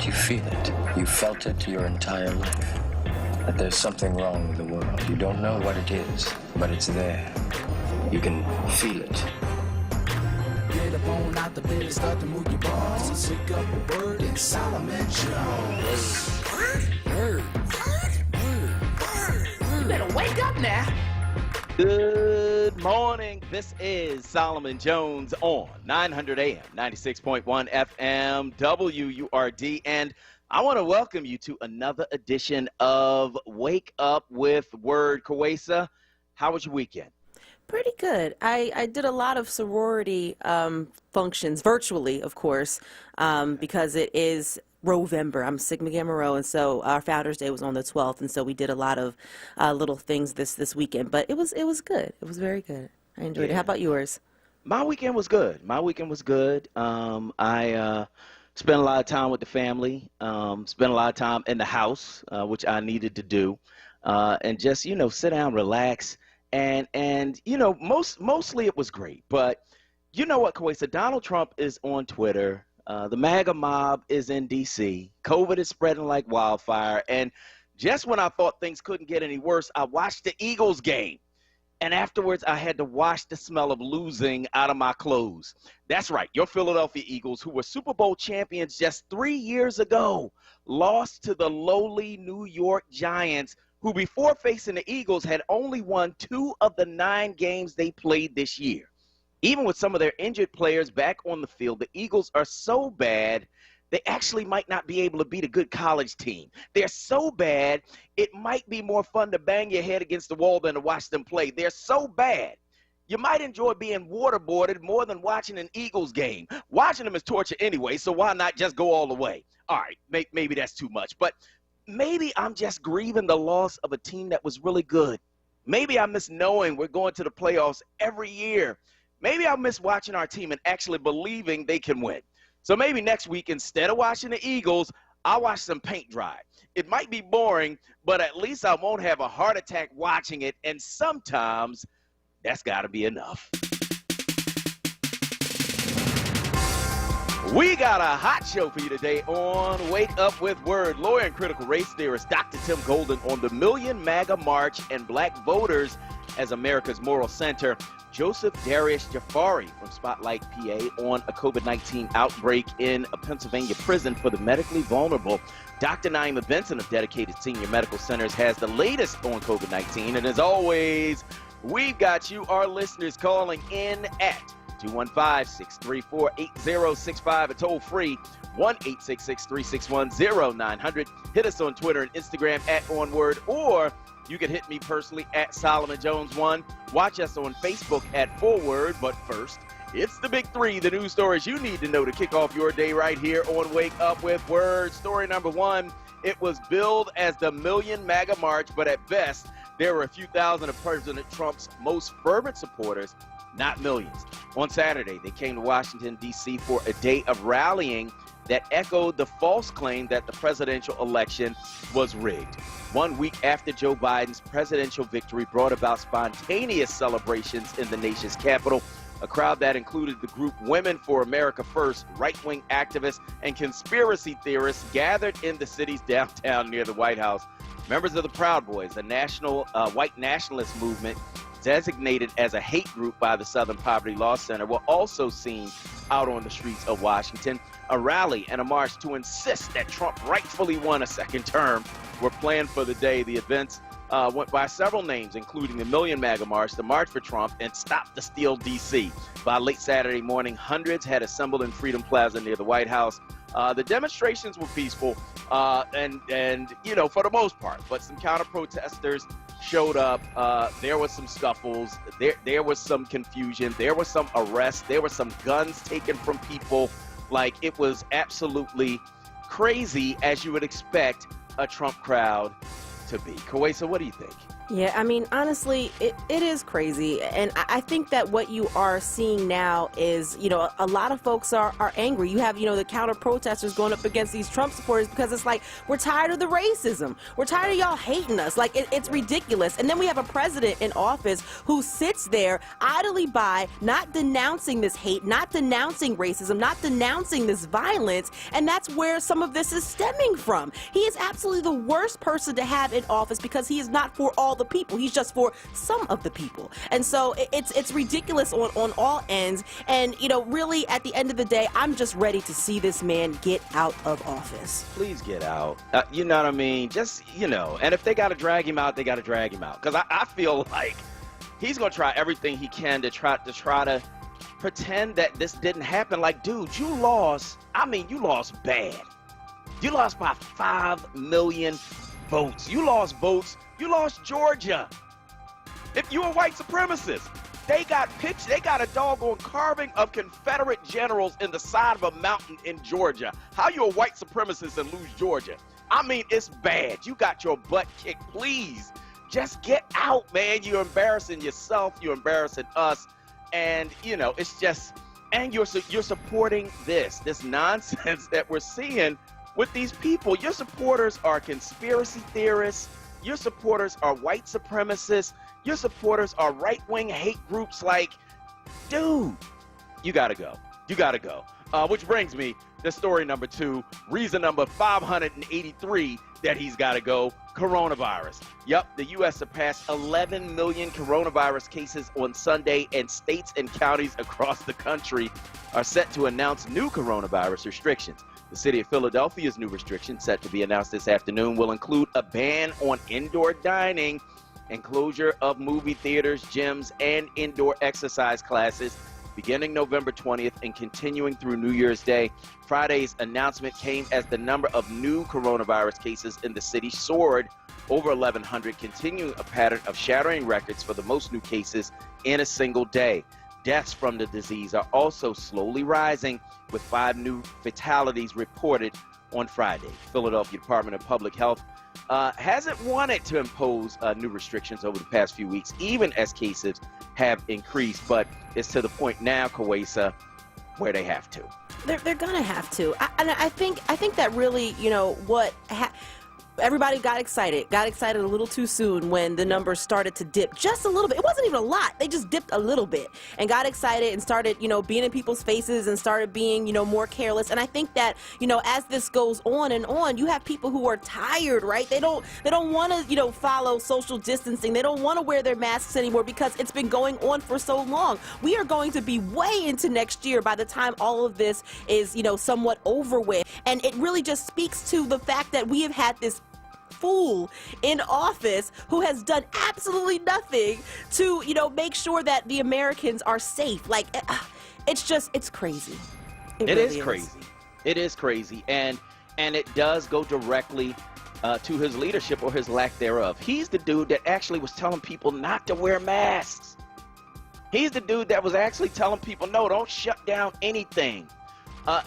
but you feel it. You felt it your entire life. That there's something wrong with the world. You don't know what it is, but it's there. You can feel it. Get up on out the bed and start to move your balls. And sick up the word in Solomon Jones. Word. You better wake up now. Good morning. This is Solomon Jones on 900 AM, 96.1 FM, WURD. And I want to welcome you to another edition of Wake Up with Word. Kawesa, how was your weekend? Pretty good. I did a lot of sorority functions, virtually, of course, because it is Rovember. I'm Sigma Gamma Rho, and so our Founders Day was on the 12th, and so we did a lot of little things this weekend. But it was good. It was very good. I enjoyed it. How about yours? My weekend was good. I spent a lot of time with the family, spent a lot of time in the house, which I needed to do, and just, sit down, relax. And mostly it was great. But you know what, Kawesa? Donald Trump is on Twitter. The MAGA mob is in D.C. COVID is spreading like wildfire. And just when I thought things couldn't get any worse, I watched the Eagles game. And afterwards, I had to wash the smell of losing out of my clothes. That's right. Your Philadelphia Eagles, who were Super Bowl champions just 3 years ago, lost to the lowly New York Giants, who before facing the Eagles had only won 2 of the 9 games they played this year. Even with some of their injured players back on the field, the Eagles are so bad, they actually might not be able to beat a good college team. They're so bad, it might be more fun to bang your head against the wall than to watch them play. They're so bad. You might enjoy being waterboarded more than watching an Eagles game. Watching them is torture anyway, so why not just go all the way? All right, maybe that's too much, but maybe I'm just grieving the loss of a team that was really good. Maybe I miss knowing we're going to the playoffs every year. Maybe I miss watching our team and actually believing they can win. So maybe next week, instead of watching the Eagles, I'll watch some paint dry. It might be boring, but at least I won't have a heart attack watching it, and sometimes that's got to be enough. We got a hot show for you today on Wake Up with Word. Lawyer and critical race theorist Dr. Tim Golden on the Million MAGA March and Black Voters as America's Moral Center. Joseph Darius Jafari from Spotlight, PA, on a COVID-19 outbreak in a Pennsylvania prison for the medically vulnerable. Dr. Naima Benson of Dedicated Senior Medical Centers has the latest on COVID-19. And as always, we've got you, our listeners, calling in at 215-634-8065, a toll-free 1-866-361-0900. Hit us on Twitter and Instagram at onWURD, or you can hit me personally at Solomon Jones 1. Watch us on Facebook at onWURD. But first, it's the big three, the news stories you need to know to kick off your day right here on Wake Up with Word. Story number 1, it was billed as the Million MAGA March, but at best, there were a few thousand of President Trump's most fervent supporters, not millions. On Saturday, they came to Washington, D.C. for a day of rallying that echoed the false claim that the presidential election was rigged. 1 week after Joe Biden's presidential victory brought about spontaneous celebrations in the nation's capital, a crowd that included the group Women for America First, right-wing activists, and conspiracy theorists gathered in the city's downtown near the White House. Members of the Proud Boys, a national white nationalist movement designated as a hate group by the Southern Poverty Law Center, were also seen out on the streets of Washington. A rally and a march to insist that Trump rightfully won a second term were planned for the day. The events went by several names, including the Million MAGA March, the March for Trump, and Stop the Steal D.C. By late Saturday morning, hundreds had assembled in Freedom Plaza near the White House. The demonstrations were peaceful, and for the most part, but some counter-protesters showed up. There was some scuffles. There was some confusion. There was some arrests. There were some guns taken from people. Like, it was absolutely crazy, as you would expect a Trump crowd to be. Kawesa, what do you think? Yeah, I mean, honestly, it is crazy. And I think that what you are seeing now is, a lot of folks are angry. You have, the counter protesters going up against these Trump supporters because it's like, we're tired of the racism. We're tired of y'all hating us. Like, it's ridiculous. And then we have a president in office who sits there idly by, not denouncing this hate, not denouncing racism, not denouncing this violence. And that's where some of this is stemming from. He is absolutely the worst person to have in office because he is not for all the people. He's just for some of the people. And so it's ridiculous on all ends. And, really at the end of the day, I'm just ready to see this man get out of office. Please get out. You know what I mean? Just, and if they got to drag him out, they got to drag him out. Because I feel like he's going to try everything he can to try to pretend that this didn't happen. Like, dude, you lost. I mean, you lost bad. You lost by 5 million votes. You lost votes. You lost Georgia. If you a white supremacist, they got a doggone carving of Confederate generals in the side of a mountain in Georgia. How you a white supremacist and lose Georgia? I mean, it's bad. You got your butt kicked. Please, just get out, man. You're embarrassing yourself. You're embarrassing us. And, it's just, and you're supporting this nonsense that we're seeing with these people. Your supporters are conspiracy theorists. Your supporters are white supremacists. Your supporters are right-wing hate groups. Like, dude, you gotta go. You gotta go. Which brings me to story number 2, reason number 583 that he's gotta go, coronavirus. Yep, the U.S. surpassed 11 million coronavirus cases on Sunday, and states and counties across the country are set to announce new coronavirus restrictions. The city of Philadelphia's new restrictions, set to be announced this afternoon, will include a ban on indoor dining and closure of movie theaters, gyms, and indoor exercise classes beginning November 20th and continuing through New Year's Day. Friday's announcement came as the number of new coronavirus cases in the city soared over 1,100, continuing a pattern of shattering records for the most new cases in a single day. Deaths from the disease are also slowly rising, with 5 new fatalities reported on Friday. Philadelphia Department of Public Health hasn't wanted to impose new restrictions over the past few weeks, even as cases have increased. But it's to the point now, Kawesa, where they have to. They're gonna have to. I think that really, everybody got excited a little too soon when the numbers started to dip just a little bit. It wasn't even a lot. They just dipped a little bit and got excited and started, being in people's faces and started being, more careless. And I think that, as this goes on and on, you have people who are tired, right? They don't want to, follow social distancing. They don't want to wear their masks anymore because it's been going on for so long. We are going to be way into next year by the time all of this is, somewhat over with. And it really just speaks to the fact that we have had this fool in office who has done absolutely nothing to, make sure that the Americans are safe. Like, it's crazy. It really is crazy. It is crazy. And it does go directly to his leadership or his lack thereof. He's the dude that actually was telling people not to wear masks. He's the dude that was actually telling people, no, don't shut down anything.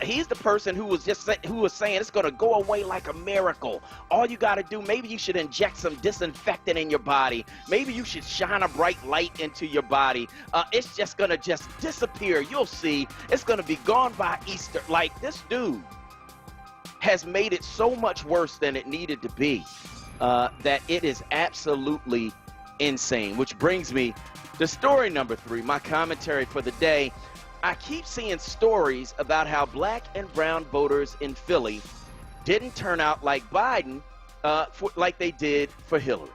He's the person who was saying it's going to go away like a miracle. All you got to do, maybe you should inject some disinfectant in your body. Maybe you should shine a bright light into your body. It's just going to just disappear. You'll see. It's going to be gone by Easter. Like, this dude has made it so much worse than it needed to be that it is absolutely insane. Which brings me to story number 3, my commentary for the day. I keep seeing stories about how black and brown voters in Philly didn't turn out like Biden, like they did for Hillary.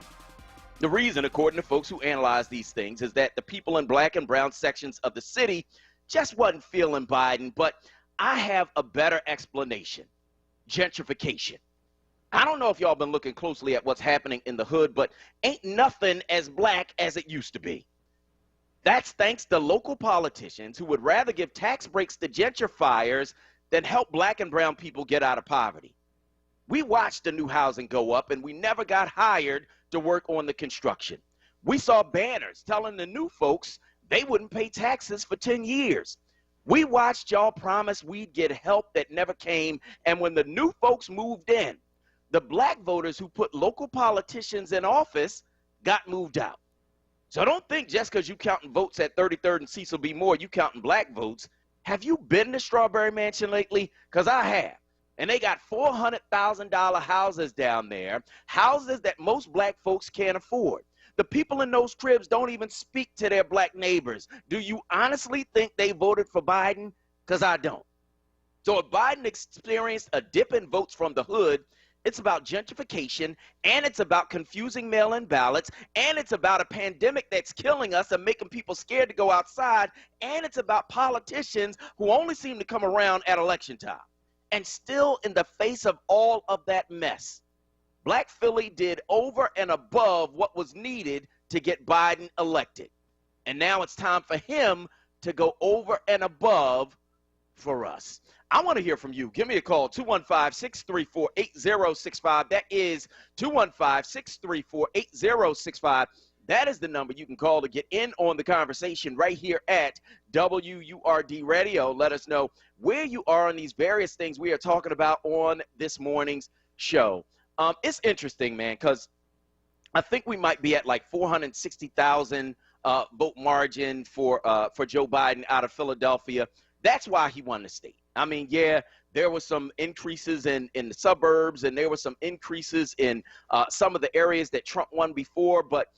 The reason, according to folks who analyze these things, is that the people in black and brown sections of the city just wasn't feeling Biden. But I have a better explanation: gentrification. I don't know if y'all been looking closely at what's happening in the hood, but ain't nothing as black as it used to be. That's thanks to local politicians who would rather give tax breaks to gentrifiers than help black and brown people get out of poverty. We watched the new housing go up, and we never got hired to work on the construction. We saw banners telling the new folks they wouldn't pay taxes for 10 years. We watched y'all promise we'd get help that never came, and when the new folks moved in, the black voters who put local politicians in office got moved out. So don't think just because you counting votes at 33rd and Cecil B. Moore, you counting black votes. Have you been to Strawberry Mansion lately? Because I have. And they got $400,000 houses down there, houses that most black folks can't afford. The people in those cribs don't even speak to their black neighbors. Do you honestly think they voted for Biden? Because I don't. So if Biden experienced a dip in votes from the hood, it's about gentrification, and it's about confusing mail-in ballots, and it's about a pandemic that's killing us and making people scared to go outside, and it's about politicians who only seem to come around at election time. And still, in the face of all of that mess, Black Philly did over and above what was needed to get Biden elected. And now it's time for him to go over and above for us. I want to hear from you. Give me a call, 215-634-8065. That is 215-634-8065. That is the number you can call to get in on the conversation right here at WURD Radio. Let us know where you are on these various things we are talking about on this morning's show. It's interesting, man, because I think we might be at like 460,000 vote margin for Joe Biden out of Philadelphia. That's why he won the state. I mean, yeah, there were some increases in the suburbs, and there were some increases in some of the areas that Trump won before. But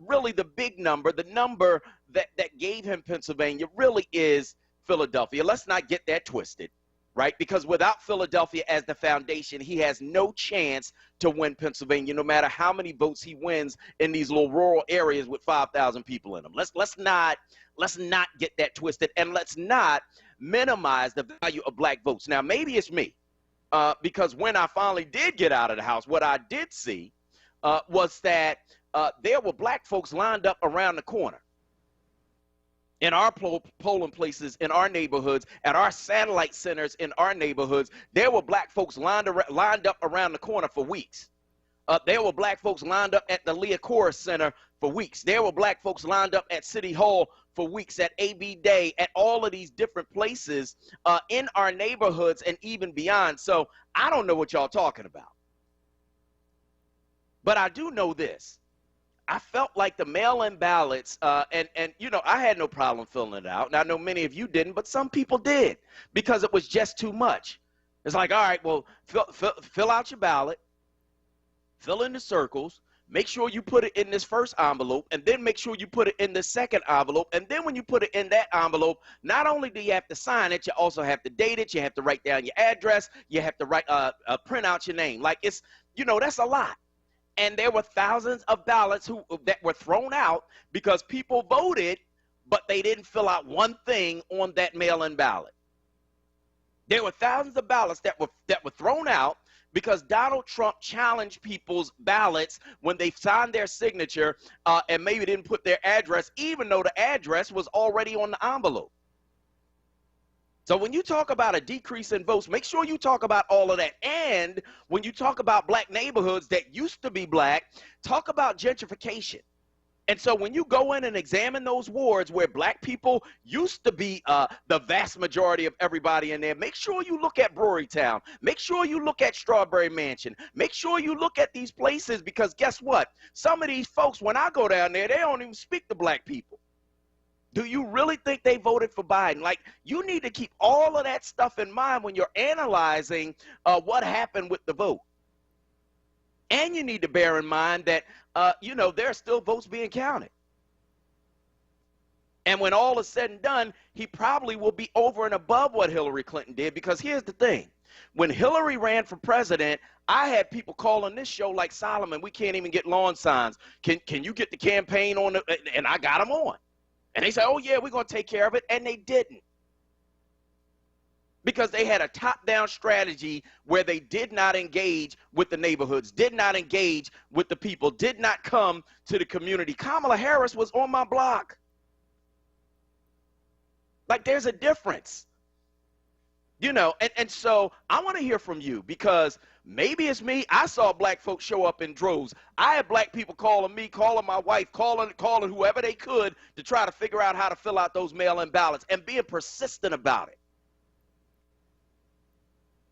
really the big number, the number that gave him Pennsylvania really is Philadelphia. Let's not get that twisted, right? Because without Philadelphia as the foundation, he has no chance to win Pennsylvania, no matter how many votes he wins in these little rural areas with 5,000 people in them. Let's not get that twisted, and let's not minimize the value of black votes. Now, maybe it's me, because when I finally did get out of the house, what I did see was that there were black folks lined up around the corner in our polling places, in our neighborhoods, at our satellite centers in our neighborhoods. There were black folks lined up around the corner for weeks. There were black folks lined up at the Leah Corus Center for weeks. There were black folks lined up at City Hall for weeks, at AB Day, at all of these different places in our neighborhoods and even beyond. So I don't know what y'all talking about. But I do know this. I felt like the mail-in ballots, and you know, I had no problem filling it out. And I know many of you didn't, but some people did because it was just too much. It's like, all right, well, fill out your ballot, fill in the circles, make sure you put it in this first envelope, and then make sure you put it in the second envelope. And then when you put it in that envelope, not only do you have to sign it, you also have to date it, you have to write down your address, you have to print out your name. Like, it's, you know, that's a lot. And there were thousands of ballots that were thrown out because people voted, but they didn't fill out one thing on that mail-in ballot. There were thousands of ballots that were thrown out because Donald Trump challenged people's ballots when they signed their signature and maybe didn't put their address, even though the address was already on the envelope. So when you talk about a decrease in votes, make sure you talk about all of that. And when you talk about black neighborhoods that used to be black, talk about gentrification. And so when you go in and examine those wards where black people used to be the vast majority of everybody in there, make sure you look at Brewerytown. Make sure you look at Strawberry Mansion. Make sure you look at these places, because guess what? Some of these folks, when I go down there, they don't even speak to black people. Do you really think they voted for Biden? Like, you need to keep all of that stuff in mind when you're analyzing what happened with the vote. And you need to bear in mind that, you know, there are still votes being counted. And when all is said and done, he probably will be over and above what Hillary Clinton did, because here's the thing. When Hillary ran for president, I had people call on this show like, Solomon, we can't even get lawn signs. Can you get the campaign on? And I got them on. And they said, oh, yeah, we're going to take care of it. And they didn't. Because they had a top-down strategy where they did not engage with the neighborhoods, did not engage with the people, did not come to the community. Kamala Harris was on my block. Like, there's a difference. You know, and so I want to hear from you, because maybe it's me. I saw black folks show up in droves. I had black people calling me, calling my wife, calling whoever they could to try to figure out how to fill out those mail-in ballots and being persistent about it.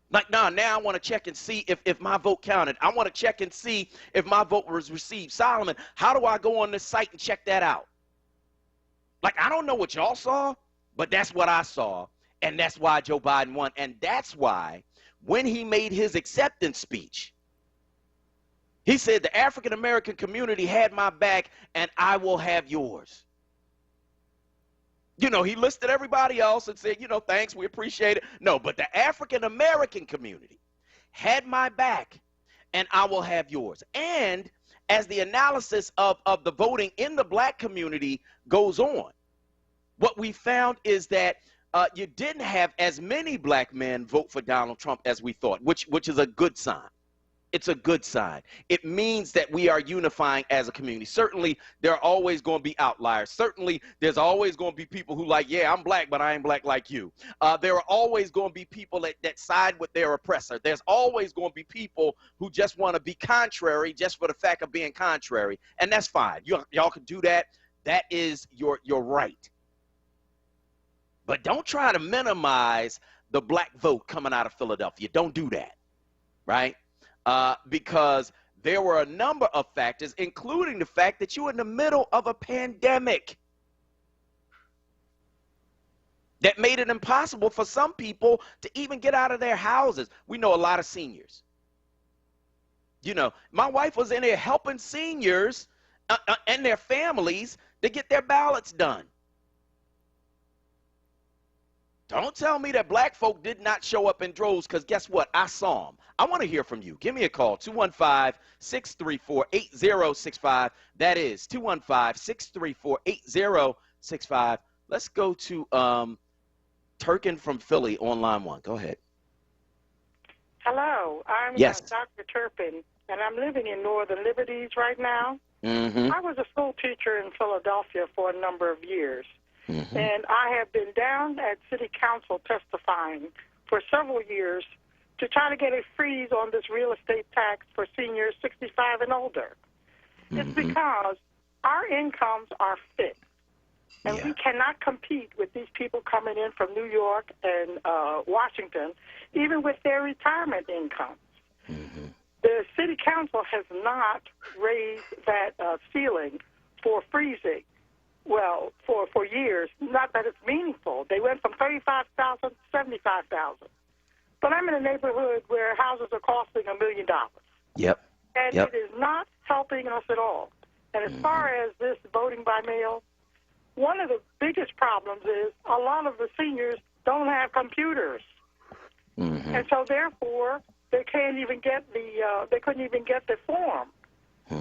Like, nah, now I want to check and see if my vote counted. I want to check and see if my vote was received. Solomon, how do I go on this site and check that out? Like, I don't know what y'all saw, but that's what I saw. And that's why Joe Biden won. And that's why when he made his acceptance speech, he said the African-American community had my back and I will have yours. You know, he listed everybody else and said, you know, thanks, we appreciate it. No, but the African-American community had my back and I will have yours. And as the analysis of the voting in the black community goes on, what we found is that you didn't have as many black men vote for Donald Trump as we thought, which is a good sign. It's a good sign. It means that we are unifying as a community. Certainly, there are always going to be outliers. Certainly, there's always going to be people who like, yeah, I'm black, but I ain't black like you. There are always going to be people that side with their oppressor. There's always going to be people who just want to be contrary just for the fact of being contrary, and that's fine. Y'all can do that. That is your right. But don't try to minimize the black vote coming out of Philadelphia. Don't do that, right? Because there were a number of factors, including the fact that you're in the middle of a pandemic that made it impossible for some people to even get out of their houses. We know a lot of seniors. You know, my wife was in there helping seniors and their families to get their ballots done. Don't tell me that black folk did not show up in droves, because guess what? I saw them. I want to hear from you. Give me a call, 215-634-8065. That is 215-634-8065. Let's go to Turkin from Philly on line 1. Go ahead. Hello, I'm Yes. Dr. Turpin, and I'm living in Northern Liberties right now. Mm-hmm. I was a school teacher in Philadelphia for a number of years. Mm-hmm. And I have been down at City Council testifying for several years to try to get a freeze on this real estate tax for seniors 65 and older. It's because our incomes are fixed, and we cannot compete with these people coming in from New York and Washington, even with their retirement incomes. The City Council has not raised that ceiling for freezing. Well, for years, not that it's meaningful. They went from $35,000 to $75,000. But I'm in a neighborhood where houses are costing $1 million. Yep. And it is not helping us at all. And as far as this voting by mail, one of the biggest problems is a lot of the seniors don't have computers. And so therefore, they can't even get they couldn't even get the form.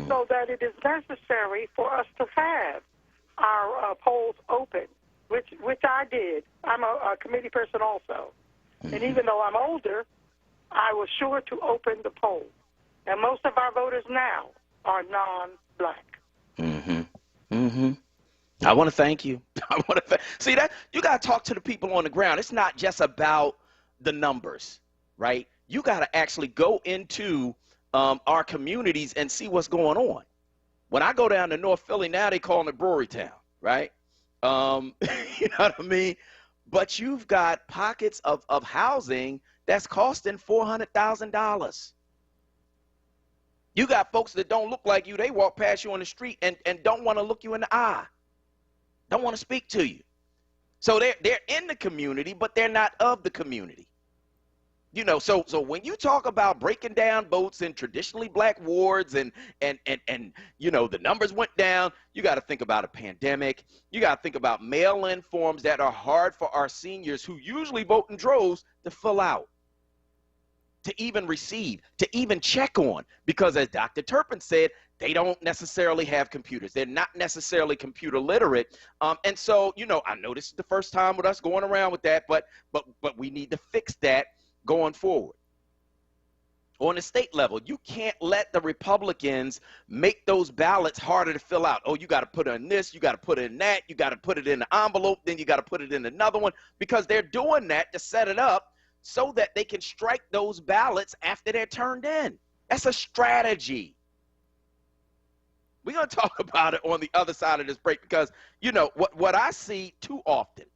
So that it is necessary for us to have our polls open, which I did. I'm a committee person also. And even though I'm older, I was sure to open the poll. And most of our voters now are non-black. I want to thank you. See that? You got to talk to the people on the ground. It's not just about the numbers, right? You got to actually go into our communities and see what's going on. When I go down to North Philly, now they call it Brewery Town, right? You know what I mean? But you've got pockets of housing that's costing $400,000. You got folks that don't look like you. They walk past you on the street and don't want to look you in the eye. Don't want to speak to you. So they're in the community, but they're not of the community. You know, so when you talk about breaking down votes in traditionally black wards and you know, the numbers went down, you got to think about a pandemic. You got to think about mail-in forms that are hard for our seniors who usually vote in droves to fill out, to even receive, to even check on, because as Dr. Turpin said, they don't necessarily have computers. They're not necessarily computer literate. And so, you know, I know this is the first time with us going around with that, but we need to fix that going forward. On the state level, you can't let the Republicans make those ballots harder to fill out. Oh, you got to put in this, you got to put in that, you got to put it in the envelope, then you got to put it in another one, because they're doing that to set it up so that they can strike those ballots after they're turned in. That's a strategy. We're going to talk about it on the other side of this break, because, you know, what I see too often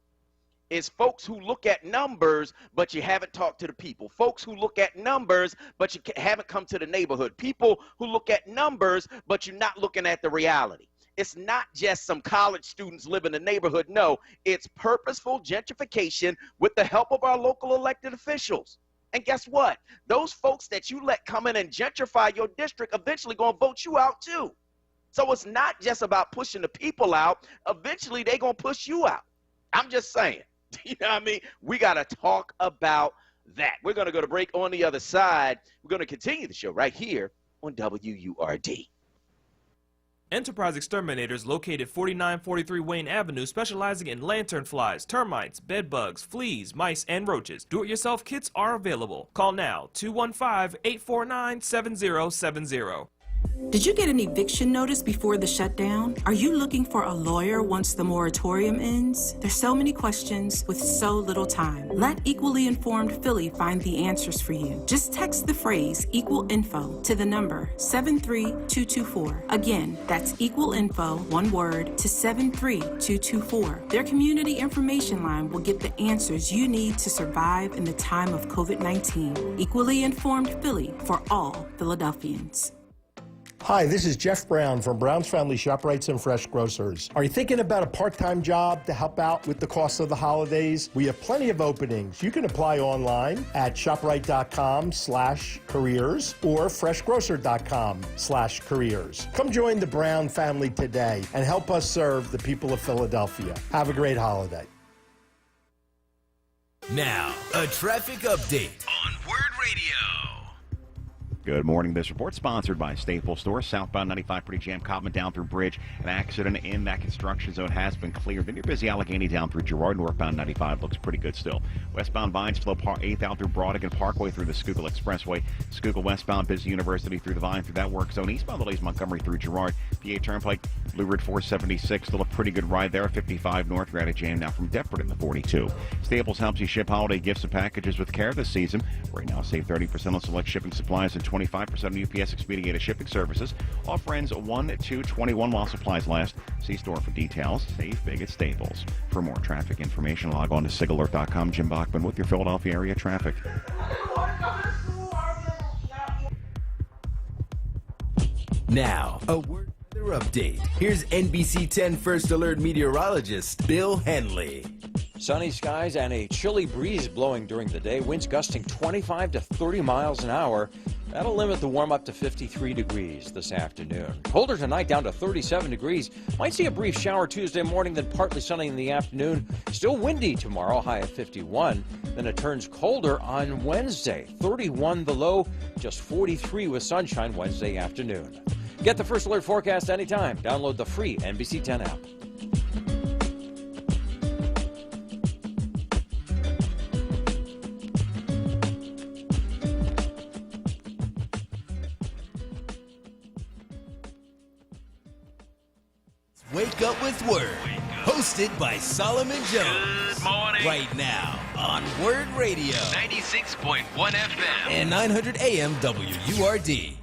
is folks who look at numbers, but you haven't talked to the people. Folks who look at numbers, but you haven't come to the neighborhood. People who look at numbers, but you're not looking at the reality. It's not just some college students live in the neighborhood. No, it's purposeful gentrification with the help of our local elected officials. And guess what? Those folks that you let come in and gentrify your district eventually going to vote you out too. So it's not just about pushing the people out. Eventually, they're going to push you out. I'm just saying. You know what I mean? We got to talk about that. We're going to go to break. On the other side, we're going to continue the show right here on WURD. Enterprise Exterminators, located 4943 Wayne Avenue, specializing in lantern flies, termites, bed bugs, fleas, mice, and roaches. Do-it-yourself kits are available. Call now, 215-849-7070. Did you get an eviction notice before the shutdown? Are you looking for a lawyer once the moratorium ends? There's so many questions with so little time. Let Equally Informed Philly find the answers for you. Just text the phrase Equal Info to the number 73224. Again, that's Equal Info, one word, to 73224. Their community information line will get the answers you need to survive in the time of COVID-19. Equally Informed Philly for all Philadelphians. Hi, this is Jeff Brown from Brown's Family ShopRites and Fresh Grocers. Are you thinking about a part-time job to help out with the cost of the holidays? We have plenty of openings. You can apply online at shoprite.com/careers or freshgrocer.com/careers. Come join the Brown family today and help us serve the people of Philadelphia. Have a great holiday. Now, a traffic update on WURD Radio. Good morning. This report sponsored by Staples Store. Southbound 95 pretty jammed. Cobman down through Bridge. An accident in that construction zone has been cleared. Then you're busy Allegheny down through Girard. Northbound 95 looks pretty good still. Westbound Vines flow 8th out through Brodigan Parkway through the Schuylkill Expressway. Schuylkill westbound busy University through the Vine through that work zone. Eastbound delays Montgomery through Girard. PA Turnpike, Blue Ridge 476. Still a pretty good ride there. 55 north. You're at a jam now from Deptford in the 42. Staples helps you ship holiday gifts and packages with care this season. Right now, save 30% on select shipping supplies and 25% on UPS Expedited shipping services. Offer ends 1/2/21 while supplies last. See store for details. Save big at Staples. For more traffic information, log on to sigalert.com. Jim Bachman with your Philadelphia area traffic. Now, a WURD weather update. Here's NBC 10 First Alert meteorologist Bill Henley. Sunny skies and a chilly breeze blowing during the day. Winds gusting 25 to 30 miles an hour. That'll limit the warm up to 53 degrees this afternoon. Colder tonight, down to 37 degrees. Might see a brief shower Tuesday morning, then partly sunny in the afternoon. Still windy tomorrow, high at 51. Then it turns colder on Wednesday. 31 the low, just 43 with sunshine Wednesday afternoon. Get the First Alert forecast anytime. Download the free NBC 10 app. Wake Up with WURD, hosted by Solomon Jones. Good morning. Right now on WURD Radio. 96.1 FM. And 900 AM WURD.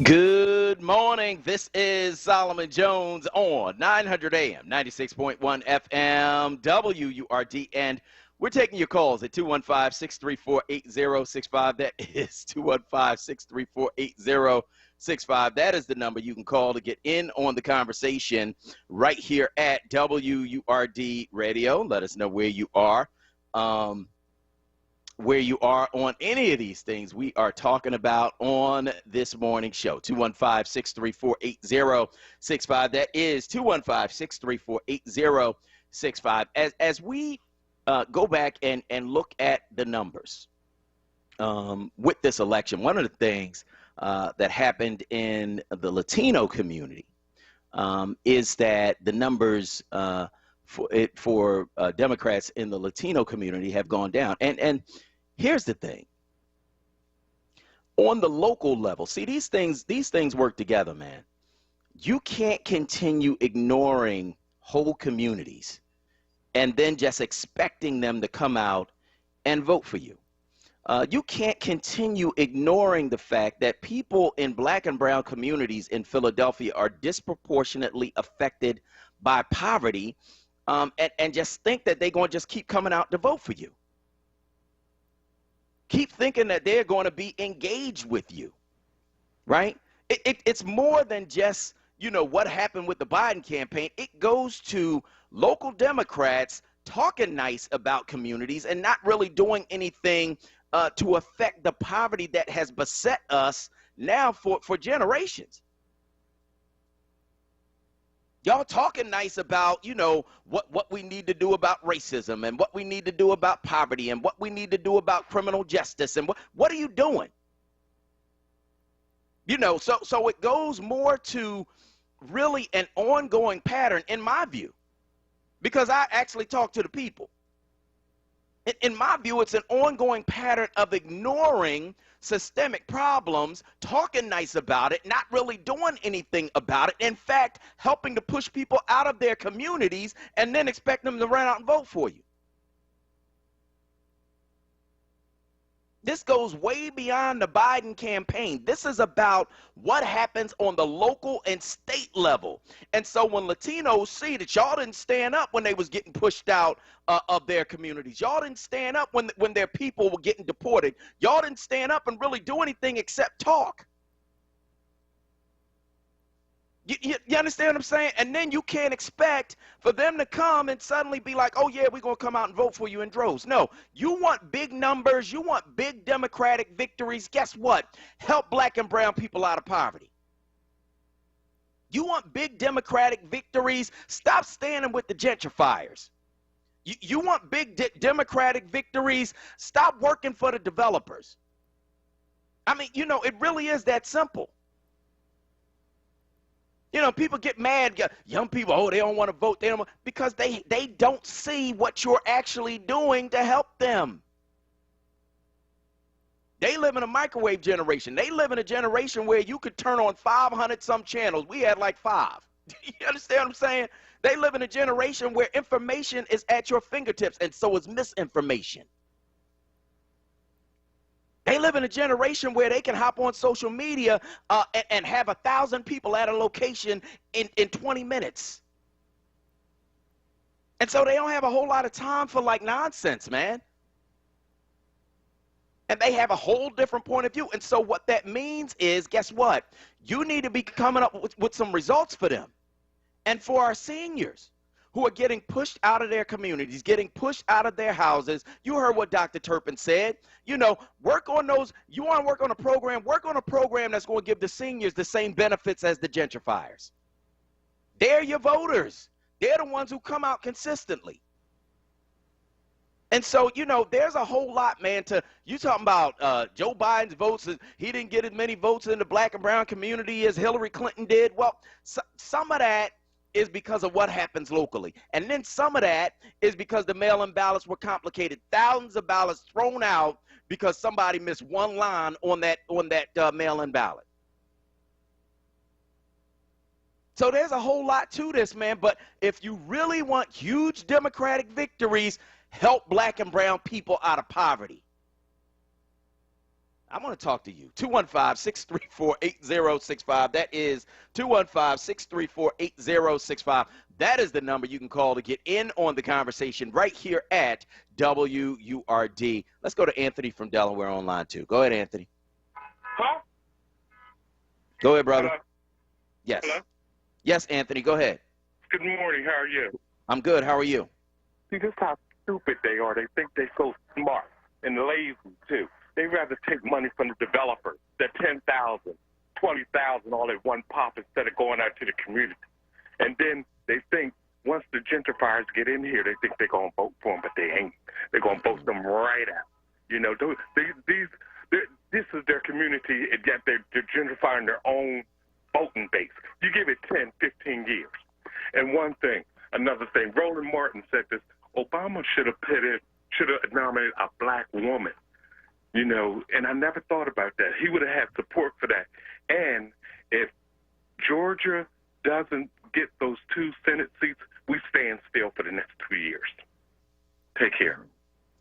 Good morning. This is Solomon Jones on 900 AM, 96.1 FM, WURD, and we're taking your calls at 215-634-8065. That is 215-634-8065. That is the number you can call to get in on the conversation right here at WURD Radio. Let us know where you are. Where you are on any of these things we are talking about on this morning's show. 215-634-8065. That is 215-634-8065. As we go back and look at the numbers, with this election, one of the things that happened in the Latino community is that the numbers for Democrats in the Latino community have gone down. And here's the thing. On the local level, see, these things work together, man. You can't continue ignoring whole communities and then just expecting them to come out and vote for you. You can't continue ignoring the fact that people in black and brown communities in Philadelphia are disproportionately affected by poverty, and just think that they're going to just keep coming out to vote for you. Keep thinking that they're going to be engaged with you, right? It's more than just, you know, what happened with the Biden campaign. It goes to local Democrats talking nice about communities and not really doing anything to affect the poverty that has beset us now for generations. Y'all talking nice about, you know, what we need to do about racism and what we need to do about poverty and what we need to do about criminal justice. And what are you doing? You know, so it goes more to really an ongoing pattern, in my view, because I actually talk to the people. In my view, it's an ongoing pattern of ignoring systemic problems, talking nice about it, not really doing anything about it. In fact, helping to push people out of their communities and then expect them to run out and vote for you. This goes way beyond the Biden campaign. This is about what happens on the local and state level. And so when Latinos see that y'all didn't stand up when they was getting pushed out of their communities, y'all didn't stand up when their people were getting deported, y'all didn't stand up and really do anything except talk. You understand what I'm saying? And then you can't expect for them to come and suddenly be like, oh, yeah, we're going to come out and vote for you in droves. No, you want big numbers. You want big Democratic victories. Guess what? Help black and brown people out of poverty. You want big Democratic victories. Stop standing with the gentrifiers. You want big Democratic victories. Stop working for the developers. I mean, you know, it really is that simple. You know, people get mad, young people, oh, they don't want to vote, because they don't see what you're actually doing to help them. They live in a microwave generation. They live in a generation where you could turn on 500 some channels. We had like 5. You understand what I'm saying? They live in a generation where information is at your fingertips, and so is misinformation. They live in a generation where they can hop on social media and have 1,000 people at a location in 20 minutes. And so they don't have a whole lot of time for like nonsense, man. And they have a whole different point of view. And so what that means is, guess what? You need to be coming up with some results for them. And for our seniors who are getting pushed out of their communities, getting pushed out of their houses. You heard what Dr. Turpin said. You know, work on those. You want to work on a program that's going to give the seniors the same benefits as the gentrifiers. They're your voters. They're the ones who come out consistently. And so, you know, there's a whole lot, man, you talking about Joe Biden's votes. He didn't get as many votes in the black and brown community as Hillary Clinton did. Well, some of that is because of what happens locally. And then some of that is because the mail-in ballots were complicated. Thousands of ballots thrown out because somebody missed one line on that mail-in ballot. So there's a whole lot to this, man. But if you really want huge Democratic victories, help black and brown people out of poverty. I want to talk to you. 215-634-8065. That is 215-634-8065. That is the number you can call to get in on the conversation right here at WURD. Let's go to Anthony from Delaware on line 2. Go ahead, Anthony. Huh? Go ahead, brother. Hello? Yes. Hello? Yes, Anthony, go ahead. Good morning. How are you? I'm good. How are you? See, this is how stupid they are. They think they're so smart and lazy, too. They'd rather take money from the developers, that $10,000, $20,000 all at one pop instead of going out to the community. And then they think once the gentrifiers get in here, they think they're going to vote for them, but they ain't. They're going to vote them right out. You know, this is their community, and yet they're gentrifying their own voting base. You give it 10, 15 years. And another thing, Roland Martin said this, Obama should have nominated a black woman, you know, and I never thought about that. He would have had support for that. And if Georgia doesn't get those 2 Senate seats, we stand still for the next 2 years. Take care.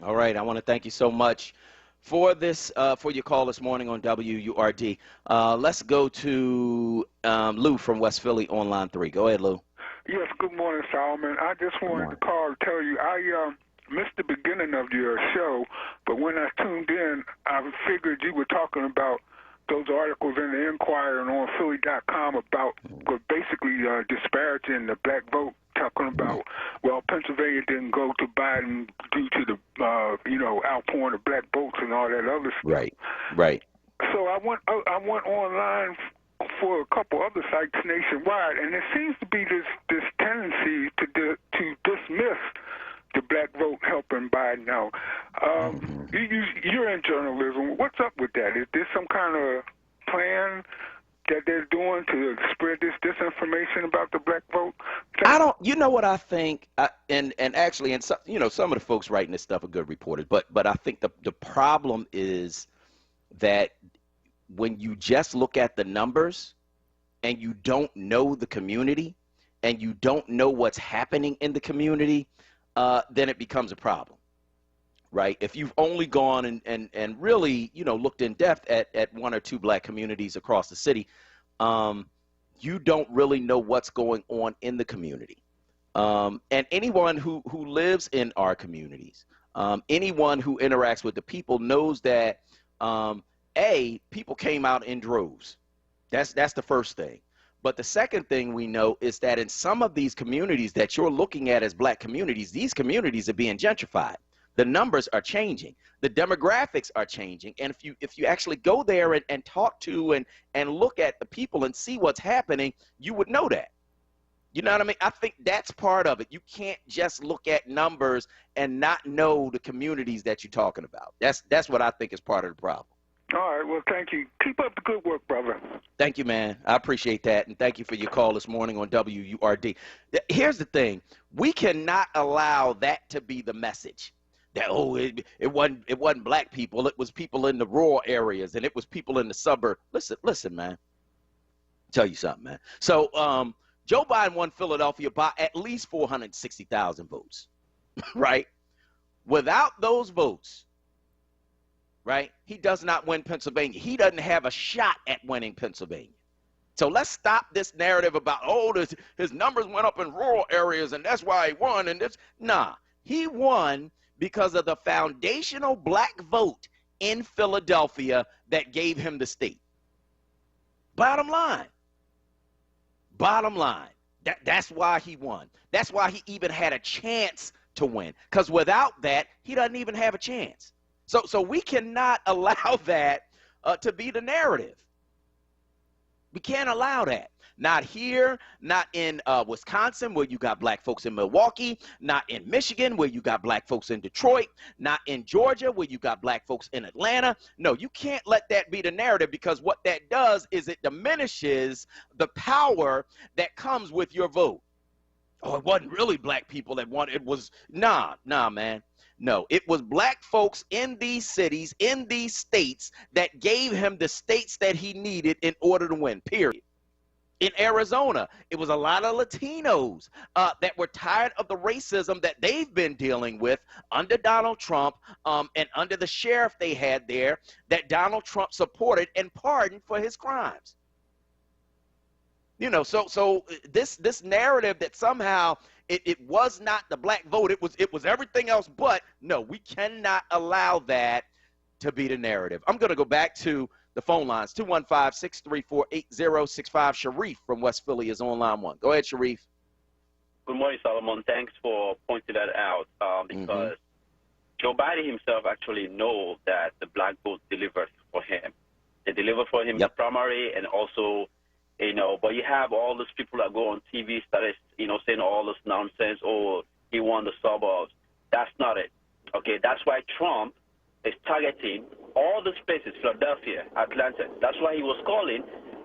All right. I want to thank you so much for this, for your call this morning on WURD. Let's go to Lou from West Philly on line 3. Go ahead, Lou. Yes, good morning, Solomon. I just wanted to call to tell you I missed the beginning of your show, but when I tuned in, I figured you were talking about those articles in the Inquirer and on Philly.com about basically disparaging the black vote, talking about, well, Pennsylvania didn't go to Biden due to the, outpouring of black votes and all that other stuff. Right. So I went online for a couple other sites nationwide, and there seems to be this tendency to dismiss the black vote helping Biden now. You're in journalism. What's up with that? Is there some kind of plan that they're doing to spread this disinformation about the black vote? You know what I think, and some of the folks writing this stuff are good reporters, but I think the problem is that when you just look at the numbers and you don't know the community and you don't know what's happening in the community, then it becomes a problem, right? If you've only gone and really, looked in depth at 1 or 2 black communities across the city, you don't really know what's going on in the community. And anyone who lives in our communities, anyone who interacts with the people knows that, people came out in droves. That's the first thing. But the second thing we know is that in some of these communities that you're looking at as black communities, these communities are being gentrified. The numbers are changing. The demographics are changing. And if you actually go there and talk to and look at the people and see what's happening, you would know that. You know what I mean? I think that's part of it. You can't just look at numbers and not know the communities that you're talking about. That's what I think is part of the problem. All right. Well, thank you. Keep up the good work, brother. Thank you, man. I appreciate that. And thank you for your call this morning on WURD. Here's the thing. We cannot allow that to be the message. That, it wasn't black people. It was people in the rural areas, and it was people in the suburb. Listen, man. Tell you something, man. So Joe Biden won Philadelphia by at least 460,000 votes, right? Without those votes, right, he does not win Pennsylvania. He doesn't have a shot at winning Pennsylvania. So let's stop this narrative about, his numbers went up in rural areas and that's why he won. And he won because of the foundational black vote in Philadelphia that gave him the state. Bottom line. That's why he won. That's why he even had a chance to win. Because without that, he doesn't even have a chance. So we cannot allow that to be the narrative. We can't allow that. Not here, not in Wisconsin, where you got black folks in Milwaukee, not in Michigan, where you got black folks in Detroit, not in Georgia, where you got black folks in Atlanta. No, you can't let that be the narrative, because what that does is it diminishes the power that comes with your vote. Oh, it wasn't really black people that won. It was, nah, man. No, it was black folks in these cities, in these states, that gave him the states that he needed in order to win, period. In Arizona, it was a lot of Latinos that were tired of the racism that they've been dealing with under Donald Trump and under the sheriff they had there that Donald Trump supported and pardoned for his crimes. You know, so this narrative that somehow it was not the black vote, it was everything else, but no, we cannot allow that to be the narrative. I'm going to go back to the phone lines, 215-634-8065. Sharif from West Philly is on line 1. Go ahead, Sharif. Good morning, Solomon. Thanks for pointing that out because Joe Biden himself actually knows that the black vote delivered for him. They delivered for him in the primary, and also, but you have all those people that go on TV started, saying all this nonsense, he won the suburbs. That's not it. Okay, that's why Trump is targeting all the spaces, Philadelphia, Atlanta. That's why he was calling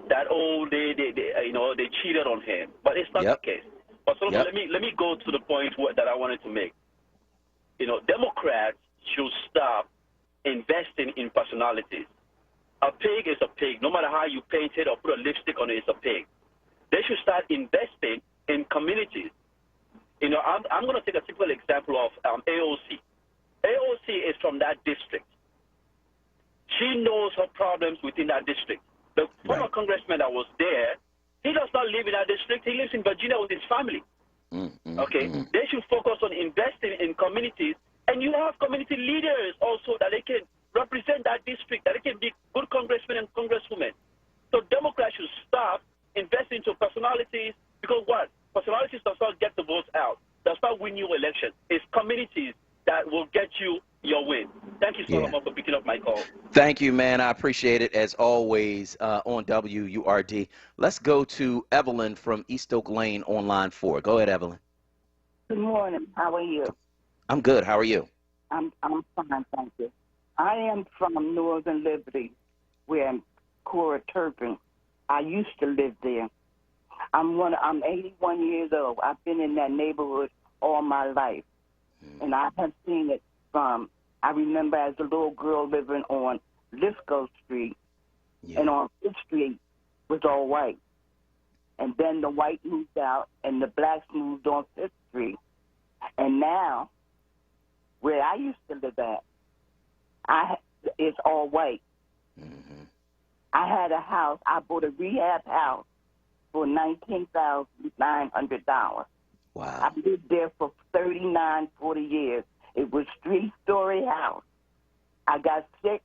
that, they cheated on him. But it's not the case. But Solomon, let me go to the point that I wanted to make. Democrats should stop investing in personalities. A pig is a pig. No matter how you paint it or put a lipstick on it, it's a pig. They should start investing in communities. I'm going to take a typical example of AOC. AOC is from that district. She knows her problems within that district. The former congressman that was there, he does not live in that district. He lives in Virginia with his family. They should focus on investing in communities, and you have community leaders also that they can represent that district, that they can be good congressmen and congresswomen. So Democrats should stop investing into personalities, because what? Personalities does not get the votes out, does not win you elections. It's communities that will get you your win. Thank you, Solomon, for picking up my call. Thank you, man. I appreciate it, as always, on WURD. Let's go to Evelyn from East Oak Lane on line 4. Go ahead, Evelyn. Good morning. How are you? I'm good. How are you? I'm fine, thank you. I am from Northern Liberty, where I'm Cora Turpin. I used to live there. I'm 81 years old. I've been in that neighborhood all my life, and I have seen it from. I remember as a little girl living on Lisco Street, and on 5th Street was all white, and then the white moved out, and the blacks moved on 5th Street, and now where I used to live at, it's all white. I had a house. I bought a rehab house for $19,900. Wow. I lived there for 39, 40 years. It was 3-story house. I got sick,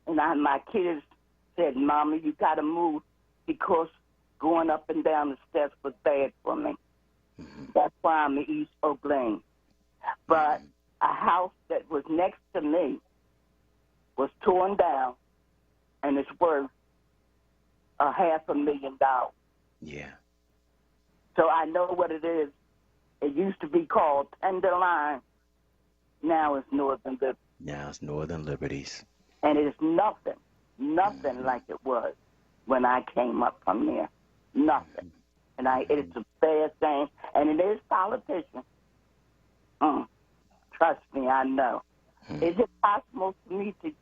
and my kids said, "Mama, you got to move because going up and down the steps was bad for me." That's why I'm in East Oak Lane. But a house that was next to me was torn down, and it's worth $500,000. Yeah. So I know what it is. It used to be called Tenderloin. Now it's Northern Liberty. Now it's Northern Liberties. And it's nothing like it was when I came up from there. Nothing. And it's a bad thing. And it is politicians. Trust me, I know. Is it possible for me to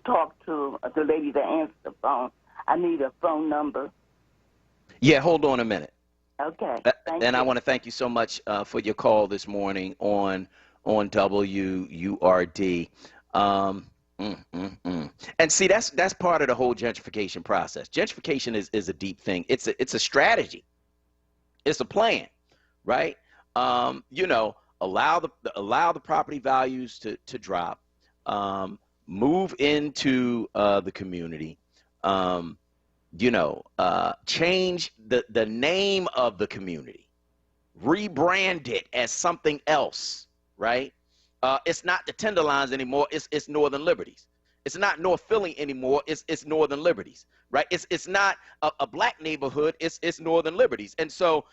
talk to the lady that answers the phone? I need a phone number. Yeah, hold on a minute. Okay. And I want to thank you so much for your call this morning on WURD. And see, that's part of the whole gentrification process. Gentrification is a deep thing. It's a strategy. It's a plan, right? Allow the property values to drop, move into the community, change the name of the community, rebrand it as something else, right? It's not the Tenderloins anymore. It's Northern Liberties. It's not North Philly anymore. It's Northern Liberties, right? It's not a black neighborhood. It's Northern Liberties. And so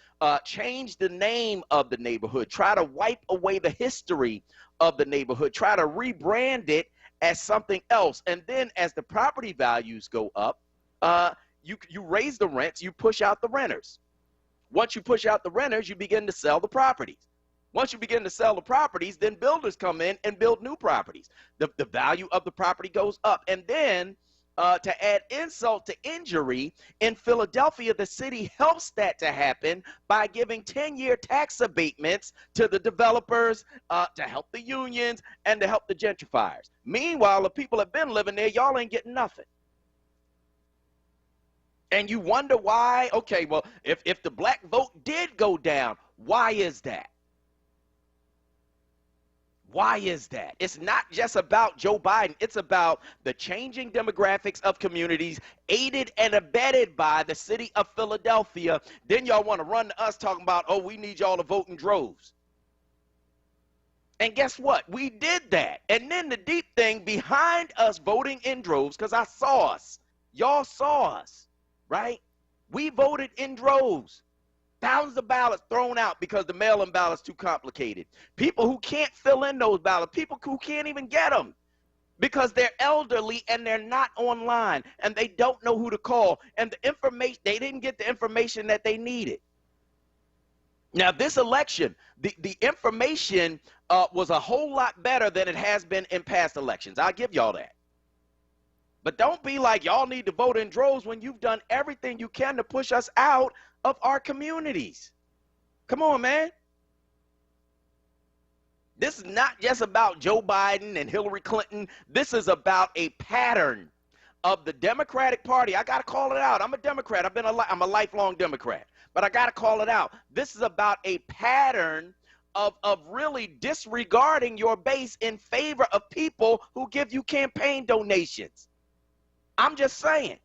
change the name of the neighborhood. Try to wipe away the history of the neighborhood. Try to rebrand it as something else. And then as the property values go up, you raise the rents, you push out the renters. Once you push out the renters, you begin to sell the properties. Once you begin to sell the properties, then builders come in and build new properties. The value of the property goes up. And then to add insult to injury, in Philadelphia, the city helps that to happen by giving 10-year tax abatements to the developers, to help the unions, and to help the gentrifiers. Meanwhile, the people have been living there, y'all ain't getting nothing. And you wonder why. Okay, well, if the black vote did go down, why is that? Why is that? It's not just about Joe Biden. It's about the changing demographics of communities aided and abetted by the city of Philadelphia. Then y'all want to run to us talking about, oh, we need y'all to vote in droves. And guess what? We did that. And then the deep thing behind us voting in droves, because I saw us. Y'all saw us, right? We voted in droves. Thousands of ballots thrown out because the mail-in ballot's too complicated. People who can't fill in those ballots, people who can't even get them because they're elderly and they're not online and they don't know who to call, and the information, they didn't get the information that they needed. Now, this election, the information was a whole lot better than it has been in past elections. I'll give y'all that. But don't be like y'all need to vote in droves when you've done everything you can to push us out of our communities. Come on, man. This is not just about Joe Biden and Hillary Clinton. This is about a pattern of the Democratic Party. I got to call it out. I'm a Democrat. I'm a lifelong Democrat. But I got to call it out. This is about a pattern of really disregarding your base in favor of people who give you campaign donations. I'm just saying.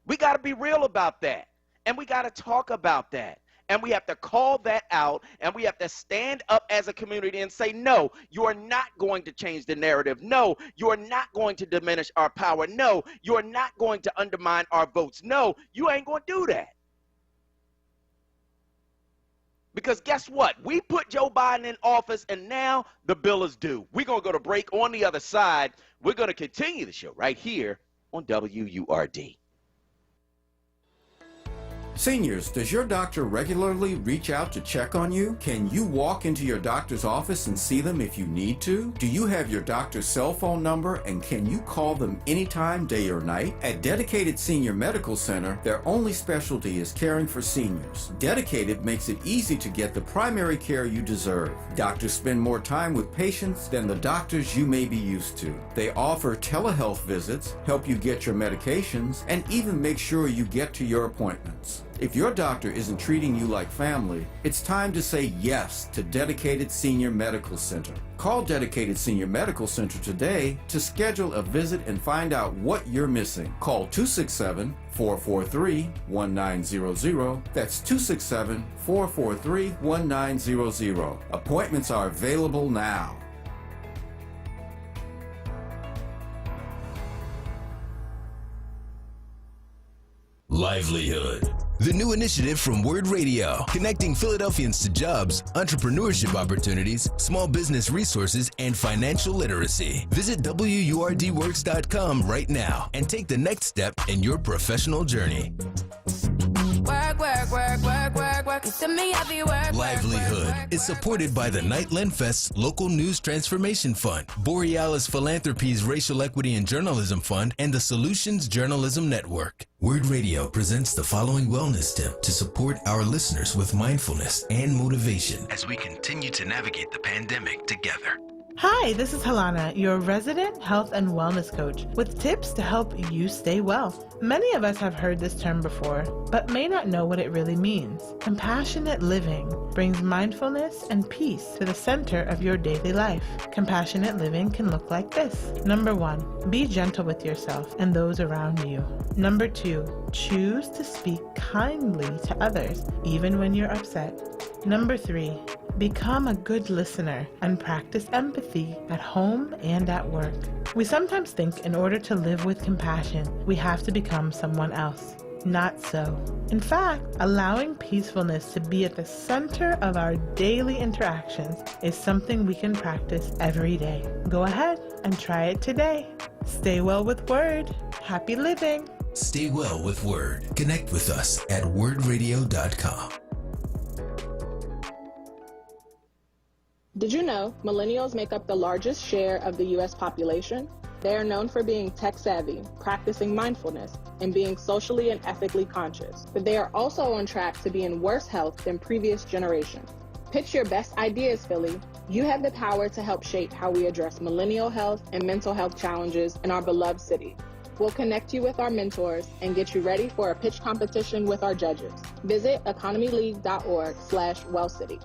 We got to be real about that. And we got to talk about that. And we have to call that out, and we have to stand up as a community and say, no, you are not going to change the narrative. No, you are not going to diminish our power. No, you are not going to undermine our votes. No, you ain't going to do that. Because guess what? We put Joe Biden in office, and now the bill is due. We're going to go to break. On the other side, we're going to continue the show right here on WURD. Seniors, does your doctor regularly reach out to check on you? Can you walk into your doctor's office and see them if you need to? Do you have your doctor's cell phone number, and can you call them anytime, day or night? At Dedicated Senior Medical Center, their only specialty is caring for seniors. Dedicated makes it easy to get the primary care you deserve. Doctors spend more time with patients than the doctors you may be used to. They offer telehealth visits, help you get your medications, and even make sure you get to your appointments. If your doctor isn't treating you like family, it's time to say yes to Dedicated Senior Medical Center. Call Dedicated Senior Medical Center today to schedule a visit and find out what you're missing. Call 267-443-1900. That's 267-443-1900. Appointments are available now. Livelihood, the new initiative from WURD Radio, connecting Philadelphians to jobs, entrepreneurship opportunities, small business resources, and financial literacy. Visit WURDworks.com right now and take the next step in your professional journey. Work, work, work, work, work, work. You send me every work. Livelihood is supported by the Nightland Fest's Local News Transformation Fund, Borealis Philanthropies Racial Equity and Journalism Fund, and the Solutions Journalism Network. WURD Radio presents the following wellness tip to support our listeners with mindfulness and motivation as we continue to navigate the pandemic together. Hi, this is Halana, your resident health and wellness coach, with tips to help you stay well. Many of us have heard this term before, but may not know what it really means. Compassionate living brings mindfulness and peace to the center of your daily life. Compassionate living can look like this. Number 1, be gentle with yourself and those around you. Number 2, choose to speak kindly to others, even when you're upset. Number 3, become a good listener and practice empathy at home and at work. We sometimes think in order to live with compassion, we have to become someone else. Not so. In fact, allowing peacefulness to be at the center of our daily interactions is something we can practice every day. Go ahead and try it today. Stay well with WURD. Happy living. Stay well with WURD. Connect with us at WURDradio.com. Did you know millennials make up the largest share of the U.S. population? They are known for being tech-savvy, practicing mindfulness, and being socially and ethically conscious. But they are also on track to be in worse health than previous generations. Pitch your best ideas, Philly. You have the power to help shape how we address millennial health and mental health challenges in our beloved city. We'll connect you with our mentors and get you ready for a pitch competition with our judges. Visit economyleague.org/wellcity.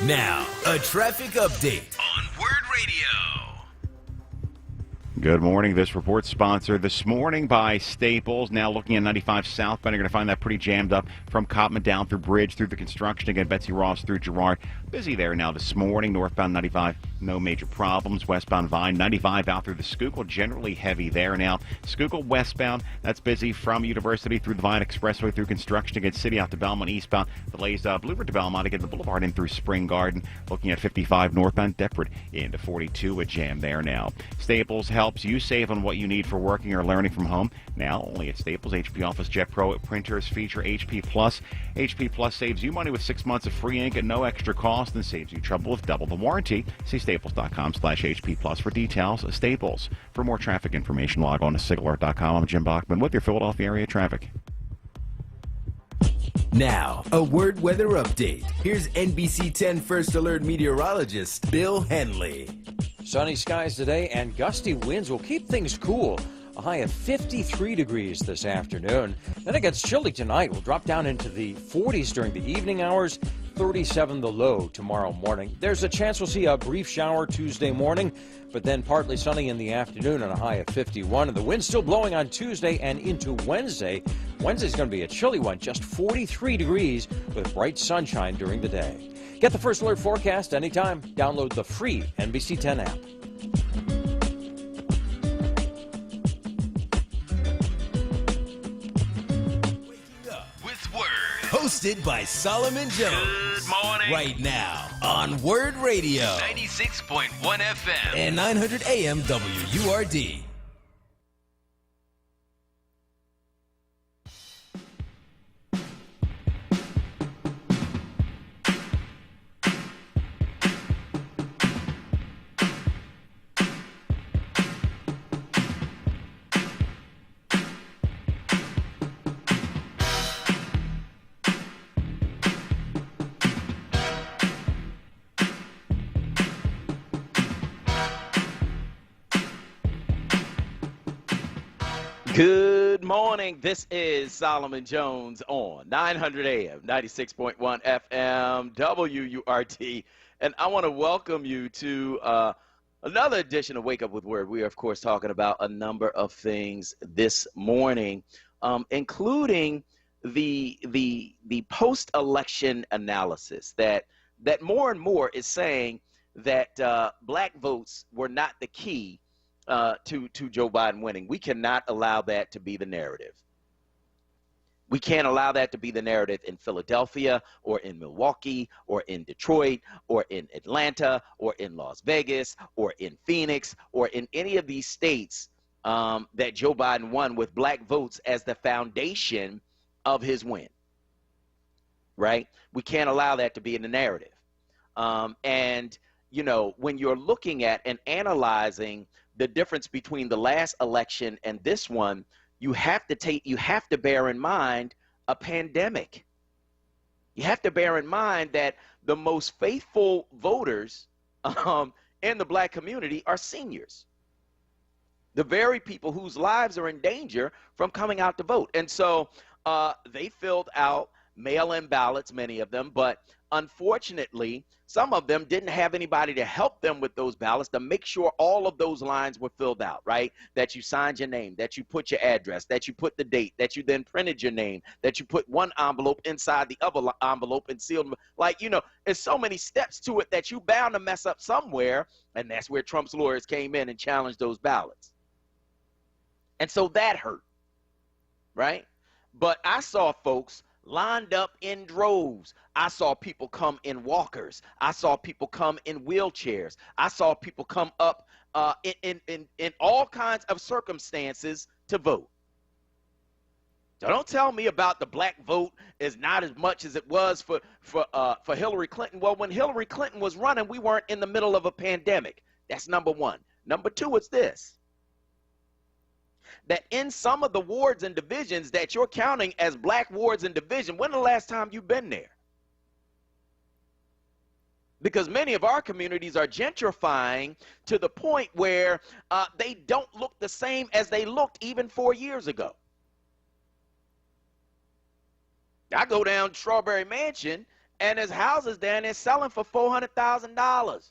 Now, a traffic update on WURD Radio. Good morning. This report sponsored this morning by Staples. Now looking at 95 southbound, you're going to find that pretty jammed up from Cotman down through Bridge through the construction. Again, Betsy Ross through Girard. Busy there now this morning. Northbound 95 No major problems. Westbound Vine 95 out through the Schuylkill, generally heavy there. Now, Schuylkill westbound, that's busy from University through the Vine Expressway through Construction to get City out to Belmont eastbound. Delays Blue Ridge to Belmont to get the Boulevard in through Spring Garden. Looking at 55 northbound Deptford into 42, a jam there now. Staples helps you save on what you need for working or learning from home. Now, only at Staples. HP Office Jet Pro printers feature HP Plus. HP Plus saves you money with 6 months of free ink at no extra cost and saves you trouble with double the warranty. See staples.com/HP Plus for details. Staples. For more traffic information, log on to sigalert.com. I'm Jim Bachman with your Philadelphia area traffic. Now, a word weather update. Here's NBC 10 First Alert meteorologist Bill Henley. Sunny skies today and gusty winds will keep things cool. A high of 53 degrees this afternoon. Then it gets chilly tonight. We'll drop down into the 40s during the evening hours. 37 the low tomorrow morning. There's a chance we'll see a brief shower Tuesday morning, but then partly sunny in the afternoon and a high of 51. And the wind's still blowing on Tuesday and into Wednesday. Wednesday's going to be a chilly one, just 43 degrees with bright sunshine during the day. Get the First Alert forecast anytime. Download the free NBC 10 app. Hosted by Solomon Jones. Good morning. Right now on WURD Radio. 96.1 FM. And 900 AM WURD. Good morning. This is Solomon Jones on 900 AM, 96.1 FM, WURD. And I want to welcome you to another edition of Wake Up with Word. We are, of course, talking about a number of things this morning, including the post-election analysis that more and more is saying that black votes were not the key to Joe Biden winning. We cannot allow that to be the narrative. We can't allow that to be the narrative in Philadelphia or in Milwaukee or in Detroit or in Atlanta or in Las Vegas or in Phoenix or in any of these states that Joe Biden won with black votes as the foundation of his win. Right? We can't allow that to be in the narrative. And, you know, when you're looking at and analyzing the difference between the last election and this one, you have to bear in mind a pandemic. You have to bear in mind that the most faithful voters in the black community are seniors. The very people whose lives are in danger from coming out to vote. And so they filled out mail-in ballots, many of them, but unfortunately, some of them didn't have anybody to help them with those ballots to make sure all of those lines were filled out, right? That you signed your name, that you put your address, that you put the date, that you then printed your name, that you put one envelope inside the other envelope and sealed them. Like, you know, there's so many steps to it that you bound to mess up somewhere, and that's where Trump's lawyers came in and challenged those ballots. And so that hurt, right? But I saw folks lined up in droves. I saw people come in walkers. I saw people come in wheelchairs. I saw people come up in all kinds of circumstances to vote. So don't tell me about the black vote is not as much as it was for Hillary Clinton. Well, when Hillary Clinton was running, we weren't in the middle of a pandemic. That's number one. Number two, it's this. That in some of the wards and divisions that you're counting as black wards and division, when the last time you've been there? Because many of our communities are gentrifying to the point where they don't look the same as they looked even 4 years ago. I go down Strawberry Mansion, and there's houses down there selling for $400,000.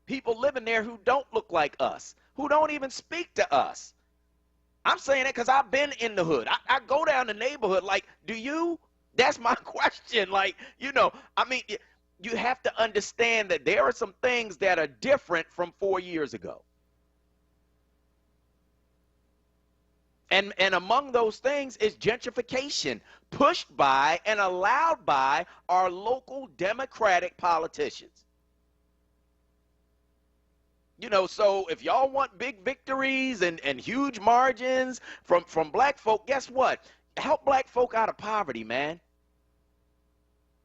People living there who don't look like us, who don't even speak to us. I'm saying that because I've been in the hood. I go down the neighborhood. Like, do you? That's my question. Like, you know, I mean, you have to understand that there are some things that are different from 4 years ago. And among those things is gentrification, pushed by and allowed by our local Democratic politicians. You know, so if y'all want big victories and huge margins from black folk, guess what? Help black folk out of poverty, man.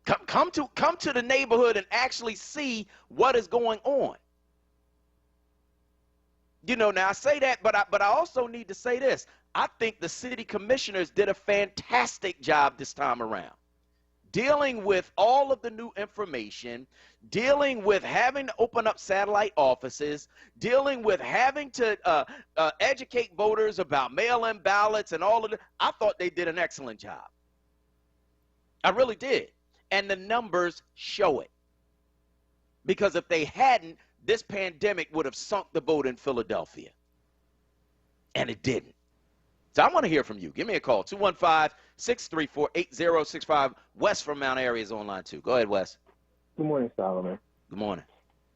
Come to the neighborhood and actually see what is going on. You know, now I say that, but I also need to say this. I think the city commissioners did a fantastic job this time around, dealing with all of the new information, dealing with having to open up satellite offices, dealing with having to educate voters about mail-in ballots and all of that. I thought they did an excellent job. I really did. And the numbers show it. Because if they hadn't, this pandemic would have sunk the boat in Philadelphia. And it didn't. So I want to hear from you. Give me a call, 215-634-8065. Wes from Mount Airy is online too. Go ahead, Wes. Good morning, Solomon. Good morning.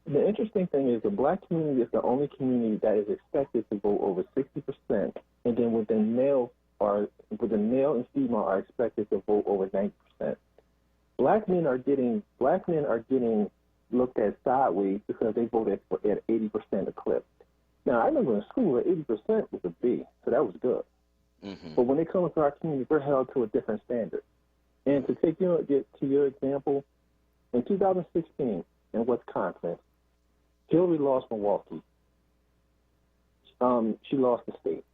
The interesting thing is the black community is the only community that is expected to vote over 60%, and then with the male and female are expected to vote over 90%. Black men are getting looked at sideways because they voted at 80% a clip. Now I remember in school 80% was a B, so that was good. Mm-hmm. But when it comes to our community, we're held to a different standard. And to take to your example, in 2016 in Wisconsin, Hillary lost Milwaukee. She lost the state.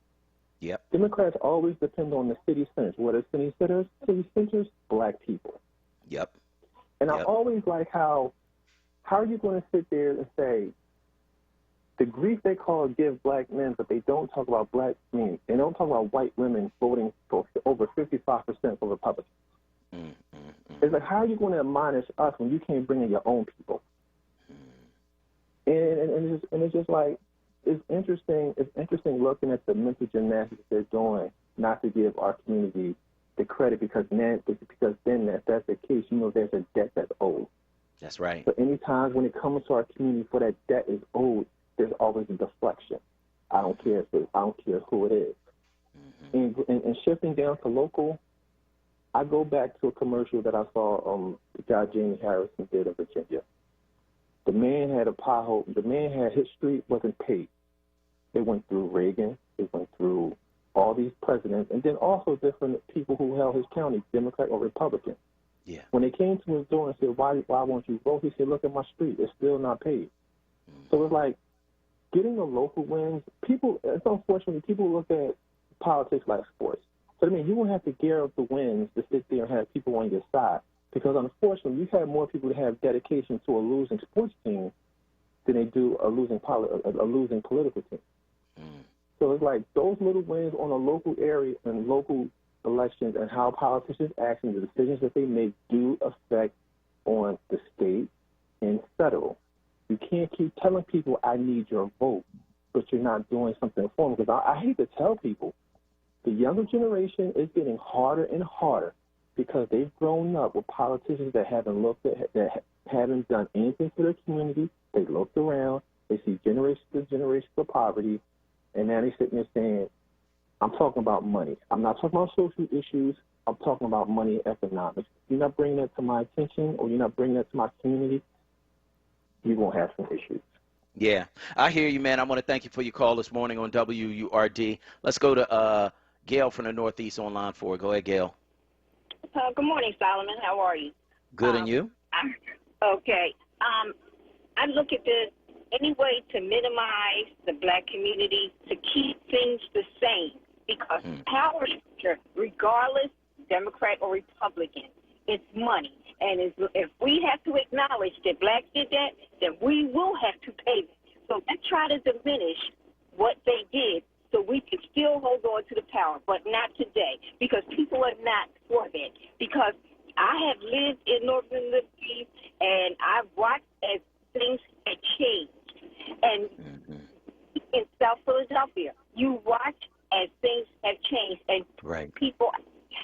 Yep. Democrats always depend on the city centers. What are city centers? City centers, black people. Yep. And I always like how are you going to sit there and say the grief they call give black men, but they don't talk about black men. They don't talk about white women voting for over 55% for Republicans. It's like, how are you going to admonish us when you can't bring in your own people? And it's just like, it's interesting looking at the mental gymnastics they're doing not to give our community the credit because then if that's the case, you know there's a debt that's owed. That's right. But any times when it comes to our community for that debt is owed, there's always a deflection. I don't care who it is. Mm-hmm. And shifting down to local, I go back to a commercial that I saw the guy Jamie Harrison did in Virginia. The man had a pothole. The man had his street wasn't paved. They went through Reagan. They went through all these presidents, and then also different people who held his county, Democrat or Republican. Yeah. When they came to his door and said, why won't you vote? He said, look at my street. It's still not paved. So it's like getting the local wins. It's unfortunately, people look at politics like sports. So, I mean, you won't have to gear up the wins to sit there and have people on your side. Because, unfortunately, you've had more people that have dedication to a losing sports team than they do a losing political team. So it's like those little wins on a local area and local elections and how politicians act and the decisions that they make do affect on the state and federal. You can't keep telling people, I need your vote, but you're not doing something for them. Because I hate to tell people, the younger generation is getting harder and harder because they've grown up with politicians that haven't done anything for their community. They looked around, they see generations of poverty, and now they're sitting there saying, I'm talking about money. I'm not talking about social issues. I'm talking about money and economics. If you're not bringing that to my attention or you're not bringing that to my community, you're going to have some issues. Yeah, I hear you, man. I want to thank you for your call this morning on WURD. Let's go to Gail from the Northeast on line 4. Go ahead, Gail. Good morning, Solomon. How are you? Good, and you? Okay. I look at this any way to minimize the black community, to keep things the same, because power structure, regardless, Democrat or Republican, it's money. And if we have to acknowledge that blacks did that, then we will have to pay them. So let's try to diminish what they did so we can still hold on to the power, but not today, because people are not for that. Because I have lived in Northern Liberty, and I've watched as things have changed. And in South Philadelphia, you watch as things have changed, and people,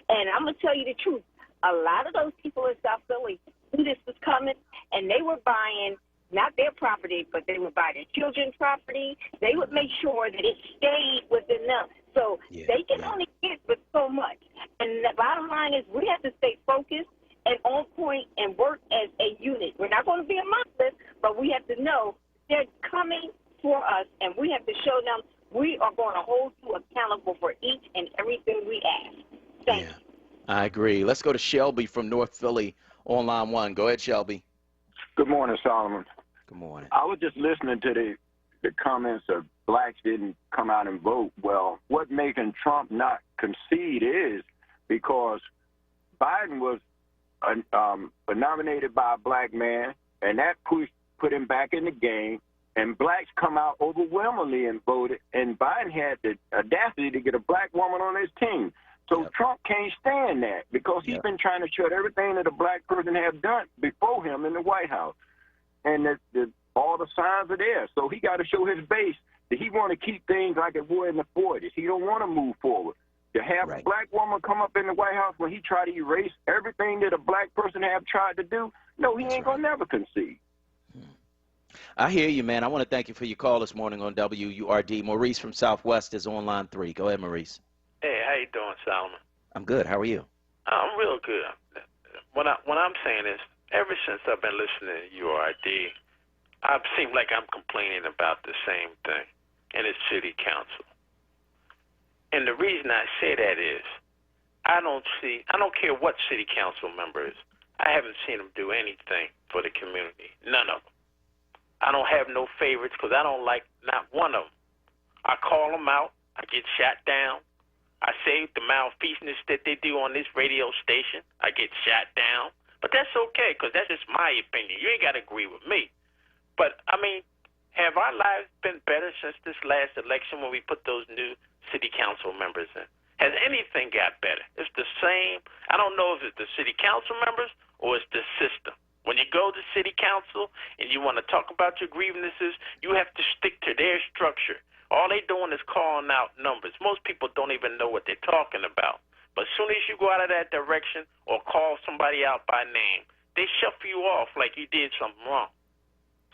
and I'm going to tell you the truth, a lot of those people in South Philly knew this was coming, and they were buying not their property, but they would buy their children's property. They would make sure that it stayed within them. So they can only get but so much. And the bottom line is we have to stay focused and on point and work as a unit. We're not going to be a monolith, but we have to know they're coming for us, and we have to show them we are going to hold you accountable for each and everything we ask. Thank you. I agree. Let's go to Shelby from North Philly on line 1. Go ahead, Shelby. Good morning, Solomon. Good morning. I was just listening to the comments of blacks didn't come out and vote. Well, what making Trump not concede is because Biden was nominated by a black man, and that put him back in the game, and blacks come out overwhelmingly and voted, and Biden had the audacity to get a black woman on his team. So Trump can't stand that because he's been trying to shut everything that a black person have done before him in the White House. And all the signs are there. So he got to show his base that he want to keep things like it were in the 40s. He don't want to move forward. To have a black woman come up in the White House when he try to erase everything that a black person have tried to do, no, he ain't going to never concede. I hear you, man. I want to thank you for your call this morning on WURD. Maurice from Southwest is on line 3. Go ahead, Maurice. Hey, how you doing, Solomon? I'm good. How are you? I'm real good. What I'm saying is, ever since I've been listening to URD, I seem like I'm complaining about the same thing, and it's city council. And the reason I say that is, I don't care what city council member is. I haven't seen them do anything for the community. None of them. I don't have no favorites because I don't like not one of them. I call them out. I get shot down. I say the malfeasance that they do on this radio station. I get shot down. But that's okay because that's just my opinion. You ain't got to agree with me. But, I mean, have our lives been better since this last election when we put those new city council members in? Has anything got better? It's the same. I don't know if it's the city council members or it's the system. When you go to city council and you want to talk about your grievances, you have to stick to their structure. All they doing is calling out numbers. Most people don't even know what they're talking about. But as soon as you go out of that direction or call somebody out by name, they shuffle you off like you did something wrong.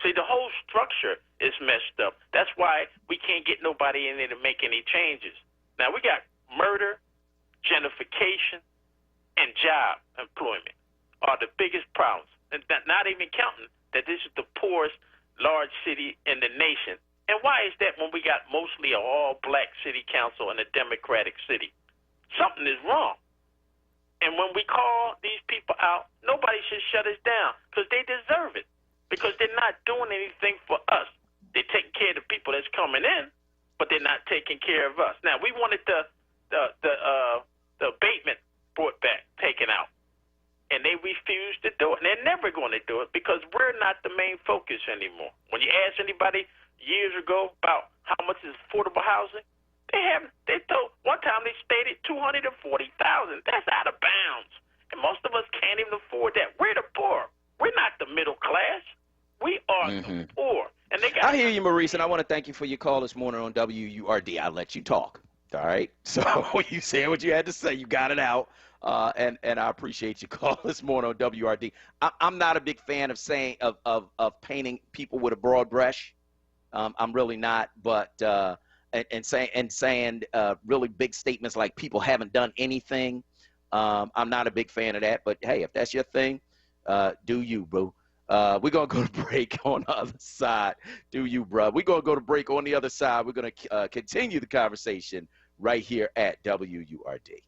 See, the whole structure is messed up. That's why we can't get nobody in there to make any changes. Now, we got murder, gentrification, and job employment are the biggest problems. And not even counting that this is the poorest large city in the nation. And why is that when we got mostly an all-black city council in a Democratic city? Something is wrong. And when we call these people out, nobody should shut us down because they deserve it. Because they're not doing anything for us. They're taking care of the people that's coming in, but they're not taking care of us. Now, we wanted the abatement brought back, taken out. And they refused to do it. And they're never going to do it because we're not the main focus anymore. When you ask anybody years ago about how much is affordable housing, they told one time they stated $240,000. That's out of bounds. And most of us can't even afford that. We're the poor. We're not the middle class. We are the poor. And they got I hear you, Maurice, and I want to thank you for your call this morning on WURD. I'll let you talk. All right? So you said what you had to say. You got it out. And I appreciate your call this morning on WRD. I'm not a big fan of saying of painting people with a broad brush. I'm really not, but saying really big statements like people haven't done anything. I'm not a big fan of that. But hey, if that's your thing, do you, boo? We're gonna go to break on the other side. Do you, bro? We're gonna go to break on the other side. We're gonna continue the conversation right here at WURD.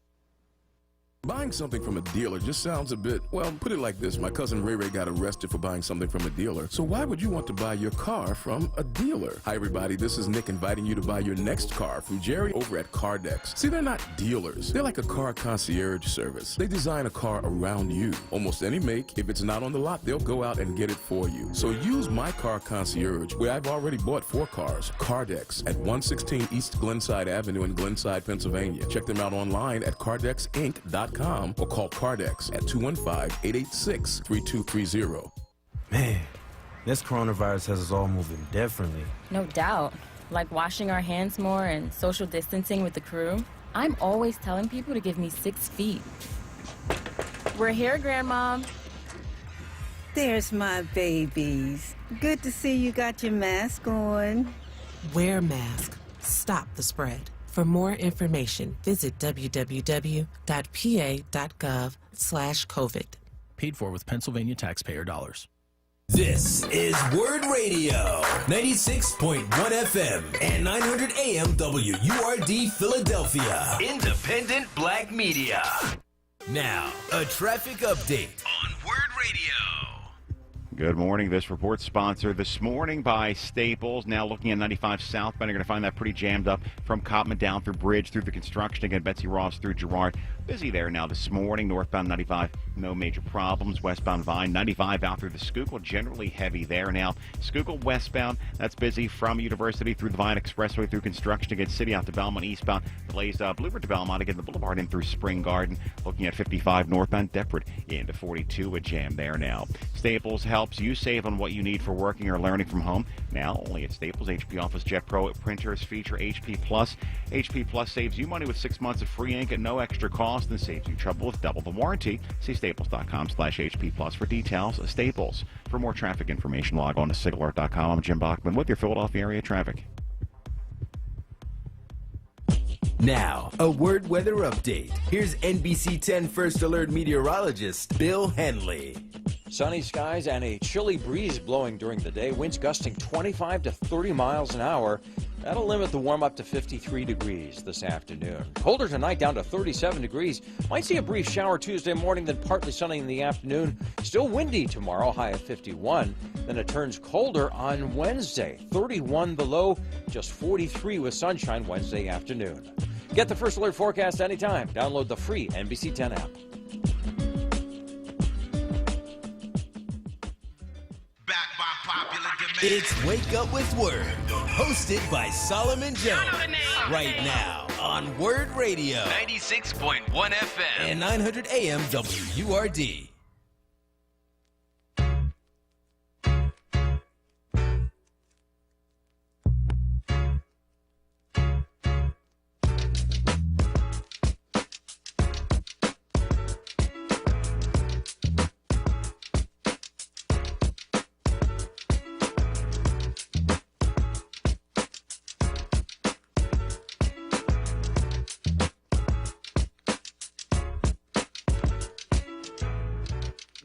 Buying something from a dealer just sounds a bit, well, put it like this. My cousin Ray Ray got arrested for buying something from a dealer. So why would you want to buy your car from a dealer? Hi, everybody. This is Nick inviting you to buy your next car from Jerry over at Cardex. See, they're not dealers. They're like a car concierge service. They design a car around you. Almost any make. If it's not on the lot, they'll go out and get it for you. So use my car concierge, where I've already bought 4 cars. Cardex at 116 East Glenside Avenue in Glenside, Pennsylvania. Check them out online at cardexinc.com. Or call Cardex at 215-886-3230. Man, this coronavirus has us all moving differently. No doubt. Like washing our hands more and social distancing with the crew. I'm always telling people to give me 6 feet. We're here, Grandma. There's my babies. Good to see you got your mask on. Wear mask. Stop the spread. For more information, visit www.pa.gov/COVID. Paid for with Pennsylvania taxpayer dollars. This is WURD Radio, 96.1 FM and 900 AM WURD Philadelphia. Independent Black Media. Now, a traffic update on WURD Radio. Good morning. This report sponsored this morning by Staples. Now looking at 95 southbound, you're going to find that pretty jammed up from Cottman down through Bridge, through the construction, again, Betsy Ross through Girard. Busy there now this morning. Northbound 95, no major problems. Westbound Vine, 95 out through the Schuylkill, generally heavy there now. Schuylkill westbound, that's busy from University through the Vine Expressway through construction, again, City out to Belmont eastbound. Delays Bluebird to Belmont, again, the Boulevard in through Spring Garden. Looking at 55 northbound Deptford into 42, a jam there now. Staples helps you save on what you need for working or learning from home. Now only at Staples. HP Office Jet Pro printers feature HP Plus. HP Plus saves you money with 6 months of free ink at no extra cost and saves you trouble with double the warranty. See staples.com/HP Plus for details. Staples. For more traffic information, log on to sigalert.com. I'm Jim Bachman with your Philadelphia area traffic. Now, a WURD weather update. Here's NBC 10 First Alert meteorologist Bill Henley. Sunny skies and a chilly breeze blowing during the day. Winds gusting 25 to 30 miles an hour. That'll limit the warm up to 53 degrees this afternoon. Colder tonight, down to 37 degrees. Might see a brief shower Tuesday morning, then partly sunny in the afternoon. Still windy tomorrow, high of 51. Then it turns colder on Wednesday. 31 the low, just 43 with sunshine Wednesday afternoon. Get the First Alert forecast anytime. Download the free NBC 10 app. It's Wake Up with WURD, hosted by Solomon Jones. Right now on WURD Radio, 96.1 FM and 900 AM WURD.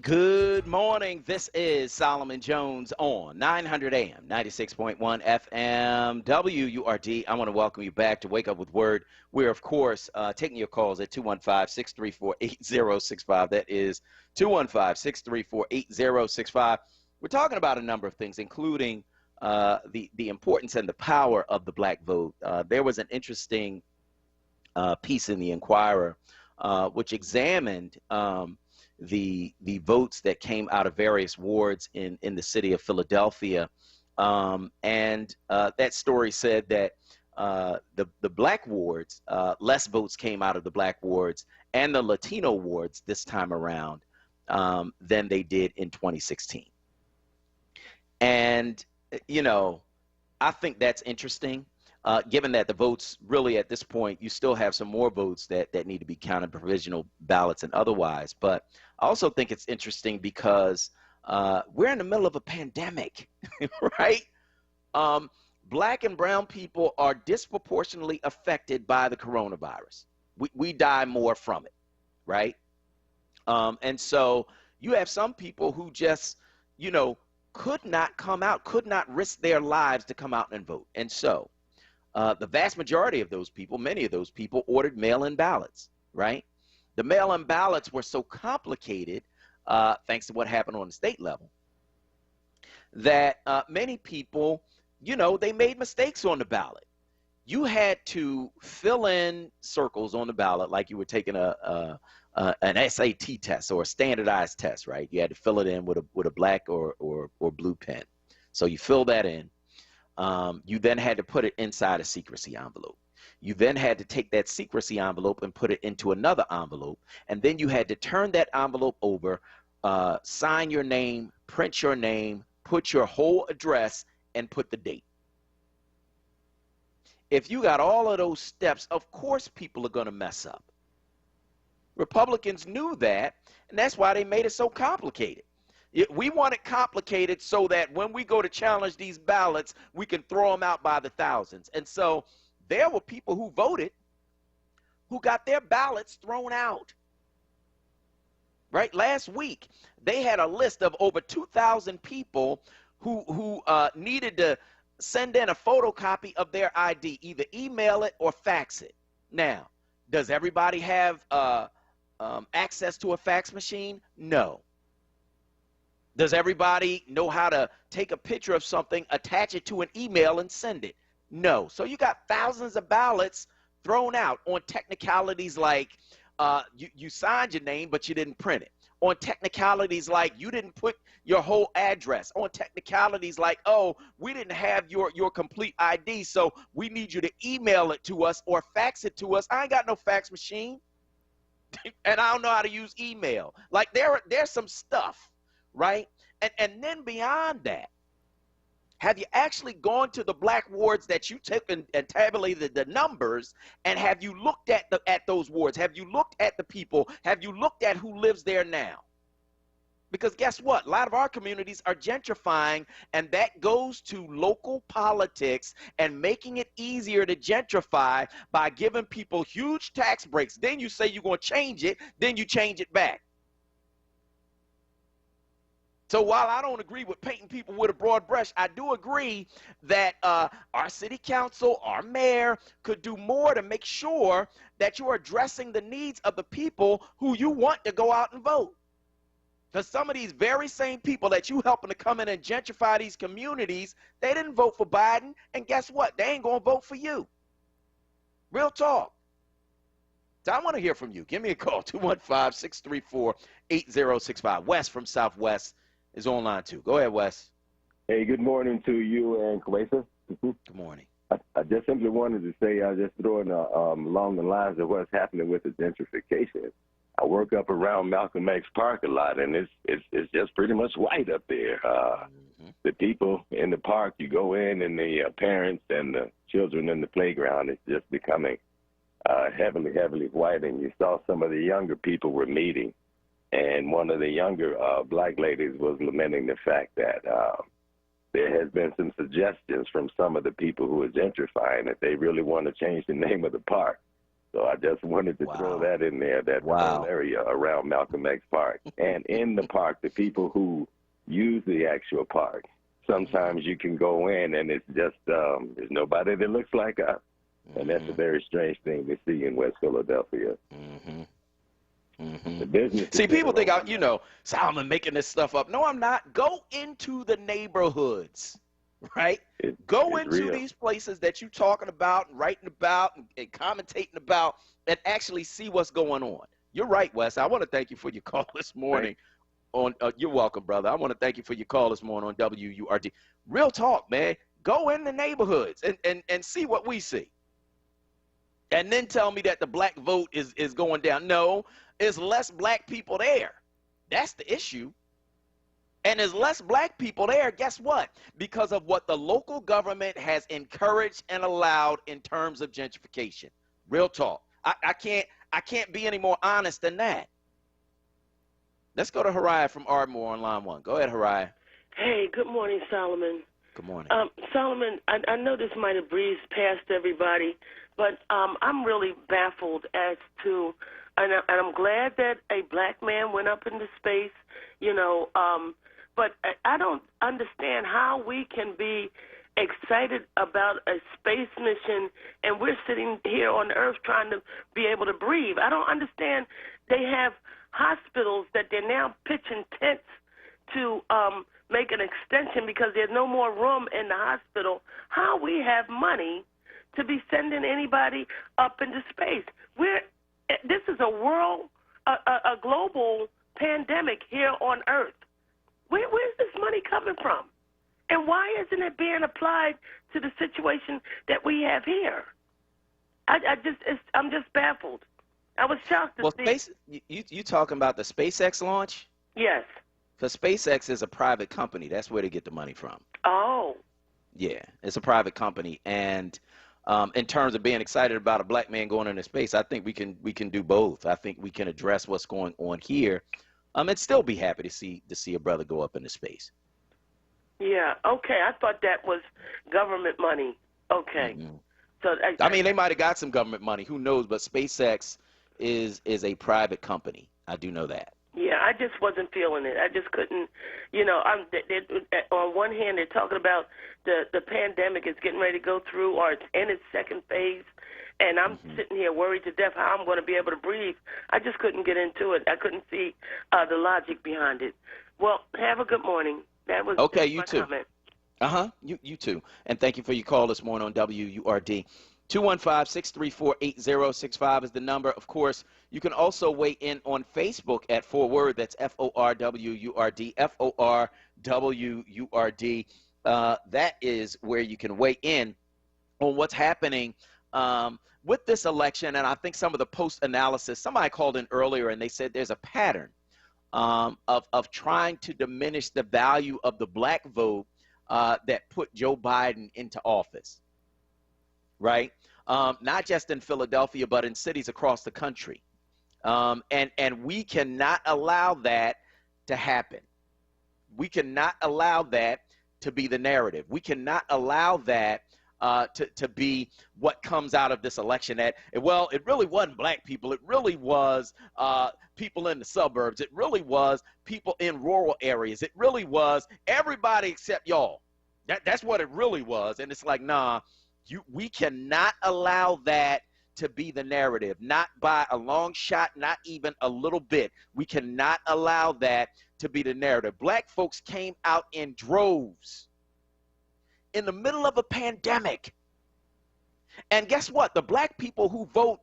Good morning. This is Solomon Jones on 900 AM, 96.1 FM, WURD. I want to welcome you back to Wake Up with WURD. We're, of course, taking your calls at 215-634-8065. That is 215-634-8065. We're talking about a number of things, including the importance and the power of the black vote. There was an interesting piece in the Inquirer which examined the votes that came out of various wards in the city of Philadelphia. And that story said that the black wards, less votes came out of the black wards and the Latino wards this time around than they did in 2016. And, you know, I think that's interesting. Given that the votes really at this point, you still have some more votes that need to be counted, provisional ballots and otherwise. But I also think it's interesting because we're in the middle of a pandemic, right? Black and brown people are disproportionately affected by the coronavirus. We die more from it, right? And so you have some people who just, you know, could not come out, could not risk their lives to come out and vote. And so the vast majority of those people, many of those people, ordered mail-in ballots, right? The mail-in ballots were so complicated, thanks to what happened on the state level, that many people, you know, they made mistakes on the ballot. You had to fill in circles on the ballot like you were taking an SAT test or a standardized test, right? You had to fill it in with a black or blue pen. So you fill that in. You then had to put it inside a secrecy envelope. You then had to take that secrecy envelope and put it into another envelope. And then you had to turn that envelope over, sign your name, print your name, put your whole address, and put the date. If you got all of those steps, of course people are going to mess up. Republicans knew that, and that's why they made it so complicated. We want it complicated so that when we go to challenge these ballots, we can throw them out by the thousands. And so there were people who voted who got their ballots thrown out. Right? Last week, they had a list of over 2,000 people who needed to send in a photocopy of their ID, either email it or fax it. Now, does everybody have access to a fax machine? No. Does everybody know how to take a picture of something, attach it to an email, and send it? No. So you got thousands of ballots thrown out on technicalities like you signed your name, but you didn't print it. On technicalities like you didn't put your whole address. On technicalities like, oh, we didn't have your complete ID, so we need you to email it to us or fax it to us. I ain't got no fax machine, and I don't know how to use email. Like there's some stuff, right? And then beyond that, have you actually gone to the black wards that you took and tabulated the numbers, and have you looked at those wards? Have you looked at the people? Have you looked at who lives there now? Because guess what? A lot of our communities are gentrifying, and that goes to local politics and making it easier to gentrify by giving people huge tax breaks. Then you say you're going to change it, then you change it back. So while I don't agree with painting people with a broad brush, I do agree that our city council, our mayor could do more to make sure that you are addressing the needs of the people who you want to go out and vote. Because some of these very same people that you helping to come in and gentrify these communities, they didn't vote for Biden, and guess what? They ain't going to vote for you. Real talk. So I want to hear from you. Give me a call, 215-634-8065. Wes from Southwest is online too. Go ahead, Wes. Hey, good morning to you and Kwesa. Good morning. I just simply wanted to say, I just throwing along the lines of what's happening with the gentrification. I work up around Malcolm X Park a lot, and it's just pretty much white up there. The people in the park, you go in, and the parents and the children in the playground, it's just becoming heavily white. And you saw some of the younger people were meeting. And one of the younger black ladies was lamenting the fact that there has been some suggestions from some of the people who are gentrifying that they really want to change the name of the park. So I just wanted to throw that in there, that whole area around Malcolm X Park. And in the park, the people who use the actual park, sometimes you can go in and it's just, there's nobody that looks like us. And that's a very strange thing to see in West Philadelphia. The business. See, people think, Solomon making this stuff up. No, I'm not. Go into the neighborhoods, right? Go into real. These places that you're talking about and writing about and commentating about and actually see what's going on. You're right, Wes. I want to thank you for your call this morning. You're welcome, brother. I want to thank you for your call this morning on WURD. Real talk, man. Go in the neighborhoods and see what we see. And then tell me that the black vote is going down. No. There's less black people there. That's the issue. And there's less black people there, guess what? Because of what the local government has encouraged and allowed in terms of gentrification. Real talk. I can't be any more honest than that. Let's go to Hariah from Ardmore on line 1. Go ahead, Hariah. Hey, good morning, Solomon. Good morning. Solomon, I know this might have breezed past everybody, but I'm really baffled as to, and I'm glad that a black man went up into space, but I don't understand how we can be excited about a space mission and we're sitting here on Earth trying to be able to breathe. I don't understand. They have hospitals that they're now pitching tents to make an extension because there's no more room in the hospital. How we have money to be sending anybody up into space? This is a global pandemic here on Earth. Where's this money coming from? And why isn't it being applied to the situation that we have here? I'm just baffled. I was shocked to see. You talking about the SpaceX launch? Yes. Because SpaceX is a private company. That's where they get the money from. Oh. Yeah, it's a private company. And in terms of being excited about a black man going into space, I think we can do both. I think we can address what's going on here and still be happy to see a brother go up into space. Yeah. Okay. I thought that was government money. Okay. So I mean, they might have got some government money. Who knows? But SpaceX is a private company. I do know that. Yeah, I just wasn't feeling it. I just couldn't, on one hand, they're talking about the pandemic is getting ready to go through or it's in its second phase, and I'm sitting here worried to death how I'm going to be able to breathe. I just couldn't get into it. I couldn't see the logic behind it. Well, have a good morning. That was okay. You my too. comment. You too. And thank you for your call this morning on WURD. 215-634-8065 is the number. Of course, you can also weigh in on Facebook at ForWord. That's FORWURD, FORWURD. That is where you can weigh in on what's happening with this election. And I think some of the post-analysis, somebody called in earlier and they said there's a pattern of trying to diminish the value of the black vote that put Joe Biden into office. Right? Not just in Philadelphia, but in cities across the country. And we cannot allow that to happen. We cannot allow that to be the narrative. We cannot allow that to be what comes out of this election. That, well, it really wasn't black people. It really was people in the suburbs. It really was people in rural areas. It really was everybody except y'all. That's what it really was. And it's like, nah. We cannot allow that to be the narrative, not by a long shot, not even a little bit. We cannot allow that to be the narrative. Black folks came out in droves in the middle of a pandemic. And guess what? The black people who vote,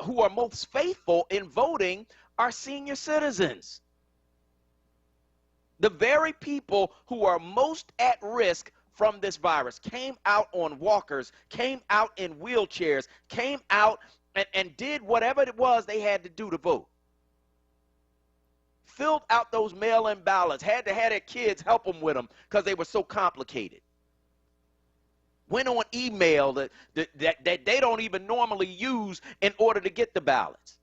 who are most faithful in voting are senior citizens. The very people who are most at risk from this virus came out on walkers, came out in wheelchairs, came out and did whatever it was they had to do to vote. Filled out those mail-in ballots, had to have their kids help them with them because they were so complicated. Went on email that they don't even normally use in order to get the ballots.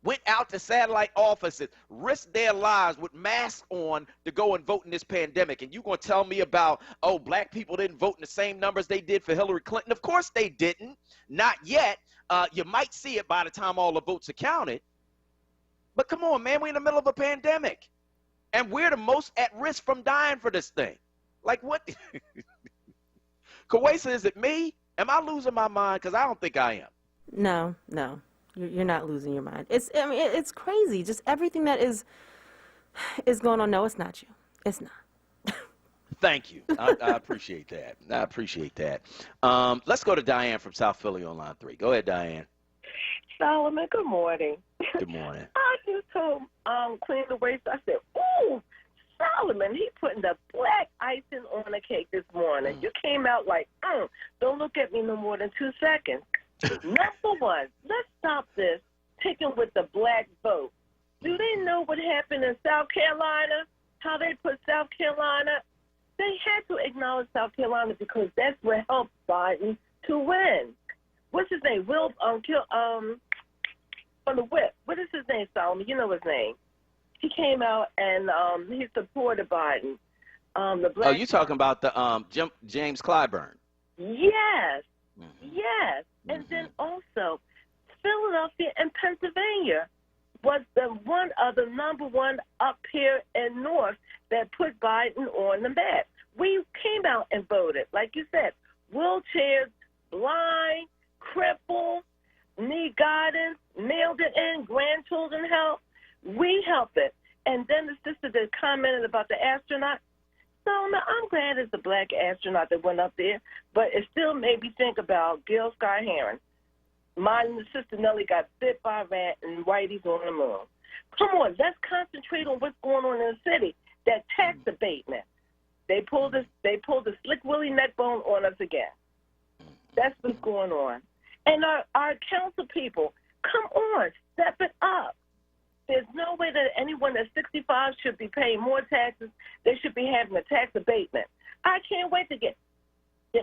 Went out to satellite offices, risked their lives with masks on to go and vote in this pandemic. And you're going to tell me about, oh, black people didn't vote in the same numbers they did for Hillary Clinton? Of course they didn't. Not yet. You might see it by the time all the votes are counted. But come on, man, we're in the middle of a pandemic. And we're the most at risk from dying for this thing. Like what? Kawesa, is it me? Am I losing my mind? Because I don't think I am. No. You're not losing your mind. It's crazy. Just everything that is going on. No, it's not you. It's not. Thank you. I appreciate that. I appreciate that. Let's go to Diane from South Philly on line 3. Go ahead, Diane. Solomon, good morning. Good morning. I just told Clean the Waste, I said, ooh, Solomon, he putting the black icing on the cake this morning. You came out like, don't look at me no more than 2 seconds. Number one, let's stop this picking with the black vote. Do they know what happened in South Carolina? How they put South Carolina? They had to acknowledge South Carolina because that's what helped Biden to win. What's his name? Will from the Whip. What is his name, Solomon? You know his name. He came out and he supported Biden. The black. Oh, you talking about the James Clyburn? Yes. Yes. And then also, Philadelphia and Pennsylvania was one of the number one up here in North that put Biden on the map. We came out and voted, like you said, wheelchairs, blind, crippled, need guidance, mailed it in, grandchildren help. We helped it. And then the sister that commented about the astronaut. So I'm glad it's a black astronaut that went up there, but it still made me think about Gil Scott-Heron. Mine and the sister Nellie got bit by a rat and Whitey's on the moon. Come on, let's concentrate on what's going on in the city. That tax abatement. They pulled the slick Willie neckbone on us again. That's what's going on. And our council people, come on, step it up. There's no way that anyone that's 65 should be paying more taxes. They should be having a tax abatement. I can't wait to get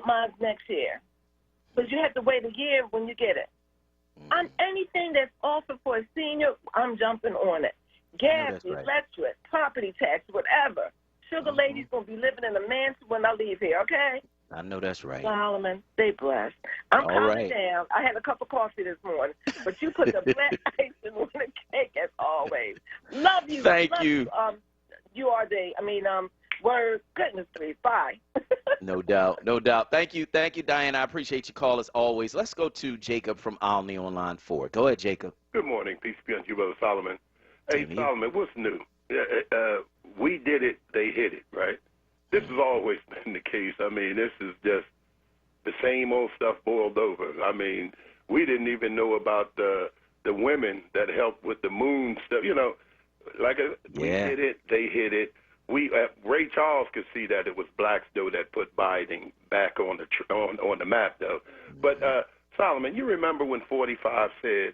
mine next year. Because you have to wait a year when you get it. Anything that's offered for a senior, I'm jumping on it. gas, right. electric, property tax, whatever. Sugar lady's going to be living in a mansion when I leave here, okay? I know that's right. Solomon, stay blessed. I'm All coming right. down. I had a cup of coffee this morning, but you put the black icing on the cake as always. Love you. Thank Love you. Word. Goodness me. Bye. No doubt. No doubt. Thank you. Thank you, Diane. I appreciate your call as always. Let's go to Jacob from Olney on line 4. Go ahead, Jacob. Good morning. Peace be unto you, Brother Solomon. Hey, Solomon, what's new? We did it, they hit it, right? This has always been the case. I mean, this is just the same old stuff boiled over. I mean, we didn't even know about the women that helped with the moon stuff. You know, we hit it, they hit it. Ray Charles could see that it was blacks though that put Biden back on the map though. But Solomon, you remember when 45 said,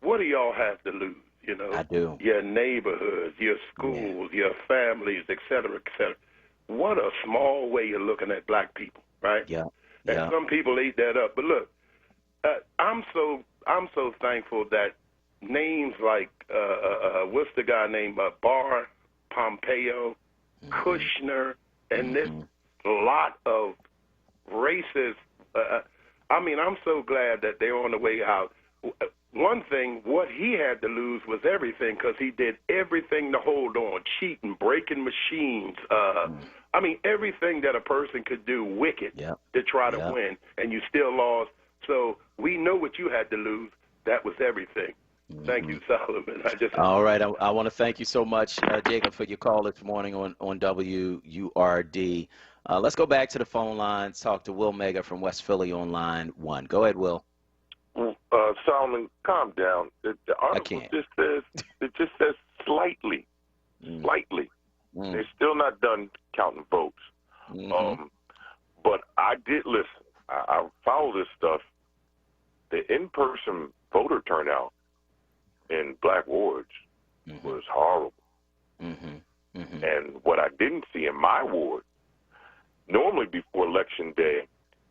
"What do y'all have to lose?" You know, I do. Your neighborhoods, your schools, your families, et cetera, et cetera. What a small way of looking at black people, right? Yeah. And some people ate that up. But look, I'm so thankful that names like what's the guy named Barr, Pompeo, Kushner, and this lot of racist. I'm so glad that they're on the way out. One thing, what he had to lose was everything because he did everything to hold on, cheating, breaking machines. Everything that a person could do wicked to try to win, and you still lost. So we know what you had to lose. That was everything. Thank you, Solomon. All right. I want to thank you so much, Jacob, for your call this morning on WURD. Let's go back to the phone lines, talk to Will Mega from West Philly on line 1. Go ahead, Will. Solomon, calm down. The article just says slightly. Slightly. They're still not done counting votes. But I did listen. I follow this stuff. The in-person voter turnout in black wards was horrible. And what I didn't see in my ward, normally before Election Day,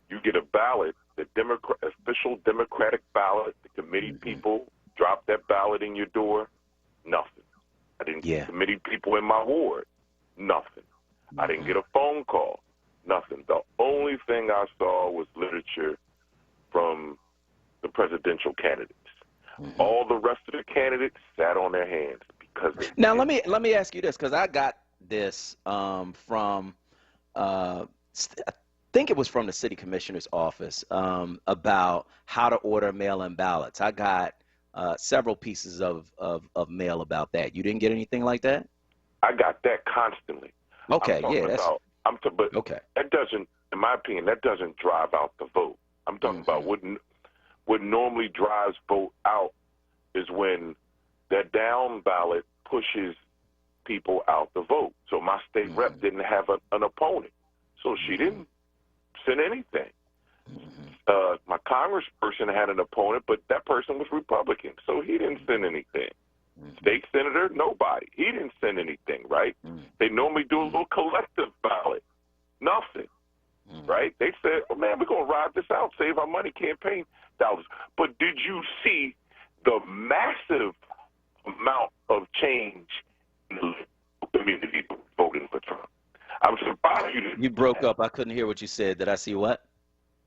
you get a ballot, the official Democratic ballot, the committee people drop that ballot in your door, nothing. I didn't see committee people in my ward, nothing. I didn't get a phone call, nothing. The only thing I saw was literature from the presidential candidates. All the rest of the candidates sat on their hands because they Now let me ask you this, because I got this from I think it was from the city commissioner's office about how to order mail-in ballots. I got several pieces of mail about that. You didn't get anything like that? I got that constantly. Okay, but that doesn't, in my opinion, that doesn't drive out the vote. I'm talking about what normally drives vote out is when that down ballot pushes people out the vote. So my state rep didn't have an opponent, so she didn't send anything. My congressperson had an opponent, but that person was Republican, so he didn't send anything. State senator, nobody. He didn't send anything, right? They normally do a little collective ballot. Nothing, right? They said, oh, man, we're going to ride this out, save our money, campaign dollars. But did you see the massive amount of change in the community voting for Trump? I'm surprised you broke up. I couldn't hear what you said. Did I see what?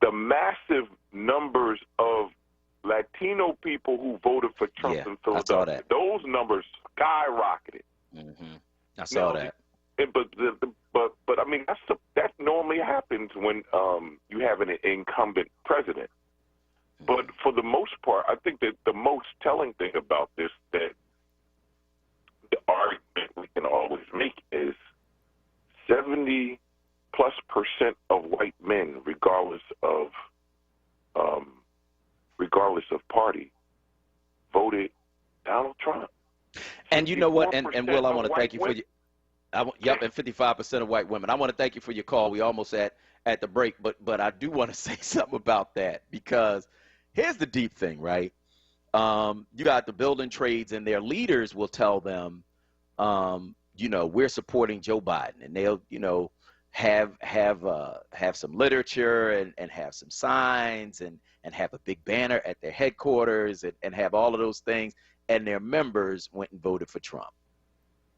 The massive numbers of Latino people who voted for Trump in Philadelphia. I saw that. Those numbers skyrocketed. I saw that. But I mean that normally happens when you have an incumbent president. But for the most part, I think that the most telling thing about this, that the argument we can always make, is 70+% of white men, regardless of party, voted Donald Trump. And you know what? And Will, I want to thank you for your. And 55% of white women. I want to thank you for your call. We almost at the break, but I do want to say something about that, because here's the deep thing, right? You got the building trades, and their leaders will tell them, we're supporting Joe Biden, and they'll, have some literature and have some signs and have a big banner at their headquarters and have all of those things, and their members went and voted for Trump.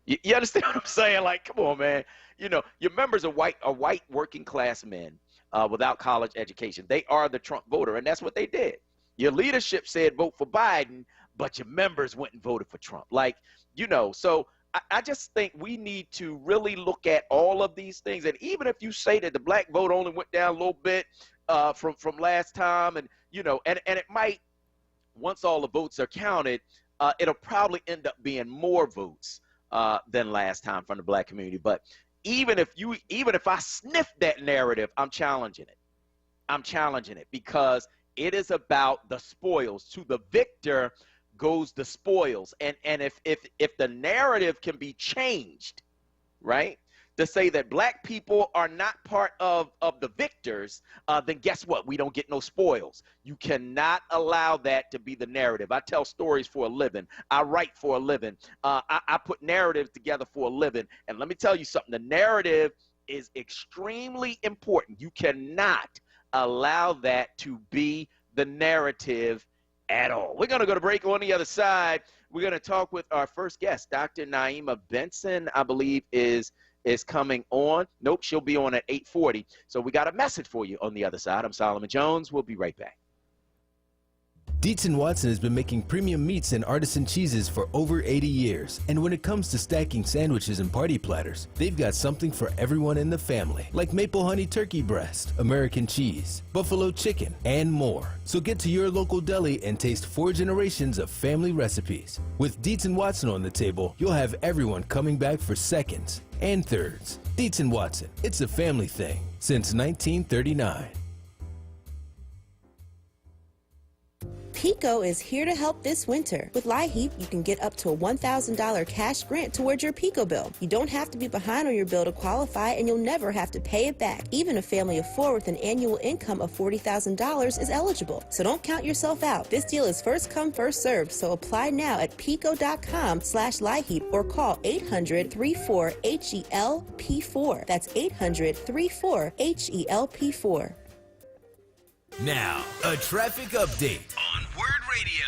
You understand what I'm saying? Like, come on, man. You know, your members are white working class men without college education. They are the Trump voter, and that's what they did. Your leadership said vote for Biden, but your members went and voted for Trump. Like, you know, so I just think we need to really look at all of these things. And even if you say that the black vote only went down a little bit from last time, and, you know, and it might, once all the votes are counted, it'll probably end up being more votes than last time from the black community. But even if I sniff that narrative, I'm challenging it. I'm challenging it because it is about the spoils. To the victor goes the spoils. And if the narrative can be changed, right, to say that black people are not part of the victors, then guess what? We don't get no spoils. You cannot allow that to be the narrative. I tell stories for a living. I write for a living. I put narratives together for a living. And let me tell you something. The narrative is extremely important. You cannot allow that to be the narrative at all. We're going to go to break. On the other side, we're going to talk with our first guest, Dr. Naima Benson, I believe is coming on. Nope, she'll be on at 8:40. So we got a message for you on the other side. I'm Solomon Jones. We'll be right back. Dietz & Watson has been making premium meats and artisan cheeses for over 80 years. And when it comes to stacking sandwiches and party platters, they've got something for everyone in the family, like maple honey turkey breast, American cheese, buffalo chicken, and more. So get to your local deli and taste 4 generations of family recipes. With Dietz & Watson on the table, you'll have everyone coming back for seconds and thirds. Dietz & Watson, it's a family thing since 1939. PECO is here to help this winter. With LIHEAP, you can get up to a $1,000 cash grant towards your PECO bill. You don't have to be behind on your bill to qualify, and you'll never have to pay it back. Even a family of 4 with an annual income of $40,000 is eligible. So don't count yourself out. This deal is first come, first served, so apply now at PECO.com/LIHEAP or call 800-34-HELP4. That's 800-34-HELP4. Now, a traffic update on WURD Radio.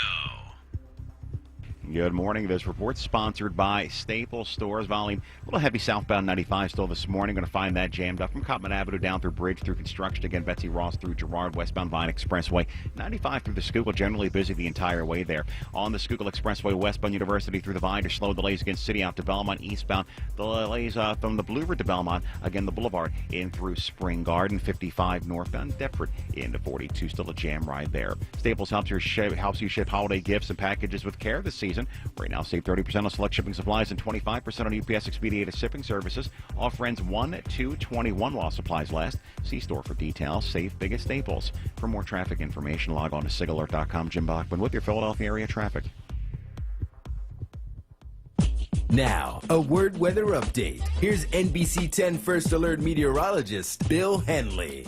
Good morning. This report sponsored by Staples Stores. Volume a little heavy southbound 95 still this morning. Going to find that jammed up from Cotman Avenue down through Bridge through construction. Again, Betsy Ross through Girard, westbound Vine Expressway. 95 through the Schuylkill, generally busy the entire way there. On the Schuylkill Expressway, westbound University through the Vine to slow delays against City out to Belmont. Eastbound delays from the Blue River to Belmont. Again, the Boulevard in through Spring Garden. 55 northbound Deptford into 42. Still a jam ride there. Staples helps you ship holiday gifts and packages with care this season. Right now, save 30% on select shipping supplies and 25% on UPS Expedited shipping services. Offer ends 1/2/21 while supplies last. See store for details. Save big at Staples. For more traffic information, log on to sigalert.com. Jim Bachman with your Philadelphia area traffic. Now, a WURD weather update. Here's NBC 10 First Alert meteorologist Bill Henley.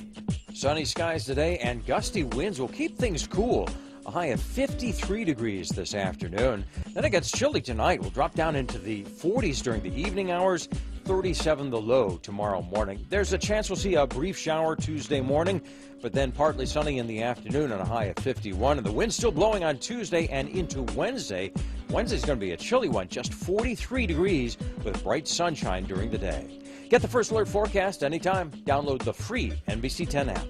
Sunny skies today and gusty winds will keep things cool. A high of 53 degrees this afternoon. Then it gets chilly tonight. We'll drop down into the 40s during the evening hours. 37 the low tomorrow morning. There's a chance we'll see a brief shower Tuesday morning, but then partly sunny in the afternoon and a high of 51. And the wind's still blowing on Tuesday and into Wednesday. Wednesday's going to be a chilly one, just 43 degrees with bright sunshine during the day. Get the First Alert forecast anytime. Download the free NBC 10 app.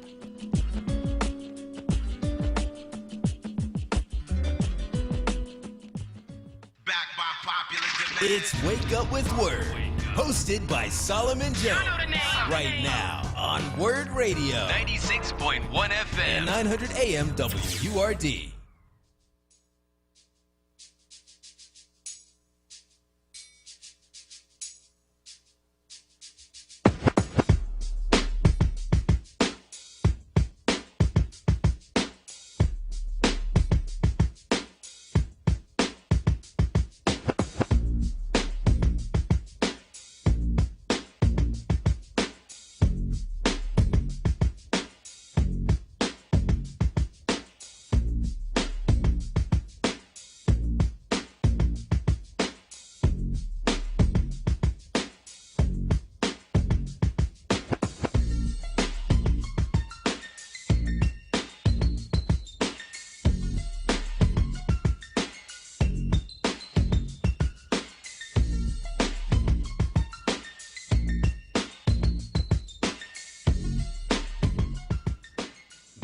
It's Wake Up with WURD, hosted by Solomon Jones. Right now on WURD Radio. 96.1 FM. And 900 AM WURD.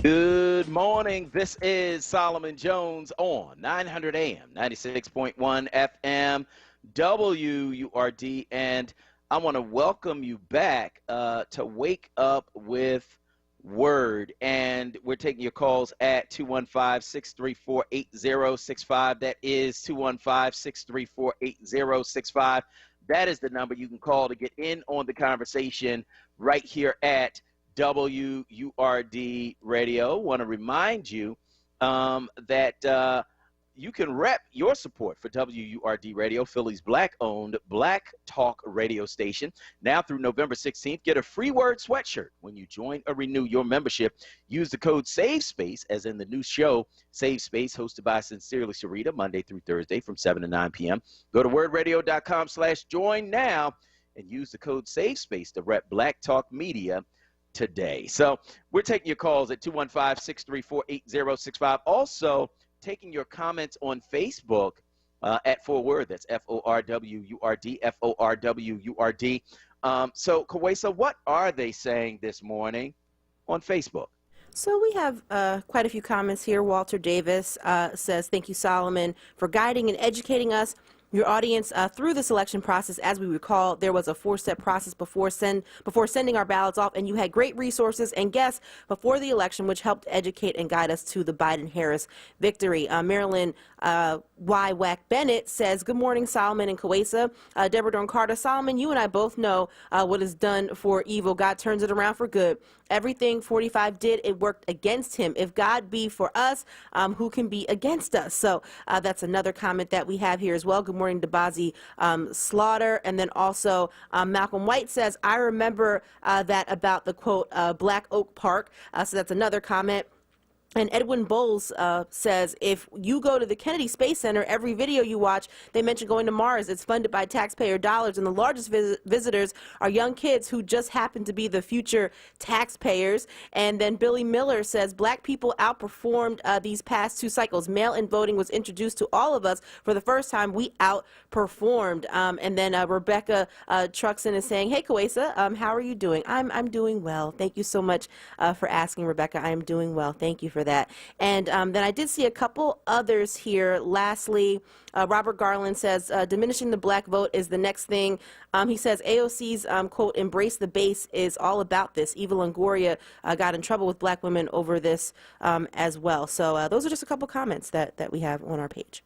Good morning. This is Solomon Jones on 900 AM, 96.1 FM, WURD, and I want to welcome you back to Wake Up with WURD, and we're taking your calls at 215-634-8065. That is 215-634-8065. That is the number you can call to get in on the conversation right here at WURD Radio. Want to remind you that you can rep your support for WURD Radio, Philly's black-owned, black talk radio station. Now through November 16th, get a free WURD sweatshirt when you join or renew your membership. Use the code SAVESPACE, as in the new show, Save Space, hosted by Sincerely Sarita, Monday through Thursday from 7 to 9 p.m. Go to wordradio.com/join now and use the code SAVESPACE to rep Black Talk Media today. So we're taking your calls at 215-634-8065. Also, taking your comments on Facebook at ForWord. That's FORWURD, FORWURD. So, Kawesa, what are they saying this morning on Facebook? So we have quite a few comments here. Walter Davis says, thank you, Solomon, for guiding and educating us. Your audience through the selection process. As we recall, there was a 4-step process before sending our ballots off, and you had great resources and guests before the election, which helped educate and guide us to the Biden-Harris victory. Marilyn Y. Wack Bennett says, good morning, Solomon and Kawesa. Deborah Dorn Carter, Solomon, you and I both know what is done for evil. God turns it around for good. Everything 45 did, it worked against him. If God be for us, who can be against us? So that's another comment that we have here as well. Good morning, Debazi Slaughter. And then also Malcolm White says, I remember that about the, quote, Black Oak Park. So that's another comment. And Edwin Bowles says, if you go to the Kennedy Space Center, every video you watch, they mention going to Mars. It's funded by taxpayer dollars, and the largest visitors are young kids who just happen to be the future taxpayers. And then Billy Miller says, black people outperformed these past 2 cycles. Mail-in voting was introduced to all of us for the first time. We outperformed. And then Rebecca Truxon is saying, hey, Kawesa, how are you doing? I'm doing well. Thank you so much for asking, Rebecca. I am doing well. Thank you for that. And then I did see a couple others here. Lastly, Robert Garland says, diminishing the black vote is the next thing. He says AOC's, quote, embrace the base is all about this. Eva Longoria got in trouble with black women over this as well. So those are just a couple comments that we have on our page.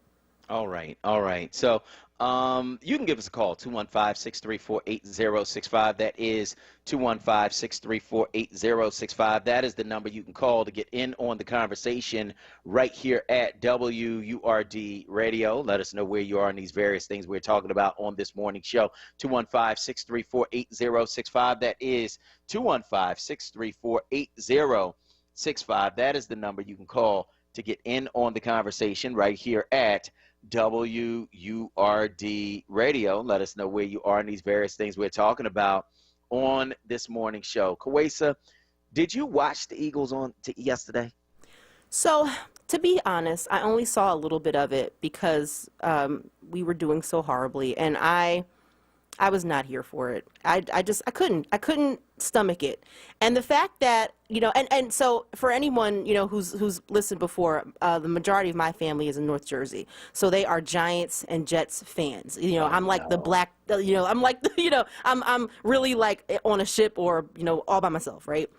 All right. All right. So you can give us a call, 215-634-8065. That is 215-634-8065. That is the number you can call to get in on the conversation right here at WURD Radio. Let us know where you are in these various things we're talking about on this morning show. 215-634-8065. That is 215-634-8065. That is the number you can call to get in on the conversation right here at WURD Radio. Let us know where you are in these various things we're talking about on this morning show. Kawesa, did you watch the Eagles on yesterday? So, to be honest, I only saw a little bit of it because we were doing so horribly, and I was not here for it. I couldn't stomach it. And the fact that, and so for anyone, who's listened before, the majority of my family is in North Jersey. So they are Giants and Jets fans. I'm like the black, I'm like, I'm really like on a ship or, all by myself, right?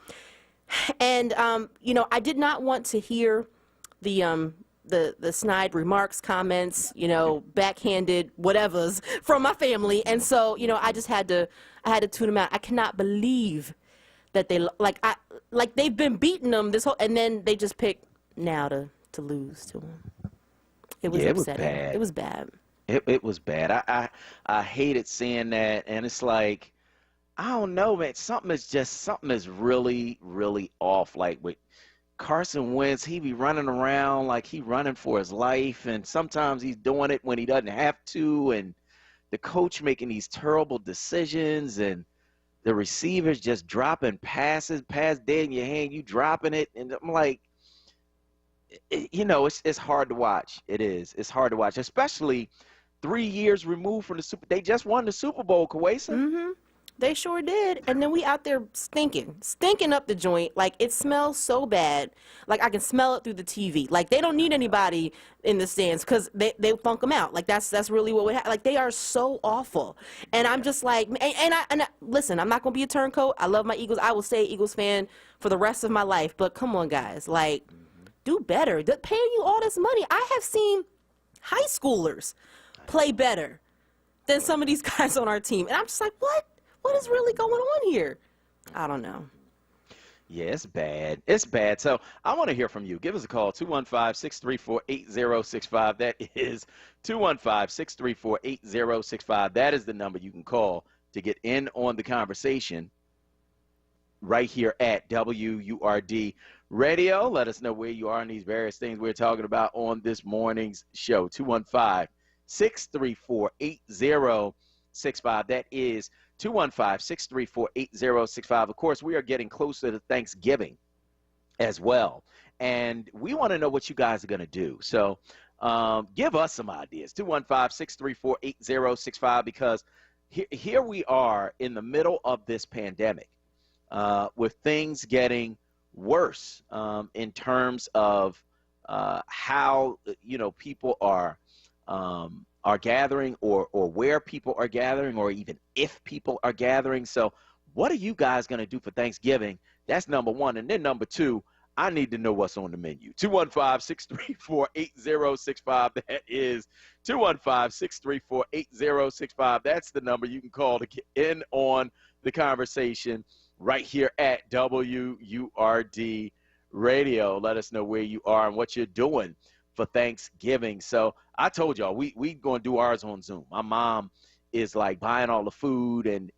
And, I did not want to hear the snide remarks, comments, backhanded whatevers from my family. And so, I just had to tune them out. I cannot believe that they they've been beating them this whole, and then they just pick now to lose to them. It was upsetting. It was bad. It was bad. I hated seeing that, and it's like, I don't know, man. Something is really, really off. Like with Carson Wentz, he be running around like he running for his life, and sometimes he's doing it when he doesn't have to, and the coach making these terrible decisions, and the receivers just dropping passes, pass dead in your hand, you dropping it, and I'm like, it's hard to watch. It is. It's hard to watch, especially 3 years removed from the Super. They just won the Super Bowl, Kawesa. Mm-hmm. They sure did. And then we out there stinking up the joint. Like, it smells so bad. Like, I can smell it through the TV. Like, they don't need anybody in the stands because they funk them out. Like, that's really what would happen. Like, they are so awful. And I'm just like, listen, I'm not going to be a turncoat. I love my Eagles. I will stay an Eagles fan for the rest of my life. But come on, guys. Like, do better. They're paying you all this money. I have seen high schoolers play better than some of these guys on our team. And I'm just like, what? What is really going on here? I don't know. Yeah, it's bad. It's bad. So I want to hear from you. Give us a call, 215-634-8065. That is 215-634-8065. That is the number you can call to get in on the conversation right here at WURD Radio. Let us know where you are on these various things we're talking about on this morning's show. 215-634-8065. That is 215-634-8065. Of course, we are getting closer to Thanksgiving as well. And we want to know what you guys are going to do. So give us some ideas. 215-634-8065, because here we are in the middle of this pandemic with things getting worse in terms of how, people are gathering or where people are gathering, or even if people are gathering. So what are you guys going to do for Thanksgiving? That's number one. And then number two, I need to know what's on the menu. 215-634-8065. That is 215-634-8065. That's the number you can call to get in on the conversation right here at WURD Radio. Let us know where you are and what you're doing for Thanksgiving. So I told y'all we going to do ours on Zoom. My mom is like buying all the food, and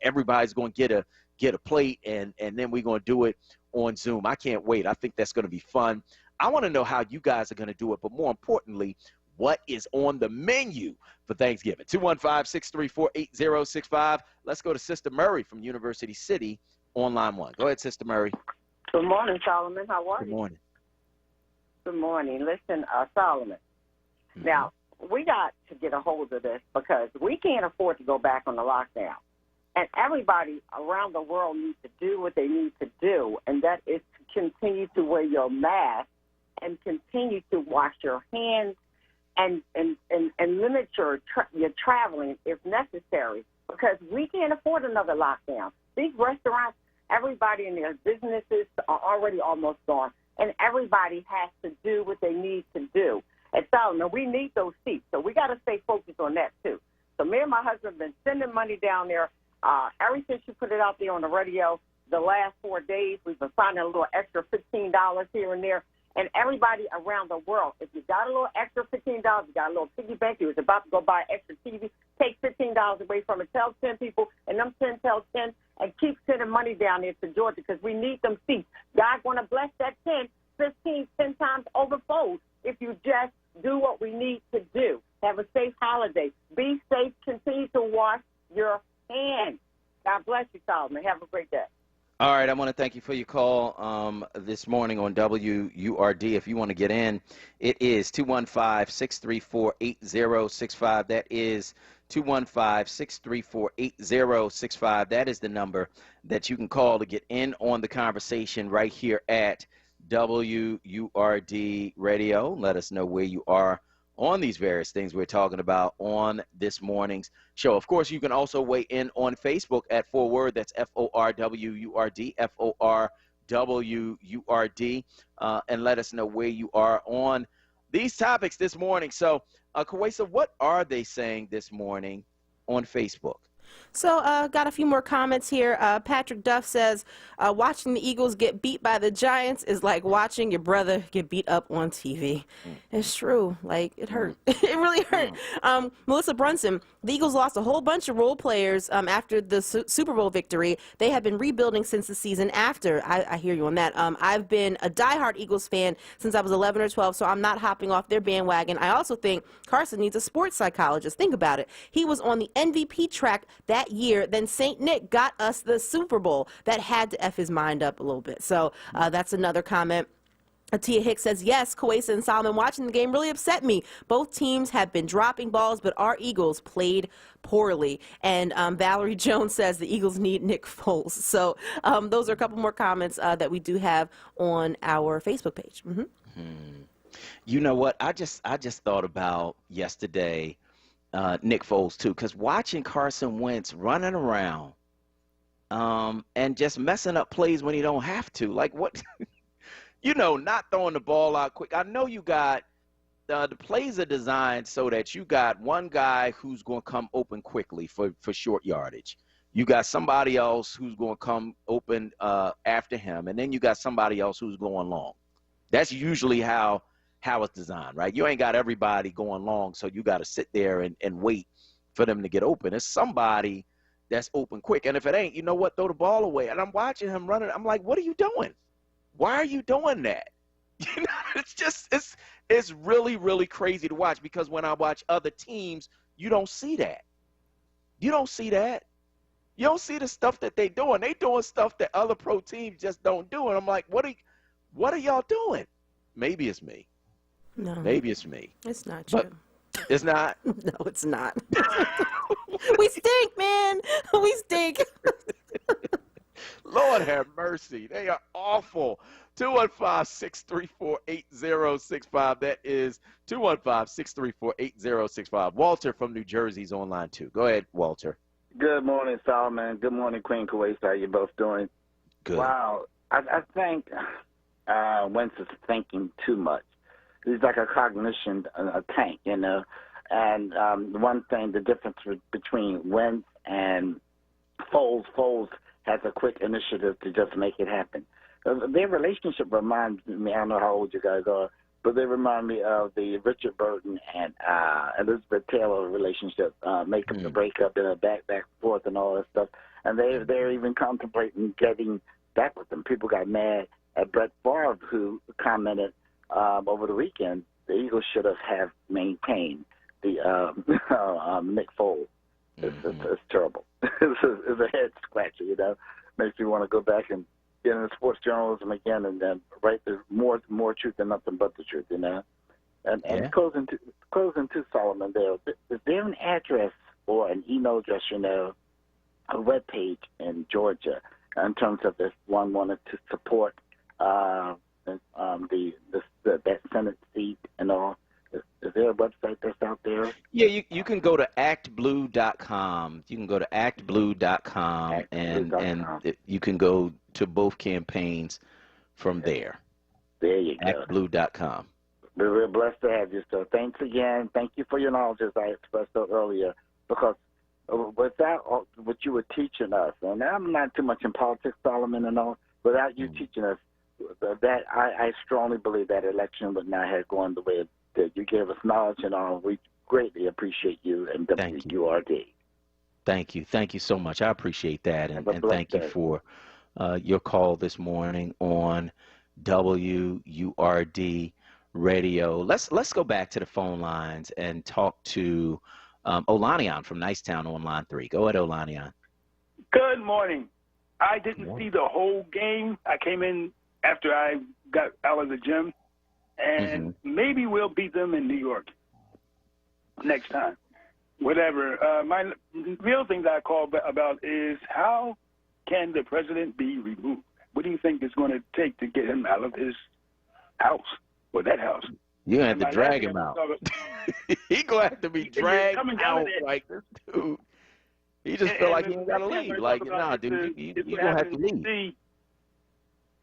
everybody's going to get a plate, and then we're going to do it on Zoom. I can't wait. I think that's going to be fun. I want to know how you guys are going to do it, but more importantly, what is on the menu for Thanksgiving? 215-634-8065. Let's go to Sister Murray from University City on line one. Go ahead, Sister Murray. Good morning, Solomon. How are you? Good morning. Good morning. Listen, Solomon. Mm-hmm. Now, we got to get a hold of this because we can't afford to go back on the lockdown. And everybody around the world needs to do what they need to do, and that is to continue to wear your mask and continue to wash your hands and limit your traveling if necessary, because we can't afford another lockdown. These restaurants, everybody in their businesses are already almost gone, and everybody has to do what they need to do. And Solomon, we need those seats, so we got to stay focused on that too. So me and my husband have been sending money down there. Ever since you put it out there on the radio, the last 4 days, we've been finding a little extra $15 here and there. And everybody around the world, if you got a little extra $15, you got a little piggy bank, you was about to go buy extra TV, take $15 away from it, tell 10 people, and them 10 tell 10, and keep sending money down there to Georgia because we need them seats. God's going to bless that 10, 15, 10 times overfold if you just do what we need to do. Have a safe holiday. Be safe. Continue to wash your hands. God bless you, Solomon. Have a great day. All right, I want to thank you for your call this morning on WURD. If you want to get in, it is 215-634-8065. That is 215-634-8065. That is the number that you can call to get in on the conversation right here at WURD Radio. Let us know where you are on these various things we're talking about on this morning's show. Of course, you can also weigh in on Facebook at ForWord. That's FORWURD, FORWURD, and let us know where you are on these topics this morning. So, Kawesa, what are they saying this morning on Facebook? So got a few more comments here. Patrick Duff says, watching the Eagles get beat by the Giants is like watching your brother get beat up on TV. It's true. Like, it hurt. It really hurt. Melissa Brunson, the Eagles lost a whole bunch of role players after the Super Bowl victory. They have been rebuilding since the season after. I hear you on that. I've been a diehard Eagles fan since I was 11 or 12, so I'm not hopping off their bandwagon. I also think Carson needs a sports psychologist. Think about it. He was on the MVP track that year. Then St. Nick got us the Super Bowl. That had to F his mind up a little bit. So that's another comment. Tia Hicks says, yes, Kuwait and Solomon, watching the game really upset me. Both teams have been dropping balls, but our Eagles played poorly. And Valerie Jones says the Eagles need Nick Foles. So those are a couple more comments that we do have on our Facebook page. You know what? I just thought about yesterday, Nick Foles, too, because watching Carson Wentz running around and just messing up plays when he don't have to. Like, what? You know, not throwing the ball out quick. I know you got the plays are designed so that you got one guy who's going to come open quickly for short yardage. You got somebody else who's going to come open after him, and then you got somebody else who's going long. That's usually how it's designed, right? You ain't got everybody going long, so you got to sit there and wait for them to get open. It's somebody that's open quick, and if it ain't, you know what? Throw the ball away. And I'm watching him running. I'm like, what are you doing? Why are you doing that? You know, it's really, really crazy to watch, because when I watch other teams, you don't see that. You don't see that. You don't see the stuff that they doing. They doing stuff that other pro teams just don't do. And I'm like, what are y'all doing? Maybe it's me. No. Maybe it's me. It's not you. It's not? No, it's not. We stink, man. We stink. Lord have mercy. They are awful. 215-634-8065. That is 215-634-8065. Walter from New Jersey's online too. Go ahead, Walter. Good morning, Solomon. Good morning, Queen Kuwait. How you both doing? Good. Wow. I think Wentz is thinking too much. He's like a cognition, a tank, you know. And one thing, the difference between Wentz and Foles has a quick initiative to just make it happen. Their relationship reminds me, I don't know how old you guys are, but they remind me of the Richard Burton and Elizabeth Taylor relationship, make them the breakup and back and forth and all that stuff. And they're even contemplating getting back with them. People got mad at Brett Favre, who commented over the weekend the Eagles should have maintained the Nick Foles. It's terrible. It's a head scratcher, you know. Makes me want to go back and get into sports journalism again and then write the more truth than nothing but the truth, you know. And closing to Solomon, is there an address or an email address, you know, a web page in Georgia in terms of if one wanted to support that Senate seat and all? Is there a website that's out there? Yeah, you can go to actblue.com. You can go to actblue.com and you can go to both campaigns from there. There you go. Actblue.com. We're blessed to have you. So thanks again. Thank you for your knowledge, as I expressed earlier, because without what you were teaching us, and I'm not too much in politics, Solomon, and all, without you teaching us, that I strongly believe that election would not have gone the way it did. You gave us knowledge and all. We greatly appreciate you and WURD. Thank you. Thank you so much. I appreciate that. And thank you for your call this morning on WURD Radio. Let's go back to the phone lines and talk to Olanian from Nicetown on line 3. Go ahead, Olanian. Good morning. I didn't see the whole game. I came in after I got out of the gym, and maybe we'll beat them in New York next time. Whatever. My real thing that I call about is how can the president be removed? What do you think it's going to take to get him out of his house or that house? You're going to have to drag him out. He's going to have to be dragged out like this dude. He just feel like he ain't got to leave. Like, nah, dude, you're going to have to leave.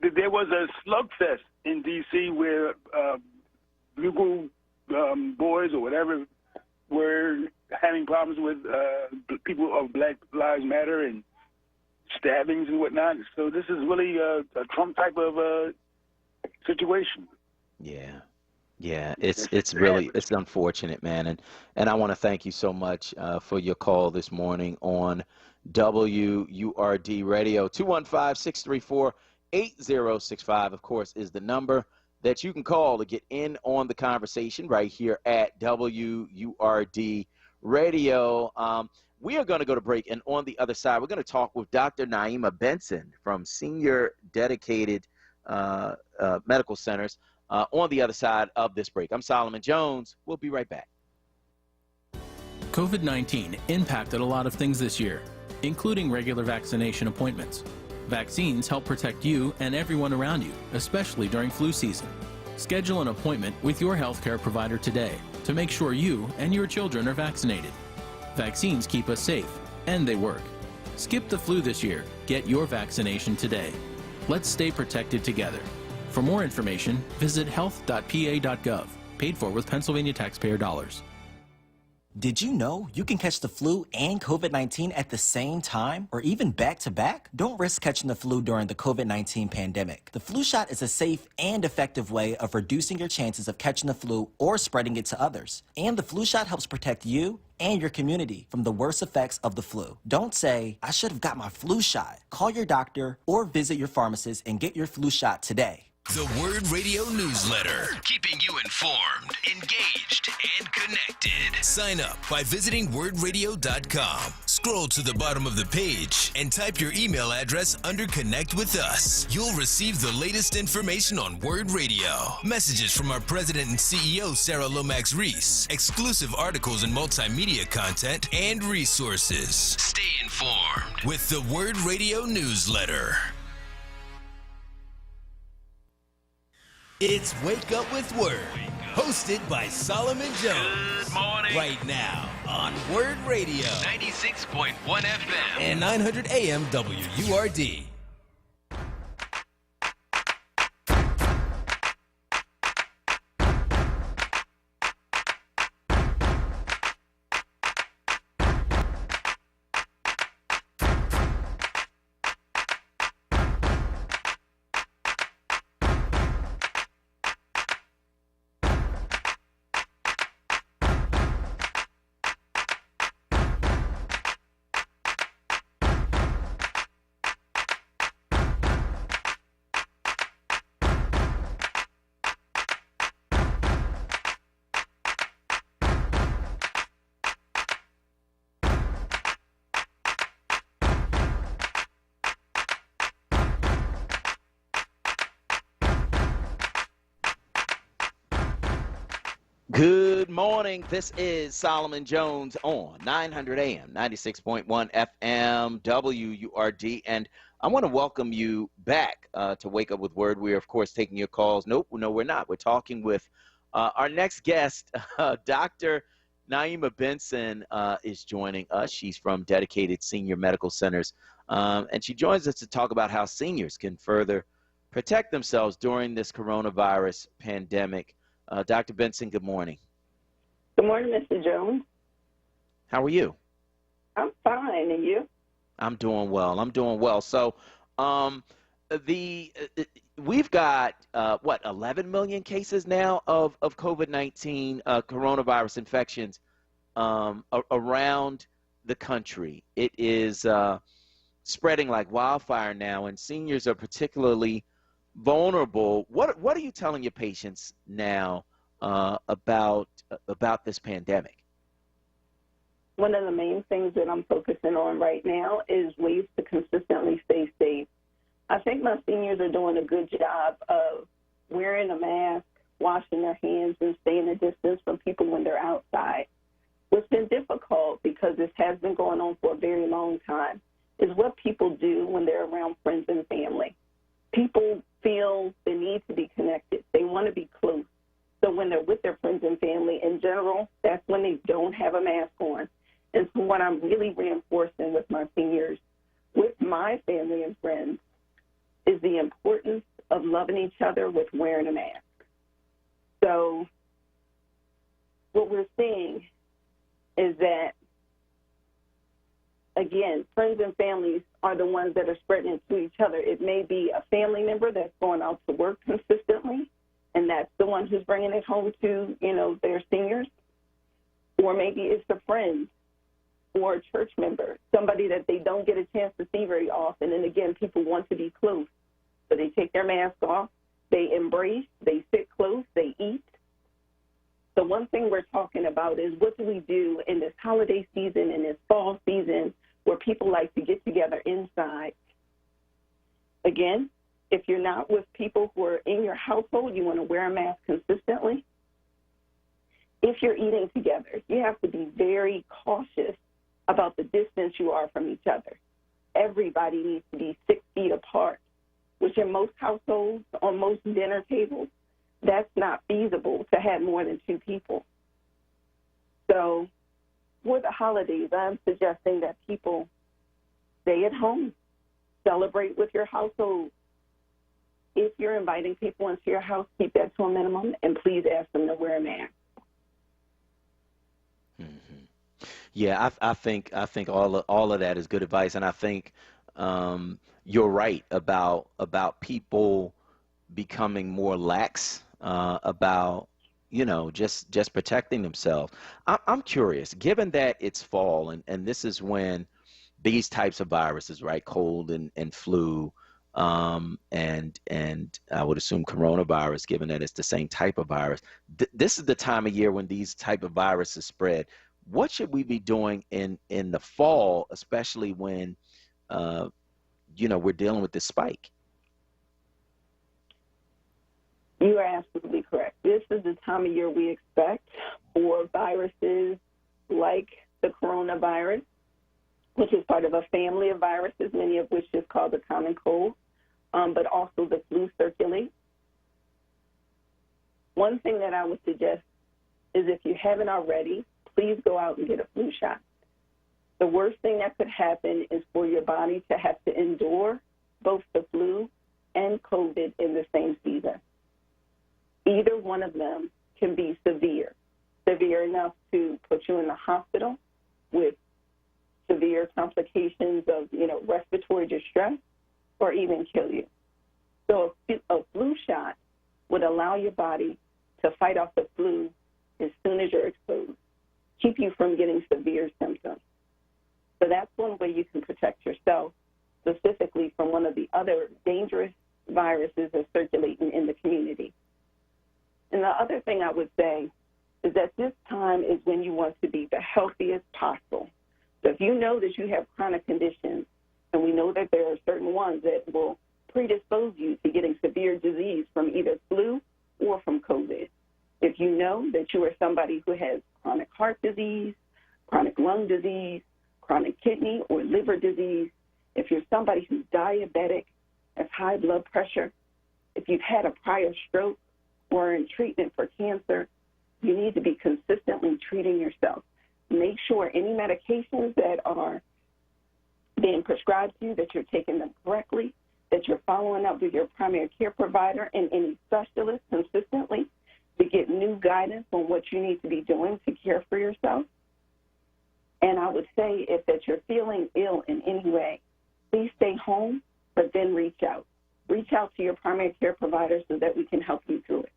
There was a slugfest in D.C. where Bugle boys or whatever were having problems with people of Black Lives Matter and stabbings and whatnot. So this is really a Trump type of situation. Yeah, it's really unfortunate, man, and I want to thank you so much for your call this morning on WURD Radio. 215-634-8065, of course, is the number that you can call to get in on the conversation right here at WURD Radio. We are going to go to break, and on the other side, we're going to talk with Dr. Naima Benson from Senior Dedicated Medical Centers. on the other side of this break. I'm Solomon Jones. We'll be right back. COVID-19 impacted a lot of things this year, including regular vaccination appointments. Vaccines help protect you and everyone around you, especially during flu season. Schedule an appointment with your healthcare provider today to make sure you and your children are vaccinated. Vaccines keep us safe, and they work. Skip the flu this year. Get your vaccination today. Let's stay protected together. For more information, visit health.pa.gov, paid for with Pennsylvania taxpayer dollars. Did you know you can catch the flu and COVID-19 at the same time or even back-to-back? Don't risk catching the flu during the COVID-19 pandemic. The flu shot is a safe and effective way of reducing your chances of catching the flu or spreading it to others. And the flu shot helps protect you and your community from the worst effects of the flu. Don't say, I should have got my flu shot. Call your doctor or visit your pharmacist and get your flu shot today. The WURD Radio newsletter. Keeping you informed, engaged, and connected. Sign up by visiting wordradio.com. Scroll to the bottom of the page and type your email address under Connect with Us. You'll receive the latest information on WURD Radio. Messages from our president and CEO, Sarah Lomax Reese. Exclusive articles and multimedia content and resources. Stay informed with the WURD Radio newsletter. It's Wake Up with WURD, hosted by Solomon Jones. Good morning. Right now on WURD Radio. 96.1 FM. And 900 AM WURD. Good morning. This is Solomon Jones on 900 AM, 96.1 FM, WURD. And I want to welcome you back to Wake Up with WURD. We are, of course, taking your calls. Nope, no, we're not. We're talking with our next guest, Dr. Naima Benson is joining us. She's from Dedicated Senior Medical Centers. And she joins us to talk about how seniors can further protect themselves during this coronavirus pandemic. Dr. Benson, good morning. Good morning, Mr. Jones. How are you? I'm fine, and you? I'm doing well. So we've got, 11 million cases now of COVID-19 coronavirus infections around the country. It is spreading like wildfire now, and seniors are particularly vulnerable. What are you telling your patients now about this pandemic? One of the main things that I'm focusing on right now is ways to consistently stay safe. I think my seniors are doing a good job of wearing a mask, washing their hands, and staying a distance from people when they're outside. What's been difficult, because this has been going on for a very long time, is what people do when they're around friends and family. People feel the need to be connected. They want to be close. So when they're with their friends and family in general, that's when they don't have a mask on. And so what I'm really reinforcing with my seniors, with my family and friends, is the importance of loving each other with wearing a mask. So what we're seeing is that, again, friends and families are the ones that are spreading it to each other. It may be a family member that's going out to work consistently, and that's the one who's bringing it home to, their seniors. Or maybe it's a friend or a church member, somebody that they don't get a chance to see very often. And, again, people want to be close. So they take their mask off, they embrace, they sit close, they eat. The one thing we're talking about is what do we do in this holiday season, in this fall season, where people like to get together inside. Again, If you're not with people who are in your household, you want to wear a mask consistently. If you're eating together, you have to be very cautious about the distance you are from each other. Everybody needs to be 6 feet apart, which in most households, on most dinner tables, that's not feasible to have more than 2 people. So for the holidays, I'm suggesting that people stay at home, celebrate with your household. If you're inviting people into your house, keep that to a minimum, and please ask them to wear a mask. Yeah, I think all of that is good advice, and I think you're right about people becoming more lax about just protecting themselves. I'm curious, given that it's fall and this is when these types of viruses, right, cold and flu, and I would assume coronavirus, given that it's the same type of virus. This is the time of year when these type of viruses spread. What should we be doing in the fall, especially when we're dealing with this spike? You are absolutely correct. This is the time of year we expect for viruses like the coronavirus, which is part of a family of viruses, many of which is called the common cold, but also the flu circulate. One thing that I would suggest is if you haven't already, please go out and get a flu shot. The worst thing that could happen is for your body to have to endure both the flu and COVID in the same season. Either one of them can be severe enough to put you in the hospital with severe complications of, respiratory distress, or even kill you. So a flu shot would allow your body to fight off the flu as soon as you're exposed, keep you from getting severe symptoms. So that's one way you can protect yourself, specifically from one of the other dangerous viruses that's circulating in the community. And the other thing I would say is that this time is when you want to be the healthiest possible. So if you know that you have chronic conditions, and we know that there are certain ones that will predispose you to getting severe disease from either flu or from COVID. If you know that you are somebody who has chronic heart disease, chronic lung disease, chronic kidney or liver disease, if you're somebody who's diabetic, has high blood pressure, if you've had a prior stroke or are in treatment for cancer, you need to be consistently treating yourself. Make sure any medications that are being prescribed to you, that you're taking them correctly, that you're following up with your primary care provider and any specialist consistently to get new guidance on what you need to be doing to care for yourself. And I would say if that you're feeling ill in any way, please stay home, but then reach out. Reach out to your primary care provider so that we can help you through it.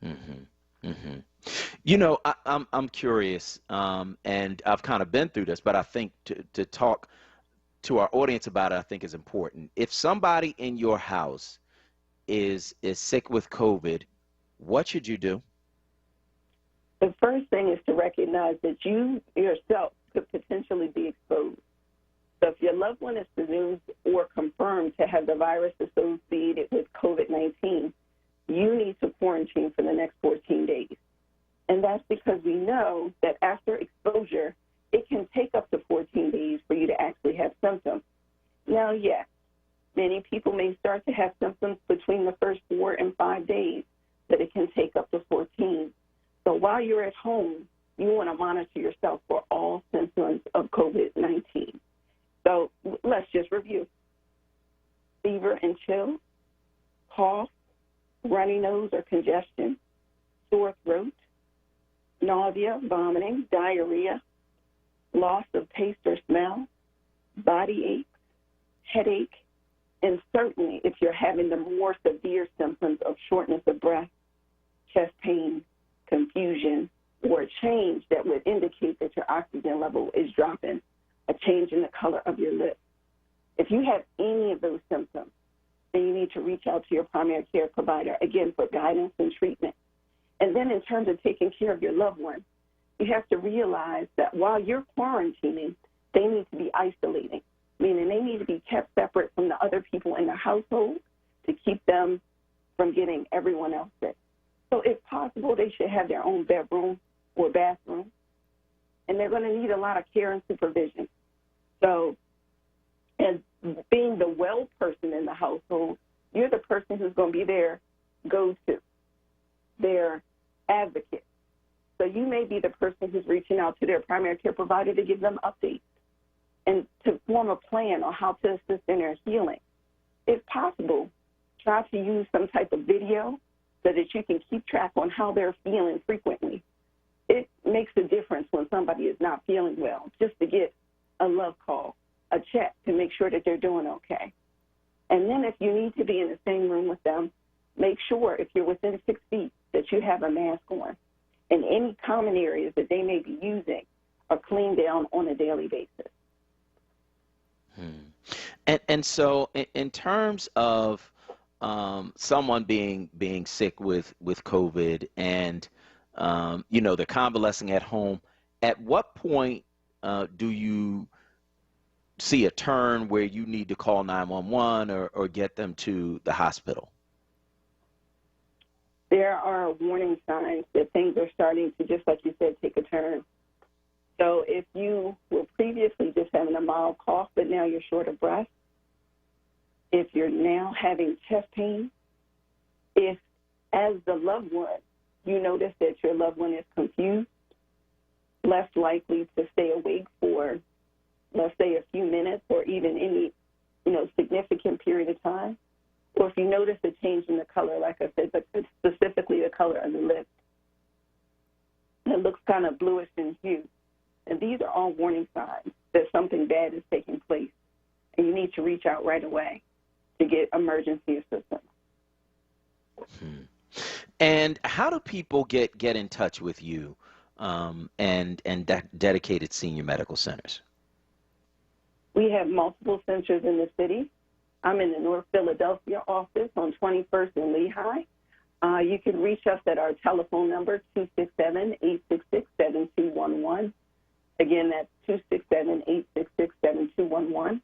Mm-hmm. Mm-hmm. I'm curious, and I've kind of been through this, but I think to talk to our audience about it, I think is important. If somebody in your house is sick with COVID, what should you do? The first thing is to recognize that you yourself could potentially be exposed. So if your loved one is presumed or confirmed to have the virus associated with COVID-19, you need to quarantine for the next 14 days. And that's because we know that after exposure, it can take up to 14 days for you to actually have symptoms. Now, yes, many people may start to have symptoms between the first 4 and 5 days, but it can take up to 14. So while you're at home, you want to monitor yourself for all symptoms of COVID-19. So let's just review. Fever and chills, cough, runny nose or congestion, sore throat, nausea, vomiting, diarrhea, loss of taste or smell, body aches, headache, and certainly if you're having the more severe symptoms of shortness of breath, chest pain, confusion, or a change that would indicate that your oxygen level is dropping, a change in the color of your lips. If you have any of those symptoms, then you need to reach out to your primary care provider, again, for guidance and treatment. And then in terms of taking care of your loved one, you have to realize that while you're quarantining, they need to be isolating, meaning they need to be kept separate from the other people in the household to keep them from getting everyone else sick. So if possible, they should have their own bedroom or bathroom, and they're going to need a lot of care and supervision. So, as being the well person in the household, you're the person who's going to be their go-to, their advocate. So you may be the person who's reaching out to their primary care provider to give them updates and to form a plan on how to assist in their healing. If possible, try to use some type of video so that you can keep track on how they're feeling frequently. It makes a difference when somebody is not feeling well, just to get a love call, a check to make sure that they're doing okay. And then if you need to be in the same room with them, make sure if you're within 6 feet that you have a mask on. And any common areas that they may be using are cleaned down on a daily basis. And so in terms of someone being sick with COVID and, they're convalescing at home, at what point do you see a turn where you need to call 911 or get them to the hospital? There are warning signs that things are starting to, just like you said, take a turn. So if you were previously just having a mild cough, but now you're short of breath, if you're now having chest pain, if as the loved one, you notice that your loved one is confused, less likely to stay awake for, let's say, a few minutes or even any, significant period of time, or if you notice a change in the color, like I said, but specifically the color of the lips, it looks kind of bluish in hue. And these are all warning signs that something bad is taking place, and you need to reach out right away to get emergency assistance. And how do people get in touch with you and dedicated senior medical centers? We have multiple centers in the city. I'm in the North Philadelphia office on 21st and Lehigh. You can reach us at our telephone number, 267-866-7211. Again, that's 267-866-7211.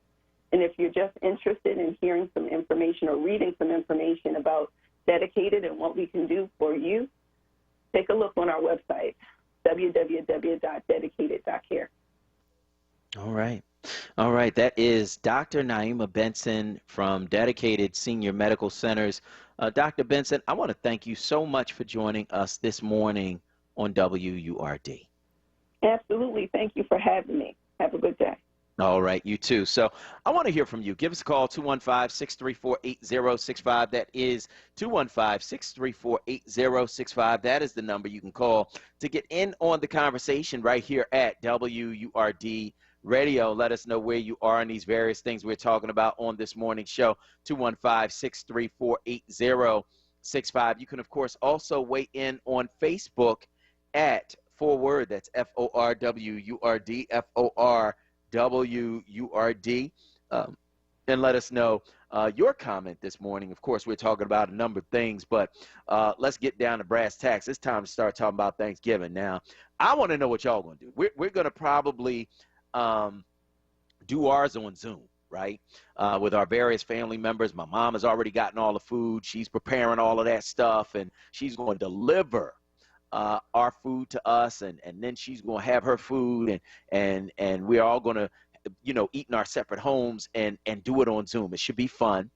And if you're just interested in hearing some information or reading some information about Dedicated and what we can do for you, take a look on our website, www.dedicated.care. All right. That is Dr. Naima Benson from Dedicated Senior Medical Centers. Dr. Benson, I want to thank you so much for joining us this morning on WURD. Absolutely. Thank you for having me. Have a good day. All right, you too. So I want to hear from you. Give us a call, 215-634-8065. That is 215-634-8065. That is the number you can call to get in on the conversation right here at WURD Radio. Let us know where you are in these various things we're talking about on this morning's show, 215-634-8065. You can, of course, also weigh in on Facebook at ForWord. That's FORWURD, FORWURD. And let us know your comment this morning. Of course, we're talking about a number of things, but let's get down to brass tacks. It's time to start talking about Thanksgiving. Now, I want to know what y'all going to do. We're going to probably do ours on Zoom, right, with our various family members. My mom has already gotten all the food. She's preparing all of that stuff, and she's going to deliver our food to us, and then she's going to have her food, and we're all going to, eat in our separate homes and do it on Zoom. It should be fun.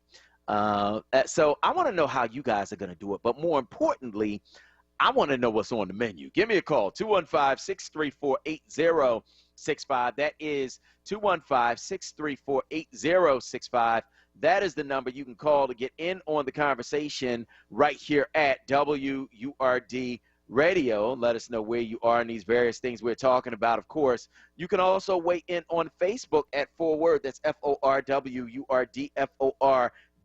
So I want to know how you guys are going to do it, but more importantly, I want to know what's on the menu. Give me a call, 215-634-8065. That is 215-634-8065. That is the number you can call to get in on the conversation right here at WURD Radio. Let us know where you are in these various things we're talking about. Of course, you can also weigh in on Facebook at ForWord. That's FORWURD,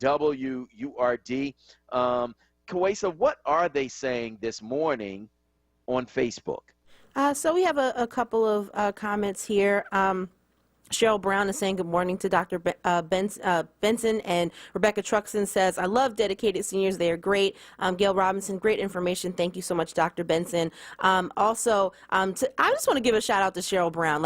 FORWURD. Kawesa, what are they saying this morning on Facebook? So we have a couple of comments here. Cheryl Brown is saying good morning to Dr. Benson, and Rebecca Truxton says, I love dedicated seniors. They are great. Gail Robinson, great information. Thank you so much, Dr. Benson. I just want to give a shout out to Cheryl Brown.